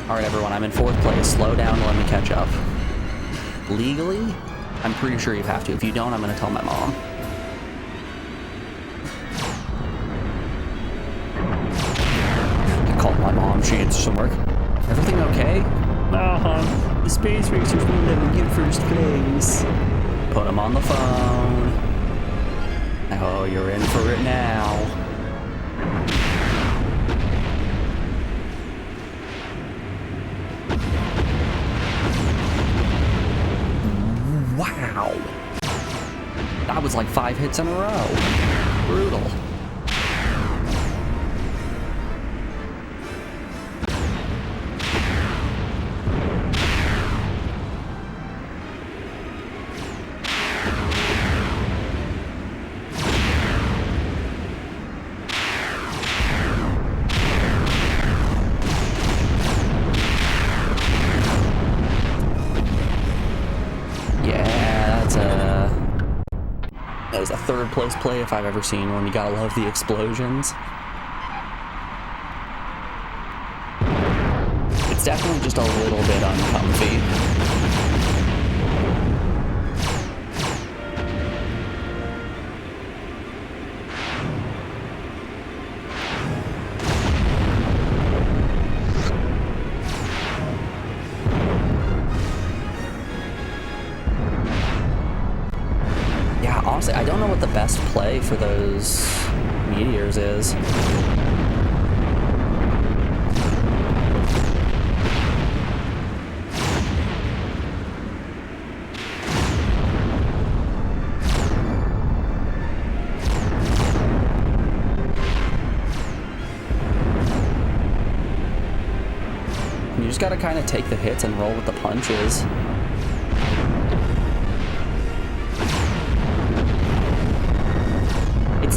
All right, everyone, I'm in 4th place. Slow down, let me catch up. Legally, I'm pretty sure you have to. If you don't, I'm gonna tell my mom. I called my mom, she answered some work. Everything okay? The space racers will never get first place. Put him on the phone. Oh, you're in for it now. Wow. That was like 5 hits in a row. Brutal. That is a 3rd place play if I've ever seen one. You gotta love the explosions. It's definitely just a little bit uncomfy. Honestly, I don't know what the best play for those meteors is. You just gotta kind of take the hits and roll with the punches.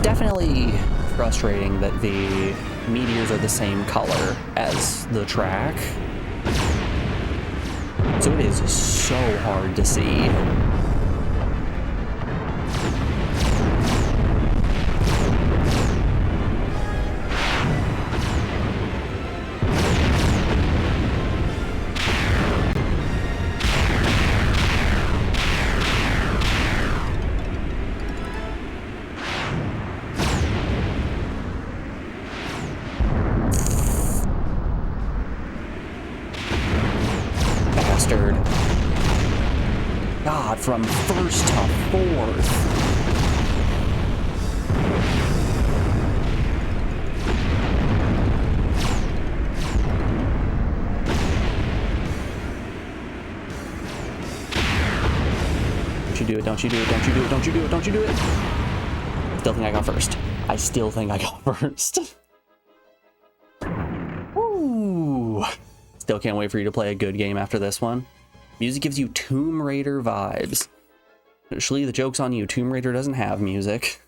definitely frustrating that the meteors are the same color as the track. So it is so hard to see. God, from first to fourth. Don't you do it, don't you do it, don't you do it, don't you do it, don't you do it. Still think I got first. I still think I got first. Woo! Still can't wait for you to play a good game after this one. Music gives you Tomb Raider vibes. Actually, the joke's on you. Tomb Raider doesn't have music.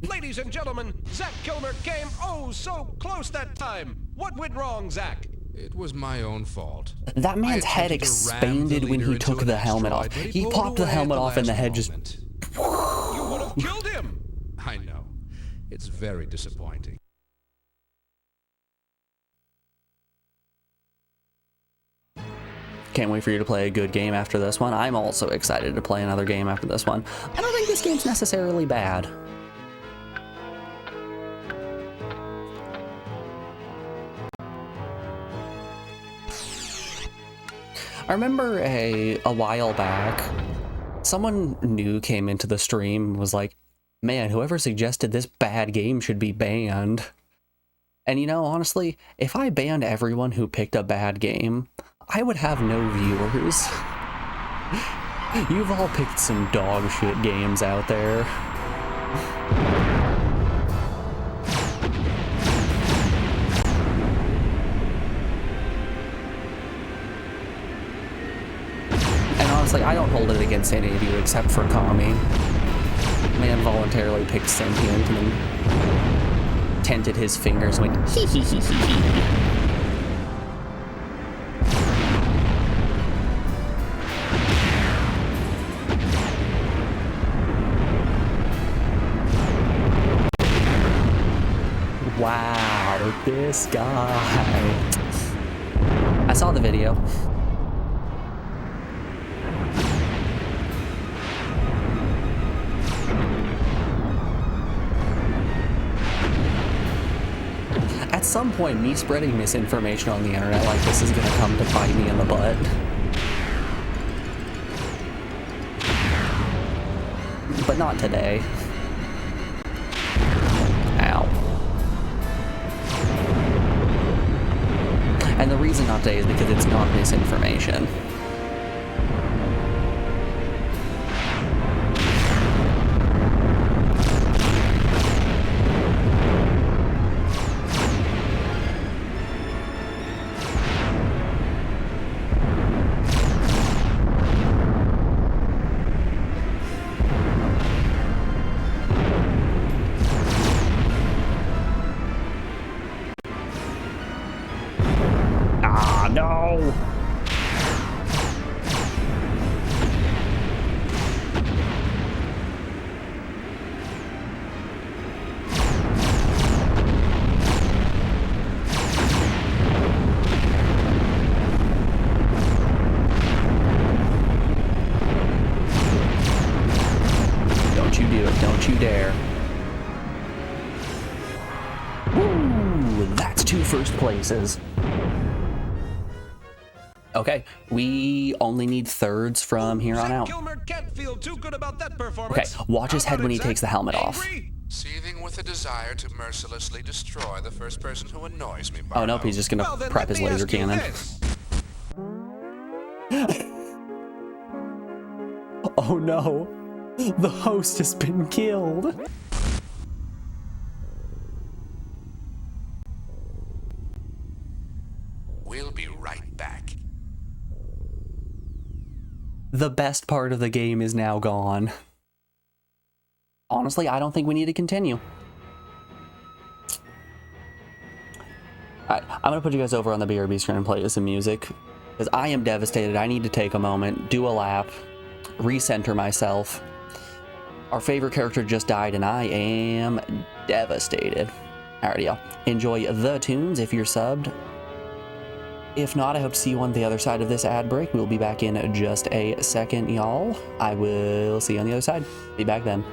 Ladies and gentlemen, Zach Kilmer came oh so close that time. What went wrong, Zach? It was my own fault. That man's head attempted to expanded ram the when he leader took into the an helmet off. asteroid, but He pulled popped the away at helmet off and the last head just... moment. You would have killed him. I know. It's very disappointing. Can't wait for you to play a good game after this one. I'm also excited to play another game after this one. I don't think this game's necessarily bad. I remember a while back, someone new came into the stream and was like, man, whoever suggested this bad game should be banned. And you know, honestly, if I banned everyone who picked a bad game, I would have no viewers. You've all picked some dog shit games out there. And honestly, I don't hold it against any of you except for Kami. Man voluntarily picked Sentient and then tented his fingers and went hee hee hee hee hee. Wow, this guy. I saw the video. At some point, me spreading misinformation on the internet like this is gonna come to bite me in the butt. But not today. Ow. And the reason not today is because it's not misinformation. No! Don't you do it, don't you dare. Woo! That's 2 first places. Okay, we only need thirds from here on out. Kilmer can't feel too good about that Okay, performance. watch his How head about when he it, takes the Zach? helmet off. Angry? Seething with a desire to mercilessly destroy the first person who annoys me, Oh Barlow. nope, he's just gonna Well, then prep let his me laser ask you cannon. this. Oh no, the host has been killed. We'll be right back. The best part of the game is now gone. honestly, I don't think we need to continue. Alright, I'm gonna put you guys over on the BRB screen and play some music. Because I am devastated. I need to take a moment, do a lap, recenter myself. Our favorite character just died, and I am devastated. Alrighty, y'all. Enjoy the tunes if you're subbed. If not, I hope to see you on the other side of this ad break. We'll be back in just a second, y'all. I will see you on the other side. Be back then.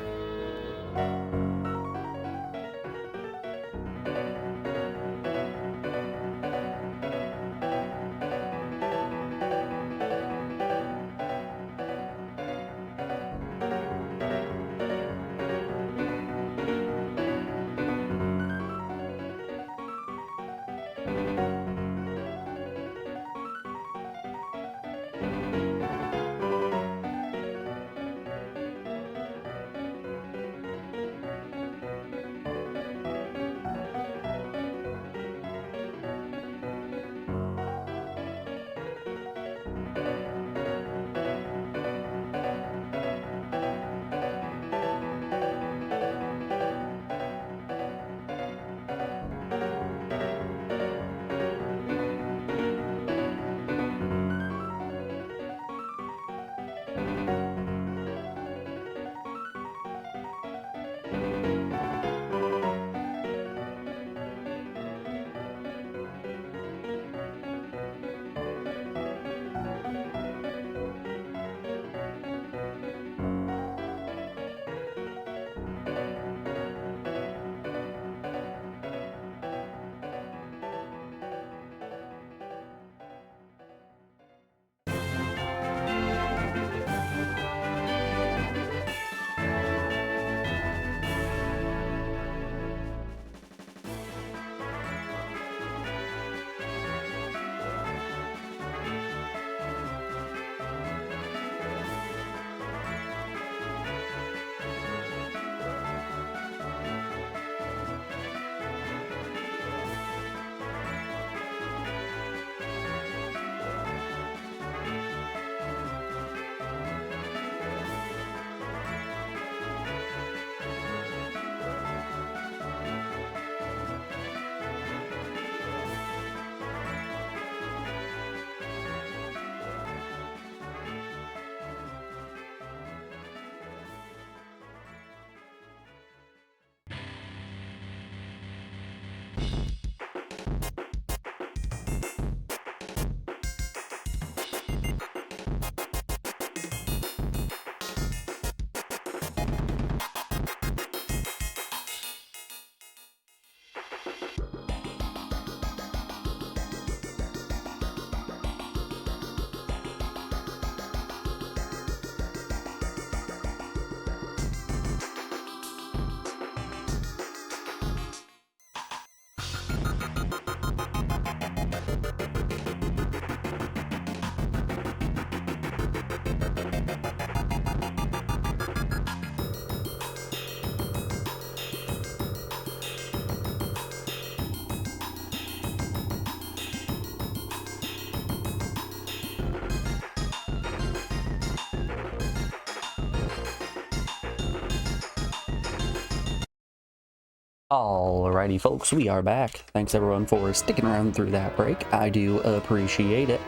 Alrighty, folks, we are back. Thanks everyone for sticking around through that break. I do appreciate it.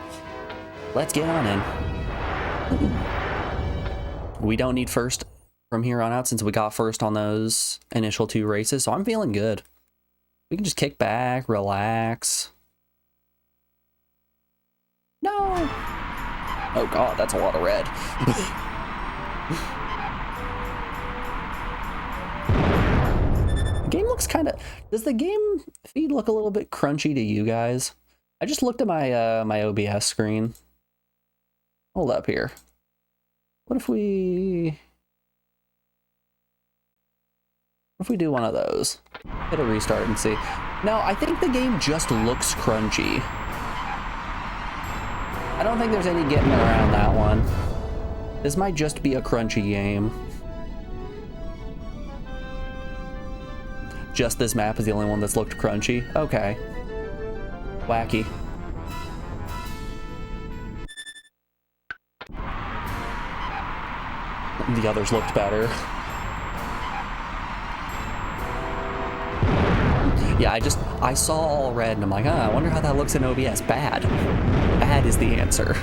Let's get on in. We don't need first from here on out since we got first on those initial 2 races, so I'm feeling good. We can just kick back, relax. No! Oh god, that's a lot of red. Game looks kind of... Does the game feed look a little bit crunchy to you guys? I just looked at my my OBS screen. Hold up here. What if we do one of those? Hit a restart and see. No, I think the game just looks crunchy. I don't think there's any getting around that one. This might just be a crunchy game. Just this map is the only one that's looked crunchy? Okay. Wacky. The others looked better. Yeah, I saw all red and I'm like, I wonder how that looks in OBS. Bad. Bad is the answer.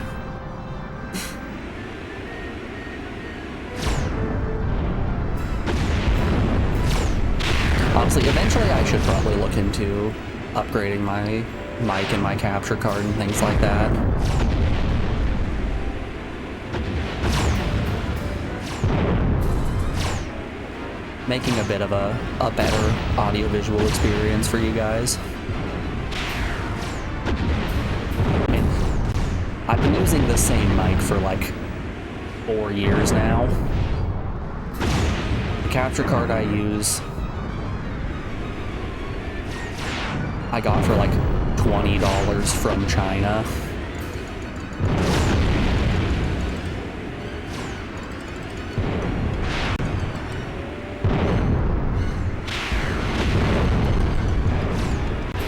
Honestly, eventually I should probably look into upgrading my mic and my capture card and things like that. Making a bit of a better audiovisual experience for you guys. I mean, I've been using the same mic for like 4 years now. The capture card I use, I got for like $20 from China.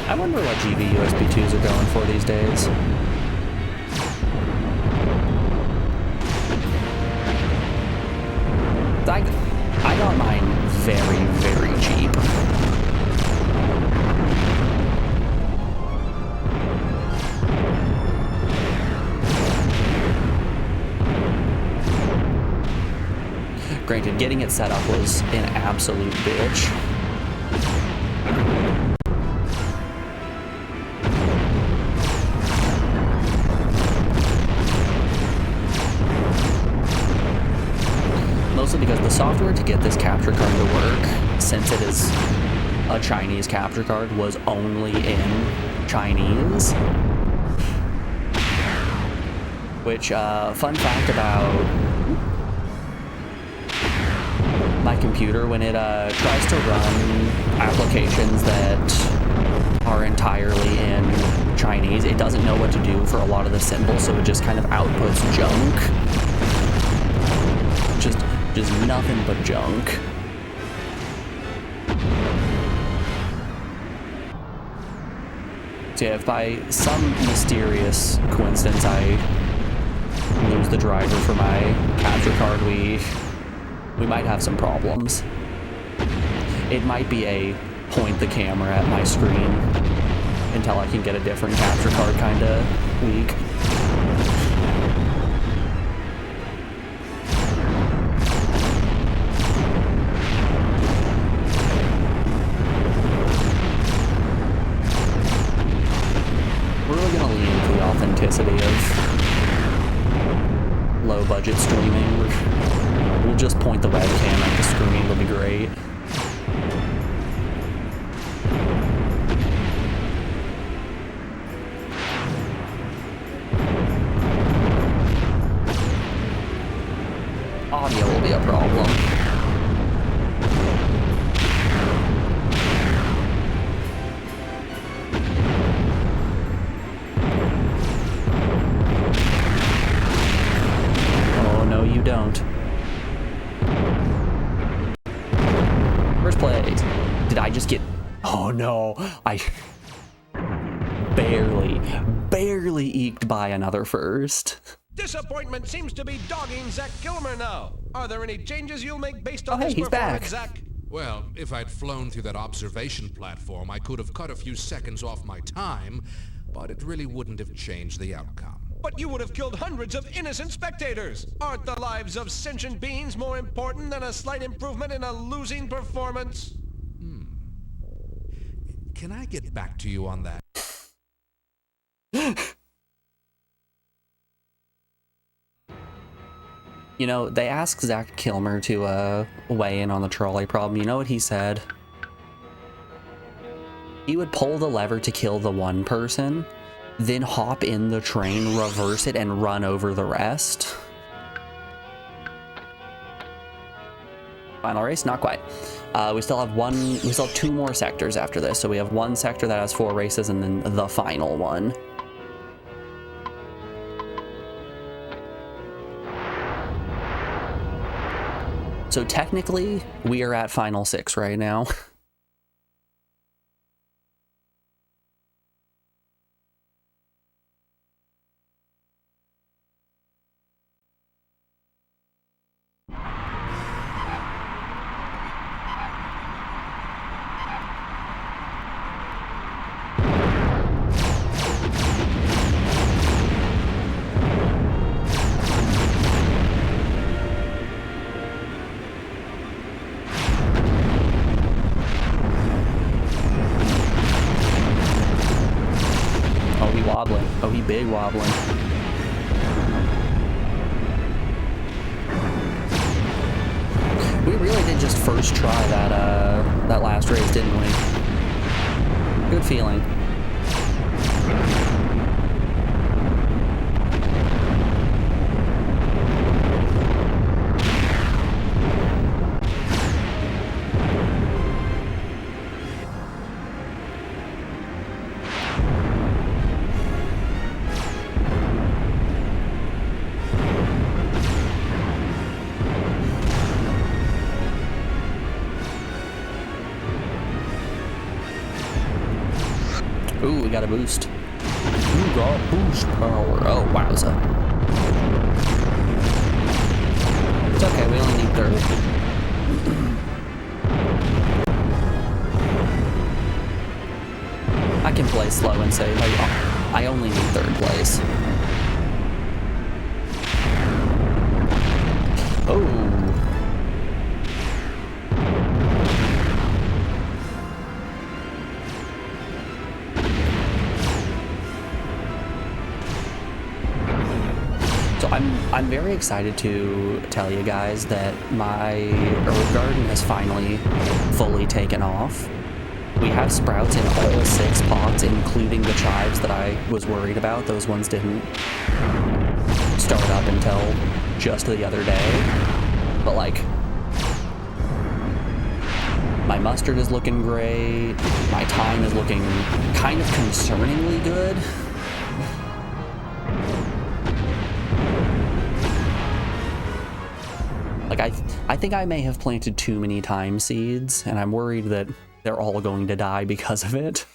I wonder what GV USB 2s are going for these days. I got mine very, very cheap. Granted, getting it set up was an absolute bitch. Mostly because the software to get this capture card to work, since it is a Chinese capture card, was only in Chinese. Which, fun fact about my computer, when it tries to run applications that are entirely in Chinese, it doesn't know what to do for a lot of the symbols, so it just kind of outputs junk. Just nothing but junk. So yeah, if by some mysterious coincidence I lose the driver for my capture card, we might have some problems. It might be a point the camera at my screen until I can get a different capture card kind of week. We're really gonna lean into the authenticity of low budget streaming. We'll just point the webcam at the screen, it'll be great. Audio will be a problem. Oh, no, you don't. First place. Did I just get... Oh, no. I barely eked by another first. Disappointment seems to be dogging Zach Kilmer now. Are there any changes you'll make based on Oh, hey, this he's performance, back. Zach? Well, if I'd flown through that observation platform, I could have cut a few seconds off my time, but it really wouldn't have changed the outcome. But you would have killed hundreds of innocent spectators. Aren't the lives of sentient beings more important than a slight improvement in a losing performance? Can I get back to you on that? You know, they asked Zach Kilmer to weigh in on the trolley problem. You know what he said? He would pull the lever to kill the one person, then hop in the train, reverse it, and run over the rest. Final race? Not quite. We still have 2 more sectors after this. So we have one sector that has 4 races and then the final one. So technically, we are at Final 6 right now. be big wobbling. We really did just first try that last race, didn't we? Good feeling. Ooh, we got a boost. You got boost power. Oh, wowza. It's okay, we only need third. I can play slow and say, I only need third place. Oh. I'm very excited to tell you guys that my herb garden has finally fully taken off. We have sprouts in all 6 pots, including the chives that I was worried about. Those ones didn't start up until just the other day. But like, my mustard is looking great. My thyme is looking kind of concerningly good. Like, I think I may have planted too many thyme seeds, and I'm worried that they're all going to die because of it.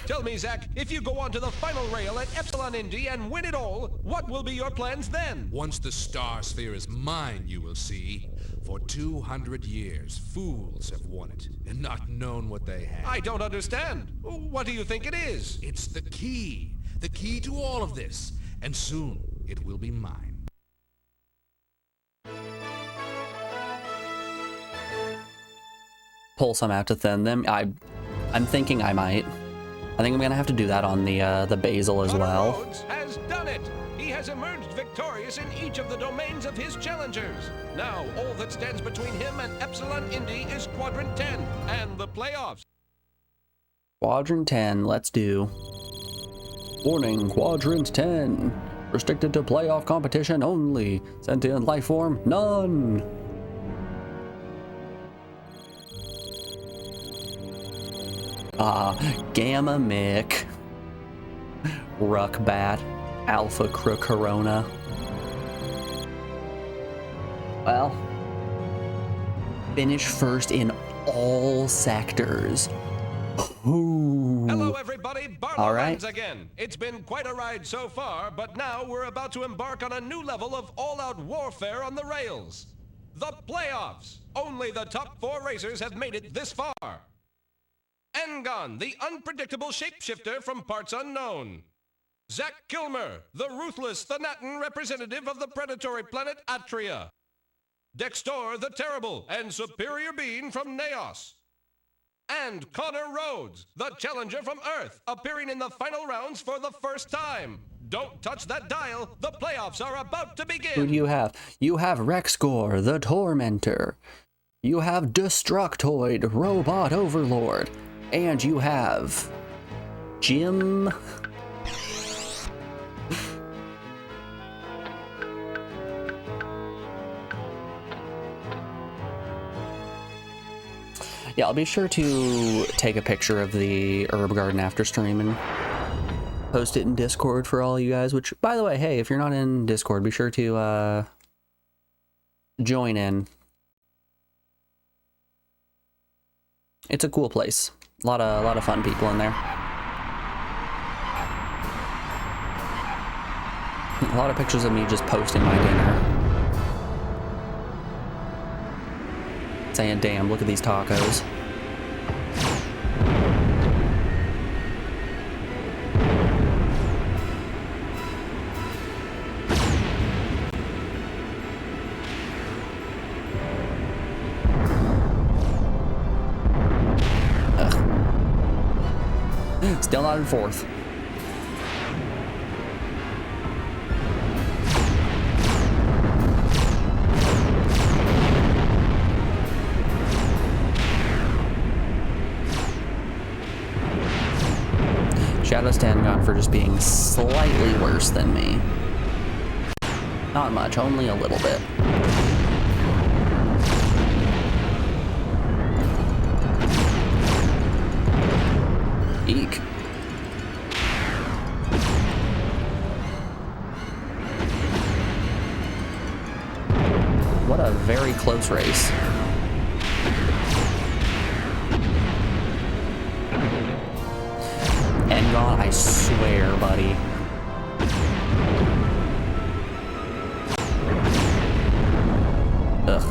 Tell me, Zach, if you go on to the final rail at Epsilon Indy and win it all, what will be your plans then? Once the star sphere is mine, you will see. For 200 years, fools have won it and not known what they have. I don't understand. What do you think it is? It's the key to all of this, and soon it will be mine. Pull some out to thin them. I'm thinking I might. I think I'm gonna have to do that on the basil as well. Connor Rhodes has done it. He has emerged victorious in each of the domains of his challengers. Now, all that stands between him and Epsilon Indy is Quadrant 10 and the playoffs. Quadrant 10, let's do. Warning, Quadrant 10. Restricted to playoff competition only. Sentient life form, none. Gamma Mick, Ruckbat, Alpha Corona. Well, finish first in all sectors. Ooh. Hello, everybody. Barlow All right. Lands again. It's been quite a ride so far, but now we're about to embark on a new level of all-out warfare on the rails. The playoffs. Only the top 4 racers have made it this far. Engon, the unpredictable shapeshifter from parts unknown. Zach Kilmer, the ruthless Thanatin representative of the predatory planet Atria. Dextor, the terrible and superior being from Naos. And Connor Rhodes, the challenger from Earth, appearing in the final rounds for the first time. Don't touch that dial, the playoffs are about to begin. Who do you have? You have Rexgor, the Tormentor. You have Destructoid, Robot Overlord. And you have Jim. Yeah, I'll be sure to take a picture of the herb garden after stream and post it in Discord for all you guys, which, by the way, hey, if you're not in Discord, be sure to join in. It's a cool place. A lot of fun people in there. A lot of pictures of me just posting my dinner. Saying, damn, look at these tacos. Still not in 4th. Shout out to Stengon for just being slightly worse than me. Not much, only a little bit. Eek. What a very close race. Engon, I swear, buddy. Ugh.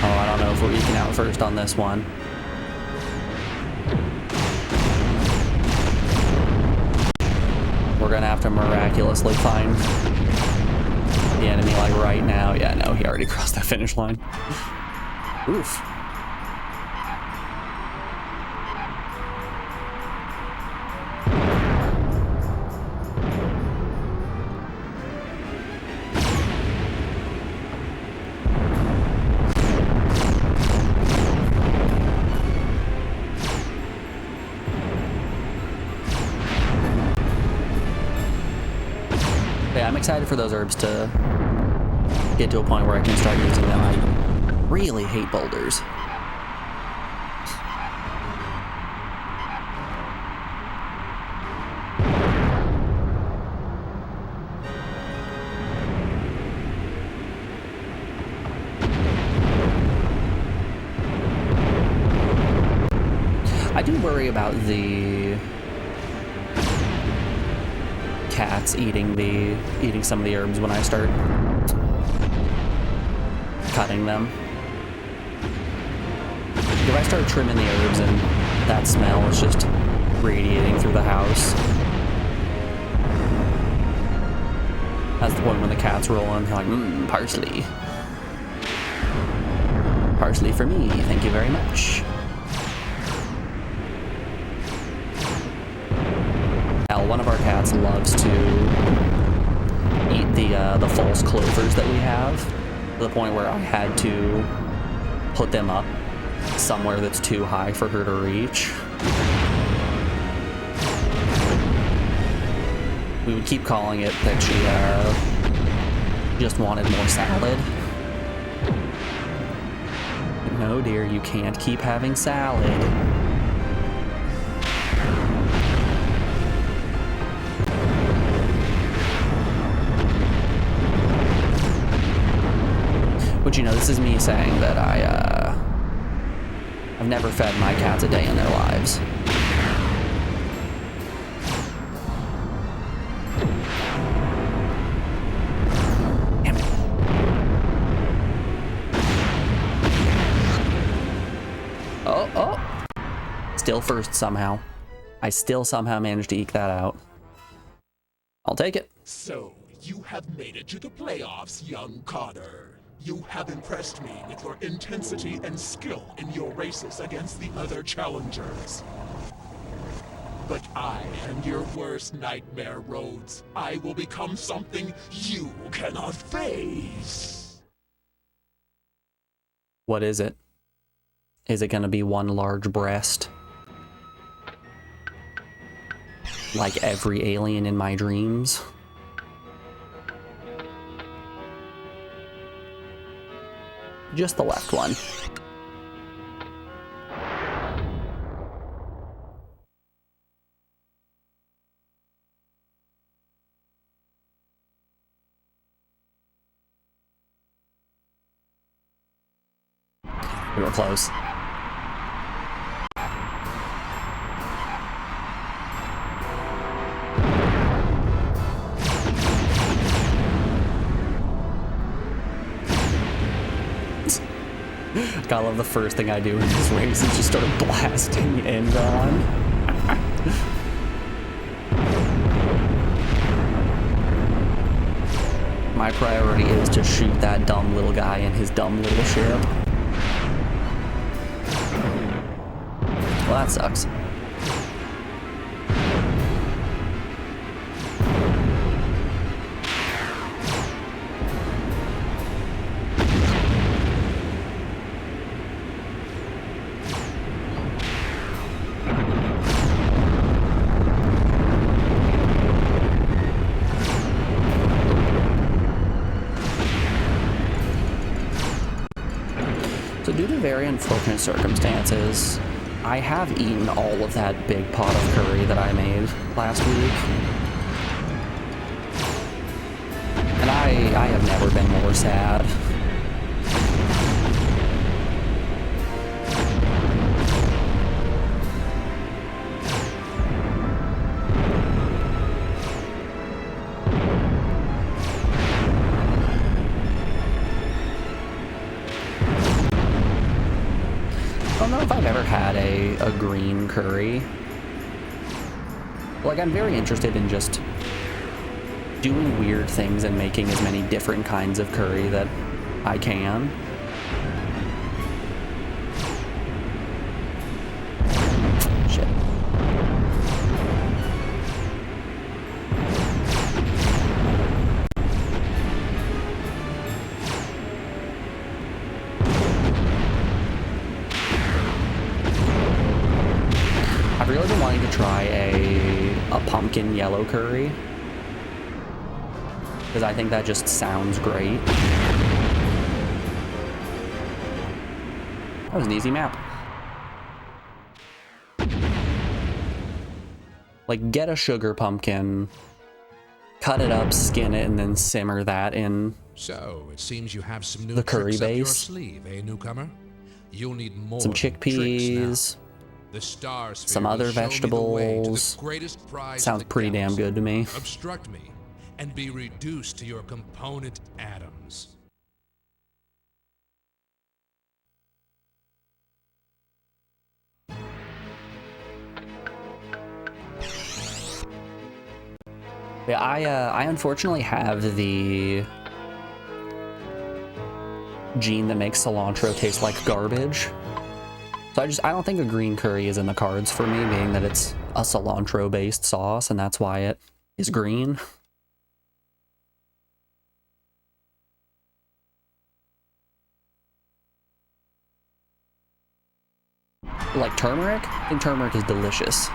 Oh, I don't know if we're eking out first on this one. We're gonna have to miraculously find the enemy like right now. Yeah, no, he already crossed that finish line. Oof. I'm excited for those herbs to get to a point where I can start using them. I really hate boulders. I do worry about the cats eating some of the herbs when I start cutting them. If I start trimming the herbs and that smell is just radiating through the house, that's the point when the cats roll in. They're like, parsley. Parsley for me, thank you very much. One of our cats loves to eat the false clovers that we have, to the point where I had to put them up somewhere that's too high for her to reach. We would keep calling it that she just wanted more salad. No, dear, you can't keep having salad. But you know, this is me saying that I've never fed my cats a day in their lives. Damn it. Oh. Still first somehow. I still somehow managed to eke that out. I'll take it. So, you have made it to the playoffs, young Connor. You have impressed me with your intensity and skill in your races against the other challengers. But I am your worst nightmare, Rhodes. I will become something you cannot face. What is it? Is it gonna be one large breast? Like every alien in my dreams? Just the left one. We were close. Gotta love the first thing I do in this race is just start blasting Engon. My priority is to shoot that dumb little guy in his dumb little ship. Well, that sucks. So due to very unfortunate circumstances, I have eaten all of that big pot of curry that I made last week. And I have never been more sad. I don't know if I've ever had a green curry. Like, I'm very interested in just doing weird things and making as many different kinds of curry that I can. Shit. I've really been wanting to try a pumpkin yellow curry, because I think that just sounds great. That was an easy map. Like, get a sugar pumpkin, cut it up, skin it, and then simmer that in So, it seems you have some new the curry tricks up your base. sleeve, eh, newcomer? You'll need more Some than tricks chickpeas, now. The star sphere some will other show me the way to the vegetables. greatest prize Sounds in the pretty damn galaxy. good to me. Obstruct me and be reduced to your component atoms. Yeah, I unfortunately have the gene that makes cilantro taste like garbage. So I don't think a green curry is in the cards for me, being that it's a cilantro-based sauce, and that's why it is green. Like turmeric? I think turmeric is delicious.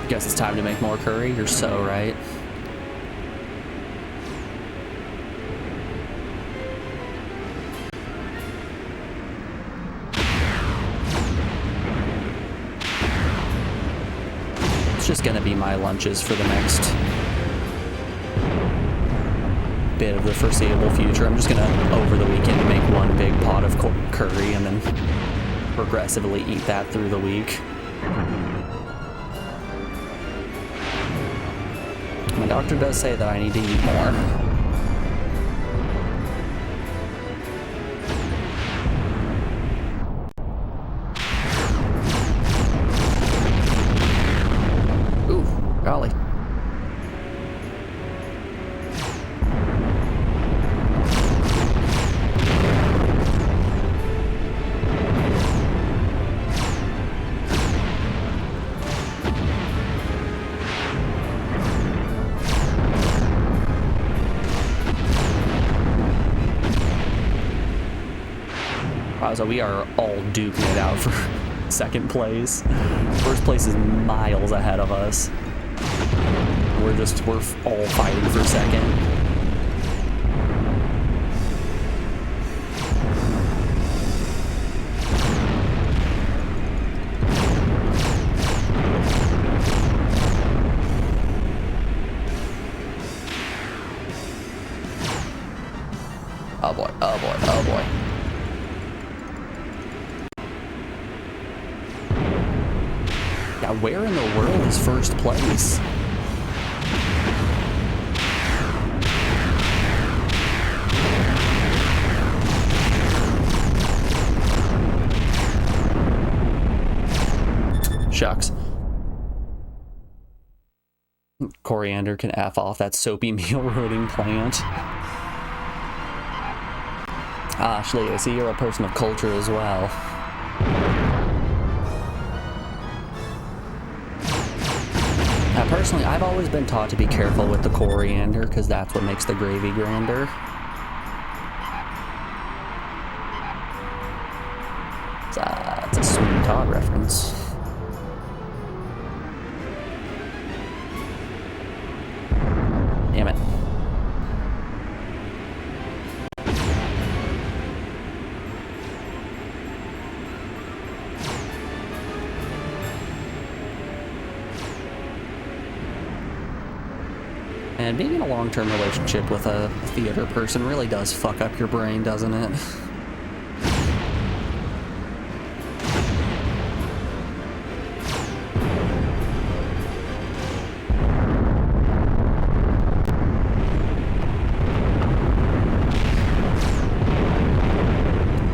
Guess it's time to make more curry. You're so right. It's just gonna be my lunches for the next bit of the foreseeable future. I'm just gonna, over the weekend, make one big pot of curry and then progressively eat that through the week. My doctor does say that I need to eat more. Ooh, golly. Wow, so we are all duking it out for second place. First place is miles ahead of us. We're all fighting for second. Oh boy, oh boy, oh boy. Yeah, where in the world is first place? Shucks. Coriander can F off that soapy meal roading plant. Ashley, I see you're a person of culture as well. Now, personally, I've always been taught to be careful with the coriander because that's what makes the gravy grander. It's a Sweeney Todd reference. Damn it. And being in a long-term relationship with a theater person really does fuck up your brain, doesn't it?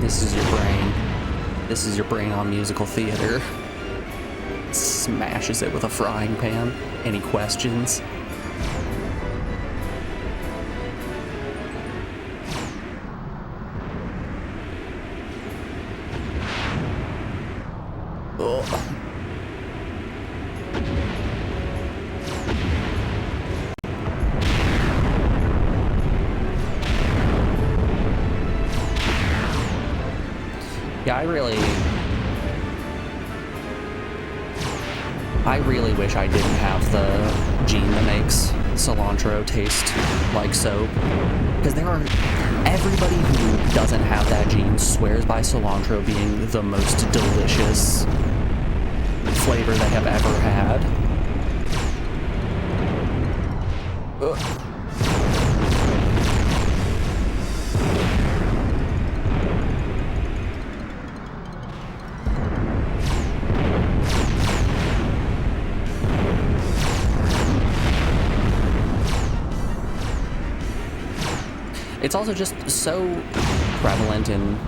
This is your brain. This is your brain on musical theater. Smashes it with a frying pan. Any questions? Yeah, I really wish I didn't have the gene that makes cilantro taste like soap. Because everybody who doesn't have that gene swears by cilantro being the most delicious flavor they have ever had. Ugh. It's also just so prevalent in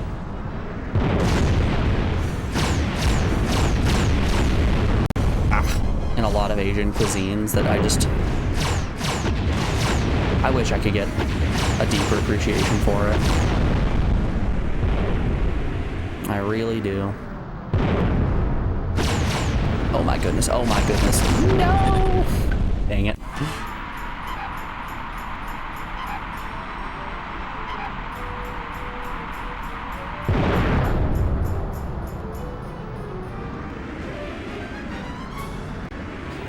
a lot of Asian cuisines that I wish I could get a deeper appreciation for it. I really do. Oh my goodness, oh my goodness. No! Dang it.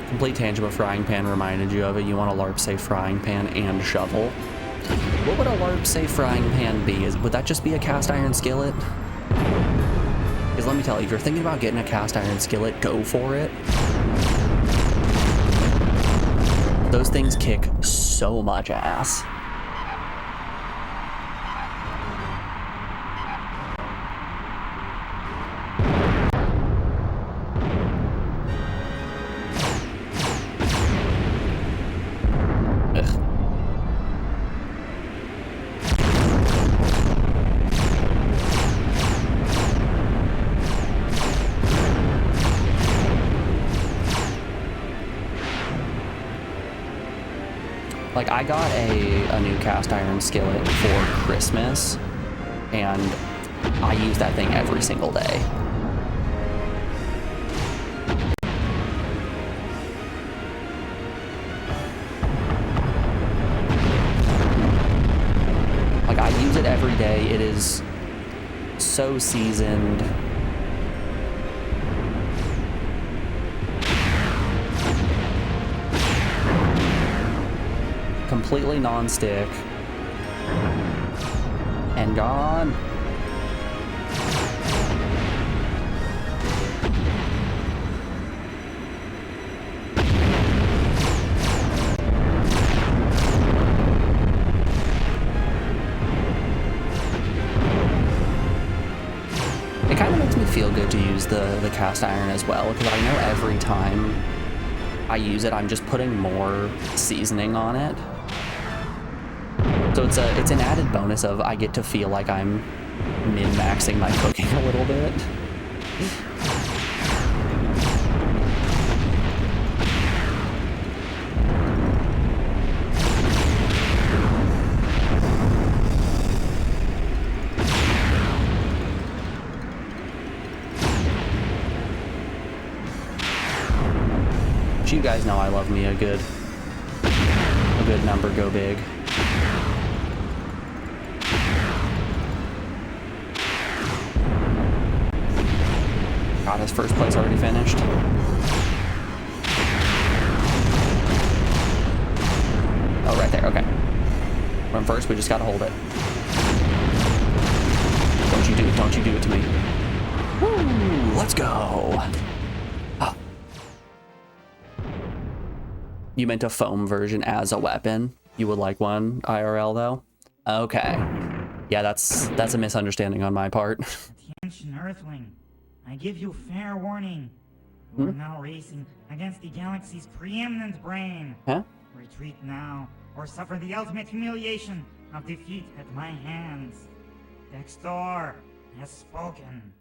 Complete tangent what frying pan reminded you of it. You want a LARP safe frying pan and shovel. What would a LARP safe frying pan be? Would that just be a cast iron skillet? Because let me tell you, if you're thinking about getting a cast iron skillet, go for it. Those things kick so much ass. Like, I got a new cast iron skillet for Christmas, and I use that thing every single day. Like, I use it every day. It is so seasoned. Completely non-stick and gone. It kind of makes me feel good to use the cast iron as well, because I know every time I use it, I'm just putting more seasoning on it. So it's an added bonus of I get to feel like I'm min-maxing my cooking a little bit. You guys know I love me a good number go big. God, his first place already finished. Oh, right there, okay. Run first, we just gotta hold it. Don't you do it to me. Woo, let's go. Ah. You meant a foam version as a weapon? You would like one IRL though? Okay. Yeah, that's a misunderstanding on my part. Attention, Earthling. I give you fair warning. You are now racing against the galaxy's preeminent brain. Huh? Retreat now, or suffer the ultimate humiliation of defeat at my hands. Dexter has spoken.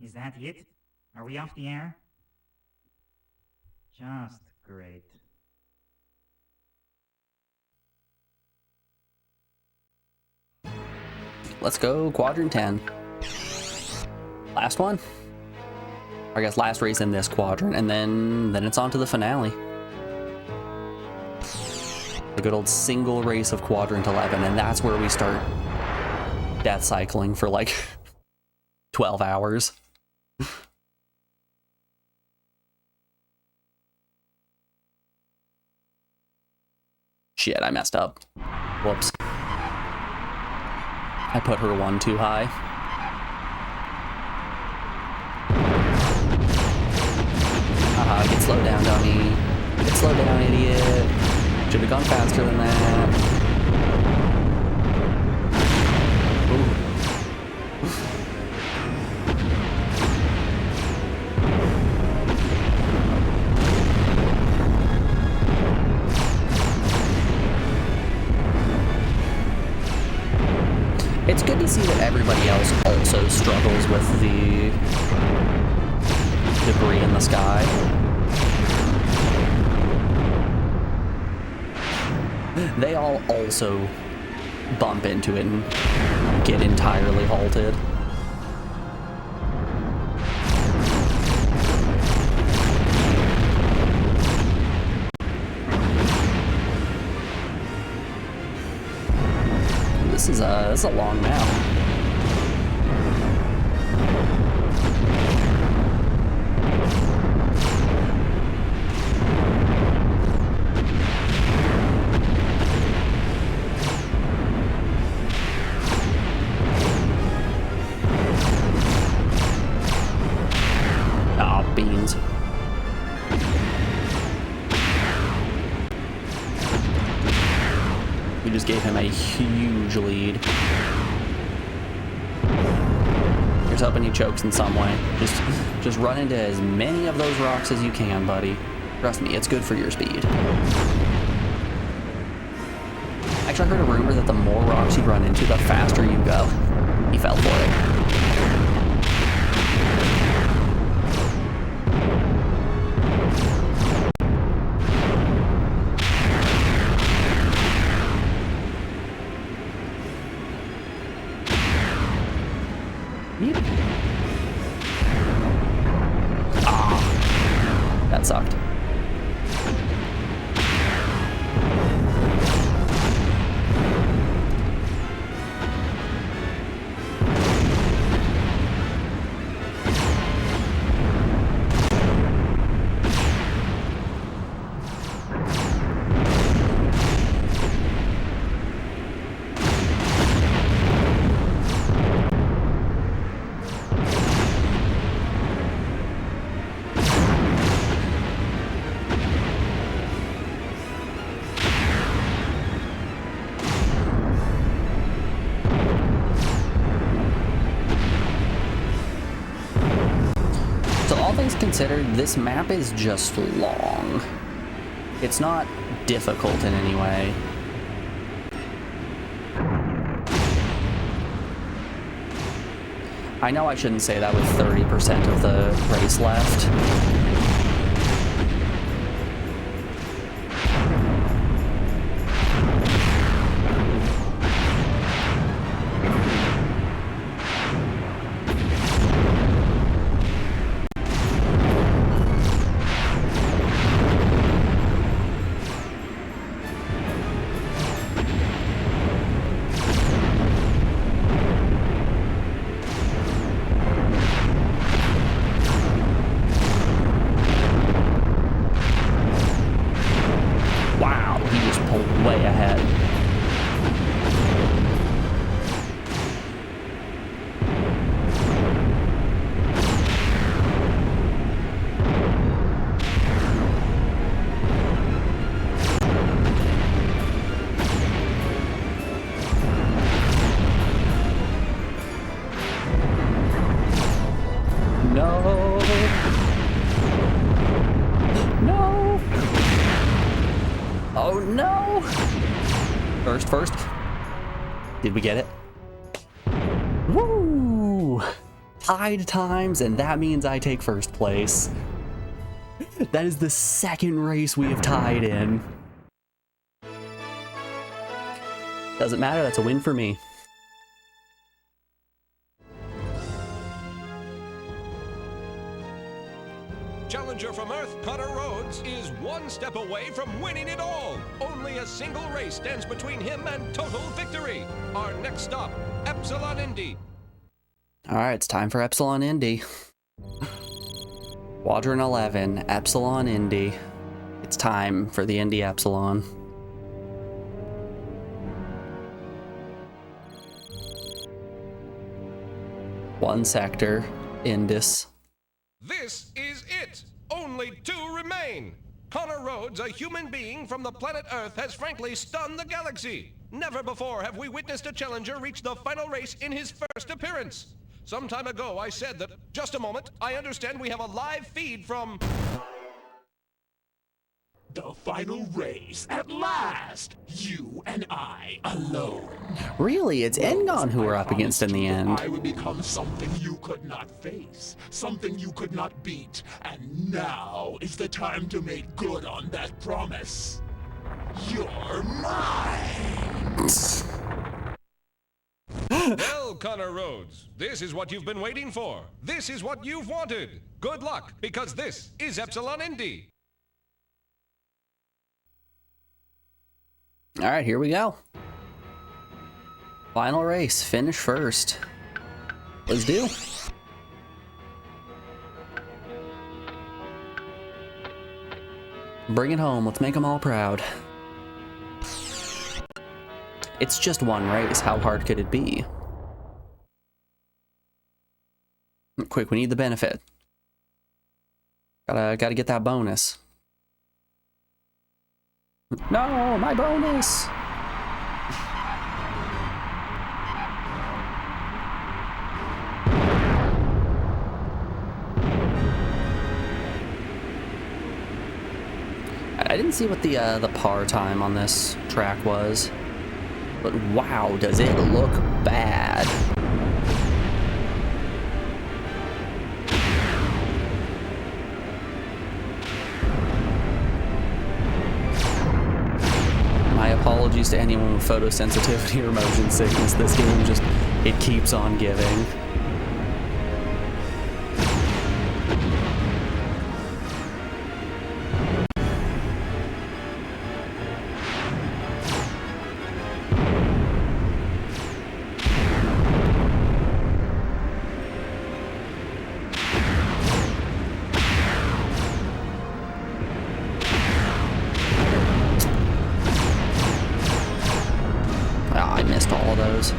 Is that it? Are we off the air? Just great. Let's go, Quadrant 10. Last one? I guess last race in this quadrant, and then it's on to the finale. The good old single race of Quadrant 11, and that's where we start death cycling for like 12 hours. Shit, I messed up. Whoops. I put her one too high. Haha, get slowed down, dummy. Get slowed down, idiot. Should have gone faster than that. Ooh. It's good to see that everybody else also struggles with the debris in the sky. They all also bump into it and get entirely halted. This is a long map. Beans. We just gave him a huge lead. Here's hoping he chokes in some way. Just run into as many of those rocks as you can, buddy. Trust me, it's good for your speed. Actually, I heard a rumor that the more rocks you run into, the faster you go. He fell for it. That sucked. Considered, this map is just long. It's not difficult in any way. I know I shouldn't say that with 30% of the race left. First. Did we get it? Woo! Tied times, and that means I take first place. That is the second race we have tied in. Doesn't matter, that's a win for me. Challenger from Earth, Connor Rhodes, is one step away from winning it all. Only a single race stands between him and total victory. Our next stop, Epsilon Indy. All right, it's time for Epsilon Indy. Quadrant 11, Epsilon Indy. It's time for the Indy Epsilon. One sector, Indus. This is it. Only two remain. Connor Rhodes, a human being from the planet Earth, has frankly stunned the galaxy. Never before have we witnessed a challenger reach the final race in his first appearance. Some time ago, I said that, just a moment, I understand we have a live feed from... The final race, at last! You and I, alone. Really? It's Engon who we're up against in the end. I would become something you could not face, something you could not beat, and now is the time to make good on that promise. You're mine! Well, Connor Rhodes, this is what you've been waiting for. This is what you've wanted. Good luck, because this is Epsilon Indy. All right, here we go. Final race, finish first. Let's do. Bring it home, let's make them all proud. It's just one race, how hard could it be? Quick, we need the benefit. Gotta get that bonus. No, my bonus! I didn't see what the par time on this track was, but wow, does it look bad. My apologies to anyone with photosensitivity or motion sickness. This game just, it keeps on giving. I missed all of those.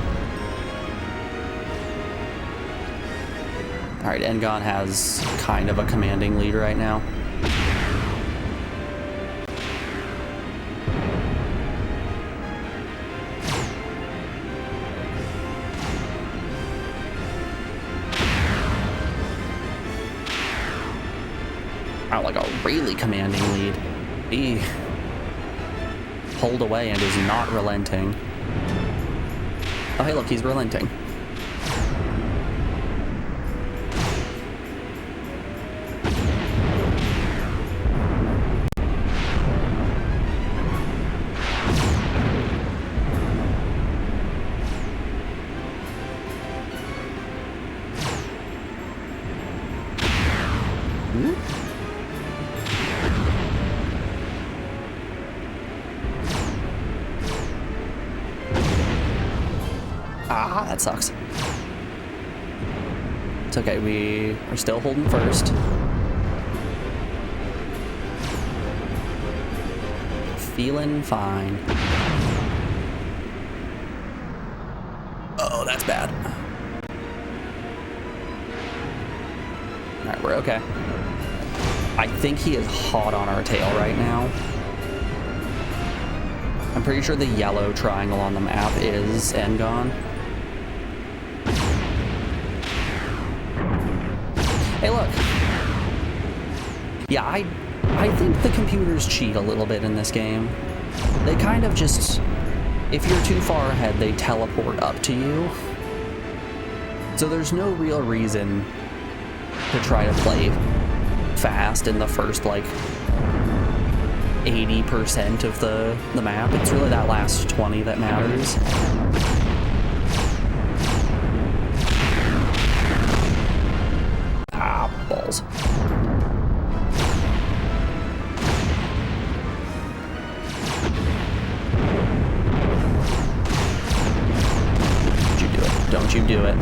Alright, Engon has kind of a commanding lead right now. Wow, like a really commanding lead. He pulled away and is not relenting. Oh, hey, look, he's relenting. Ah, that sucks. It's okay, we are still holding first. Feeling fine. Oh, that's bad. Alright, we're okay. I think he is hot on our tail right now. I'm pretty sure the yellow triangle on the map is Engon. Hey, look. Yeah, I think the computers cheat a little bit in this game. They kind of just if you're too far ahead, they teleport up to you. So there's no real reason to try to play fast in the first, like, 80% of the map. It's really that last 20 that matters. Ah, balls. Don't you do it. Don't you do it.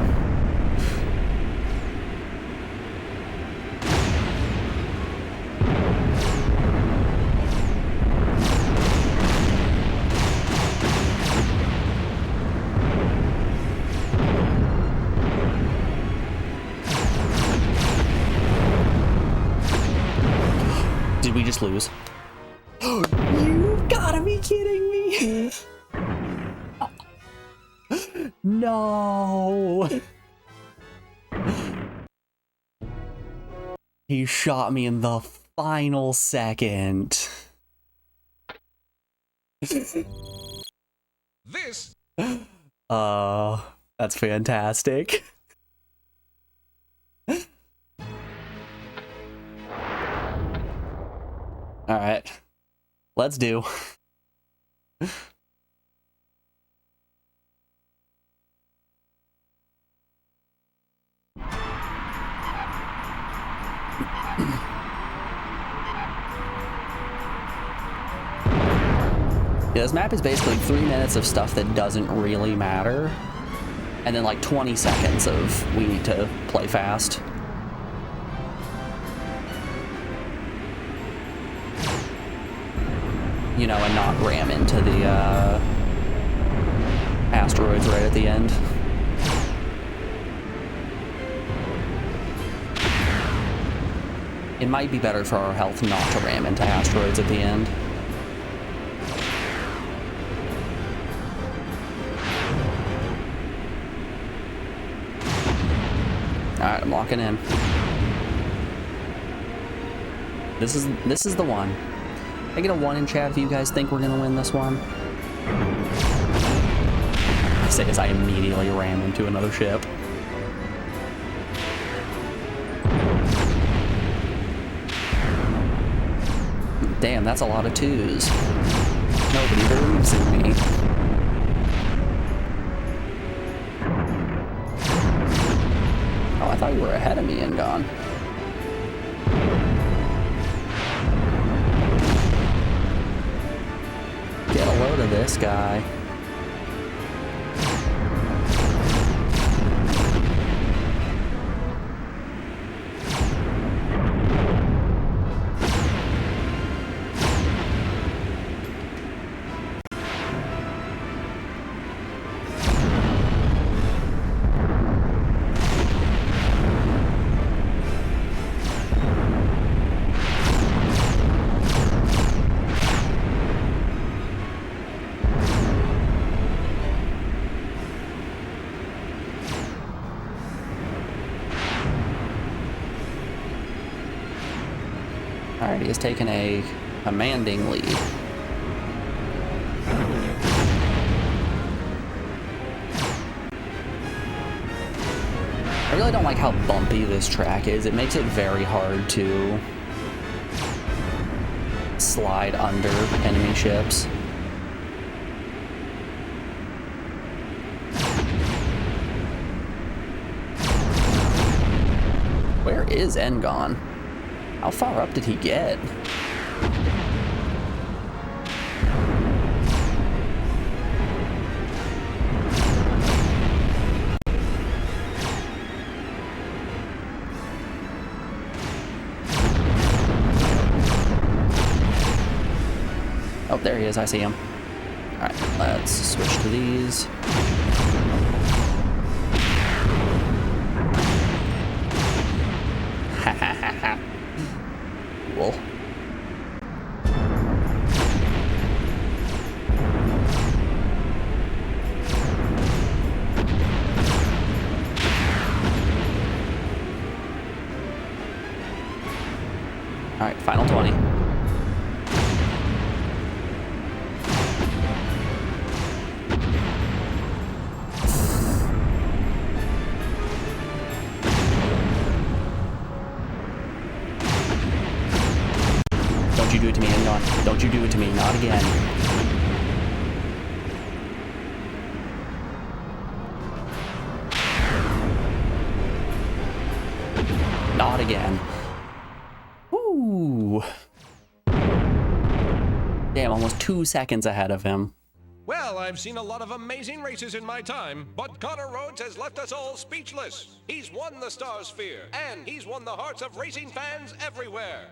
Did we just lose? You gotta be kidding me! No! He shot me in the final second. This. That's fantastic. All right, let's do. Yeah, this map is basically 3 minutes of stuff that doesn't really matter, and then like 20 seconds of we need to play fast. You know, and not ram into the asteroids right at the end. It might be better for our health not to ram into asteroids at the end. Alright, I'm locking in. This is the one. I get a 1 in chat if you guys think we're gonna win this one. I say as I immediately ran into another ship. Damn, that's a lot of 2s. Nobody believes in me. Oh, I thought you were ahead of me and gone. Get a load of this guy. Alright, he has taken a commanding lead. I really don't like how bumpy this track is. It makes it very hard to slide under enemy ships. Where is Engon? How far up did he get? Oh, there he is. I see him. All right, let's switch to these. Ha ha ha ha. Cool. All right, final 20. Don't you do it to me, not again. Not again. Ooh. Damn, almost 2 seconds ahead of him. Well, I've seen a lot of amazing races in my time, but Connor Rhodes has left us all speechless. He's won the Star Sphere, and he's won the hearts of racing fans everywhere.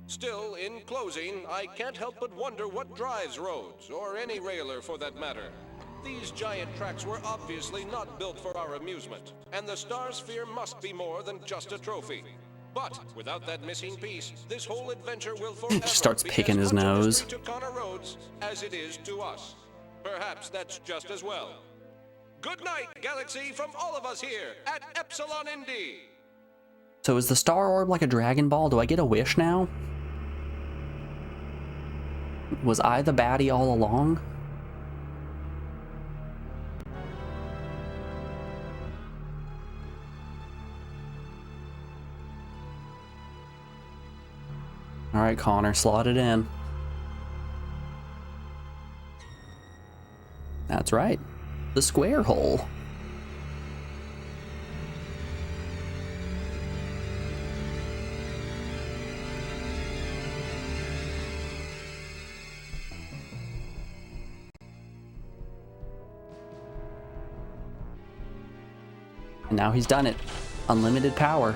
Still, in closing, I can't help but wonder what drives Rhodes, or any railer for that matter. These giant tracks were obviously not built for our amusement, and the Star Sphere must be more than just a trophy. But without that missing piece, this whole adventure will forever Starts be picking as his much a nose. mystery to Connor Rhodes as it is to us. Perhaps that's just as well. Good night, Galaxy, from all of us here at Epsilon Indy. So is the Star Orb like a Dragon Ball? Do I get a wish now? Was I the baddie all along? Alright, Connor, slot it in. That's right. The square hole. And now he's done it. Unlimited power.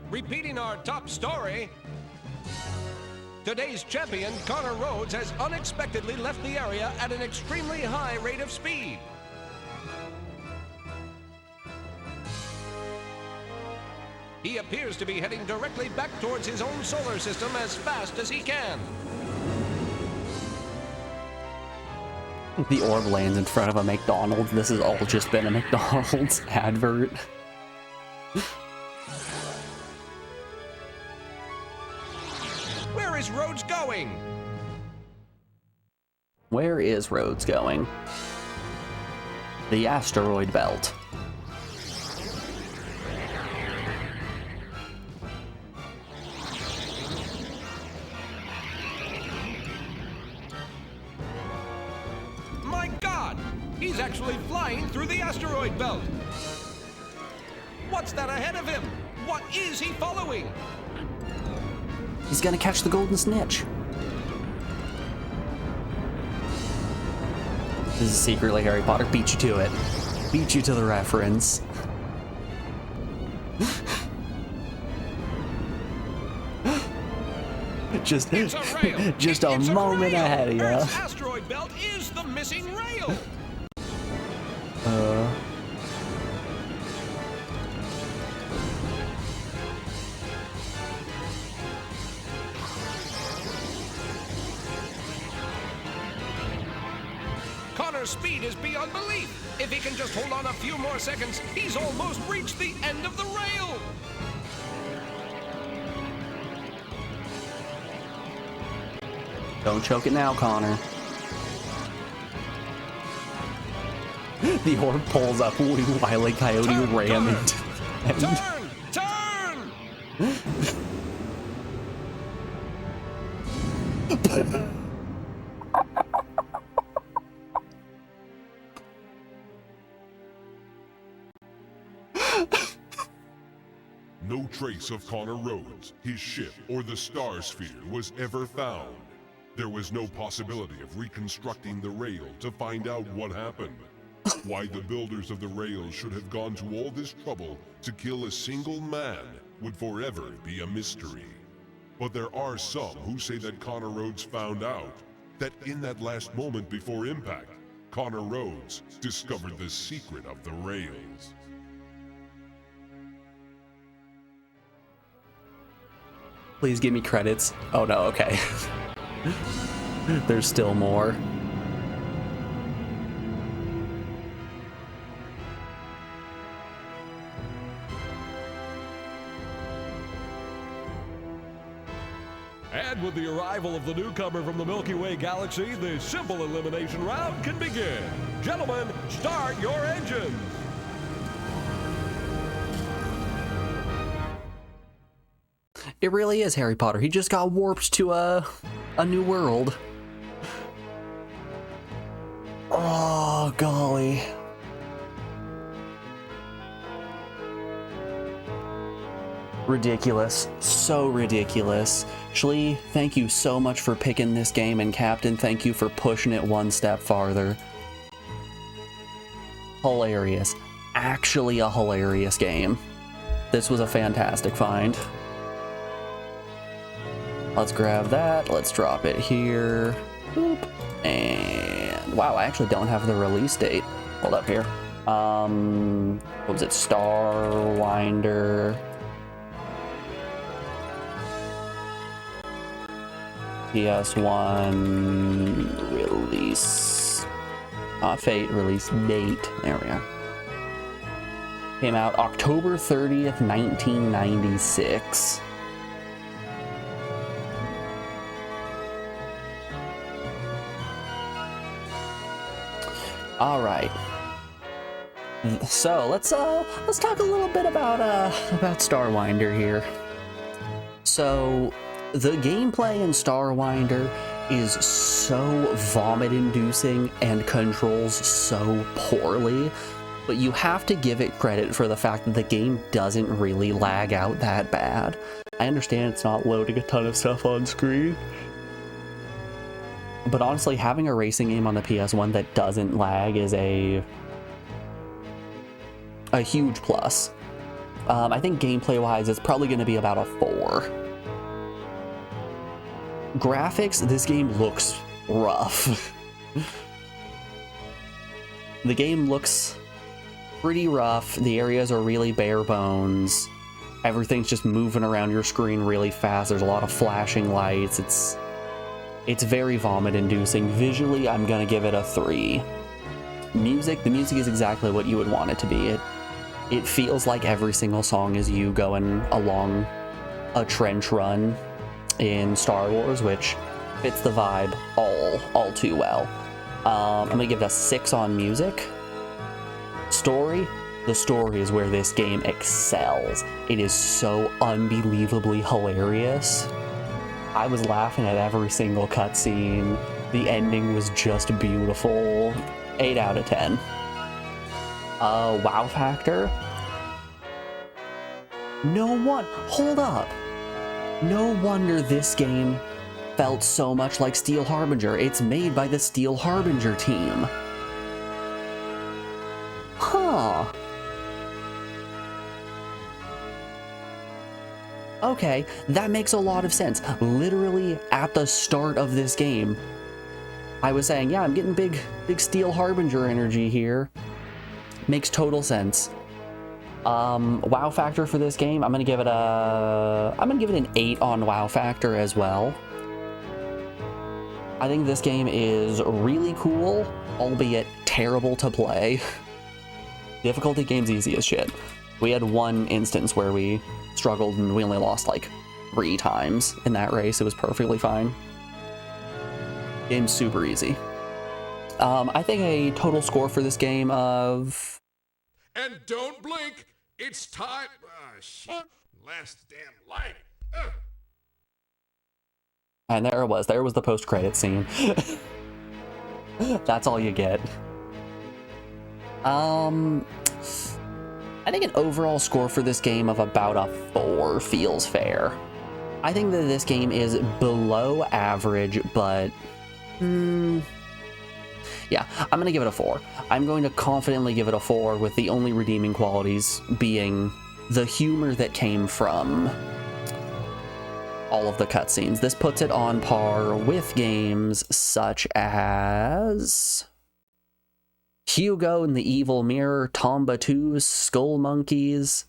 Repeating our top story, today's champion, Connor Rhodes, has unexpectedly left the area at an extremely high rate of speed. He appears to be heading directly back towards his own solar system as fast as he can. The orb lands in front of a McDonald's. This has all just been a McDonald's advert. Where is Rhodes going? Where is Rhodes going? The asteroid belt. My God! He's actually flying through the asteroid belt! What's that ahead of him? What is he following? He's gonna catch the golden snitch. This is secretly Harry Potter. Beat you to it. Beat you to the reference. just a moment ahead of you. Earth's asteroid belt is the missing rail. Connor's speed is beyond belief. If he can just hold on a few more seconds, he's almost reached the end of the rail. Don't choke it now, Connor. The orb pulls up, Wile E. Coyote Turn, ram Connor. into Turn! Turn! No trace of Connor Rhodes, his ship, or the Star Sphere was ever found. There was no possibility of reconstructing the rail to find out what happened. Why the builders of the rail should have gone to all this trouble to kill a single man would forever be a mystery. But there are some who say that Connor Rhodes found out that in that last moment before impact, Connor Rhodes discovered the secret of the rails. Please give me credits. Oh no, okay. There's still more. And with the arrival of the newcomer from the Milky Way galaxy, the simple elimination round can begin. Gentlemen, start your engines. It really is Harry Potter. He just got warped to a new world. Oh, golly. Ridiculous. So ridiculous. Shlee, thank you so much for picking this game, and Captain, thank you for pushing it one step farther. Hilarious. Actually a hilarious game. This was a fantastic find. Let's grab that. Let's drop it here. Boop. And wow, I actually don't have the release date. Hold up here. What was it? Starwinder. ps1 release. Fate release date. There we are. Came out October 30th, 1996. All right. So let's talk a little bit about Starwinder here. So the gameplay in Starwinder is so vomit-inducing and controls so poorly, but you have to give it credit for the fact that the game doesn't really lag out that bad. I understand it's not loading a ton of stuff on screen, but honestly, having a racing game on the PS1 that doesn't lag is a huge plus. I think gameplay-wise, it's probably going to be about a 4. Graphics, this game looks rough. The game looks pretty rough. The areas are really bare bones. Everything's just moving around your screen really fast. There's a lot of flashing lights. It's very vomit-inducing. Visually, I'm gonna give it a 3. The music is exactly what you would want it to be. It feels like every single song is you going along a trench run in Star Wars, which fits the vibe all too well. I'm gonna give it a 6 on music. Story, the story is where this game excels. It is so unbelievably hilarious. I was laughing at every single cutscene. The ending was just beautiful. 8 out of 10. Wow factor. Hold up. No wonder this game felt so much like Steel Harbinger. It's made by the Steel Harbinger team. Huh. Okay, that makes a lot of sense. Literally at the start of this game, I was saying, yeah, I'm getting big Steel Harbinger energy here. Makes total sense. Wow factor for this game, I'm gonna give it an 8 on wow factor as well. I think this game is really cool, albeit terrible to play. Difficulty game's easy as shit. We had one instance where we struggled and we only lost like 3 times in that race. It was perfectly fine. Game's super easy. I think a total score for this game of... And don't blink! It's time! Ah, shit. Last damn light! Ugh. And there it was. There was the post-credit scene. That's all you get. I think an overall score for this game of about a 4 feels fair. I think that this game is below average, but... yeah, I'm going to give it a 4. I'm going to confidently give it a 4, with the only redeeming qualities being the humor that came from all of the cutscenes. This puts it on par with games such as Hugo and the Evil Mirror, Tomba 2's Skull Monkeys,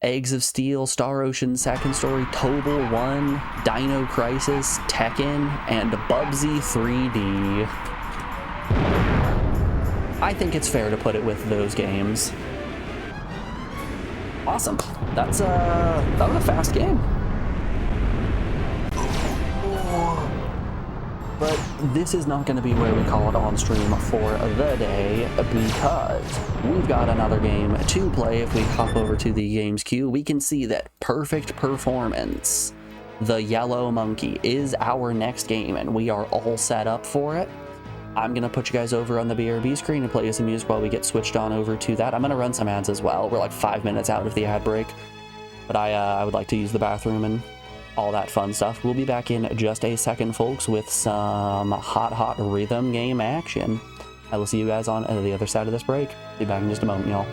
Eggs of Steel, Star Ocean Second Story, Tobal 1, Dino Crisis, Tekken, and Bubsy 3D. I think it's fair to put it with those games. Awesome. That was a fast game. But this is not going to be where we call it on stream for the day, because we've got another game to play. If we hop over to the games queue, we can see that Perfect Performance, the Yellow Monkey, is our next game, and we are all set up for it. I'm going to put you guys over on the BRB screen and play you some music while we get switched on over to that. I'm going to run some ads as well. We're like 5 minutes out of the ad break, but I would like to use the bathroom and all that fun stuff. We'll be back in just a second, folks, with some hot rhythm game action. I will see you guys on the other side of this break. Be back in just a moment, y'all.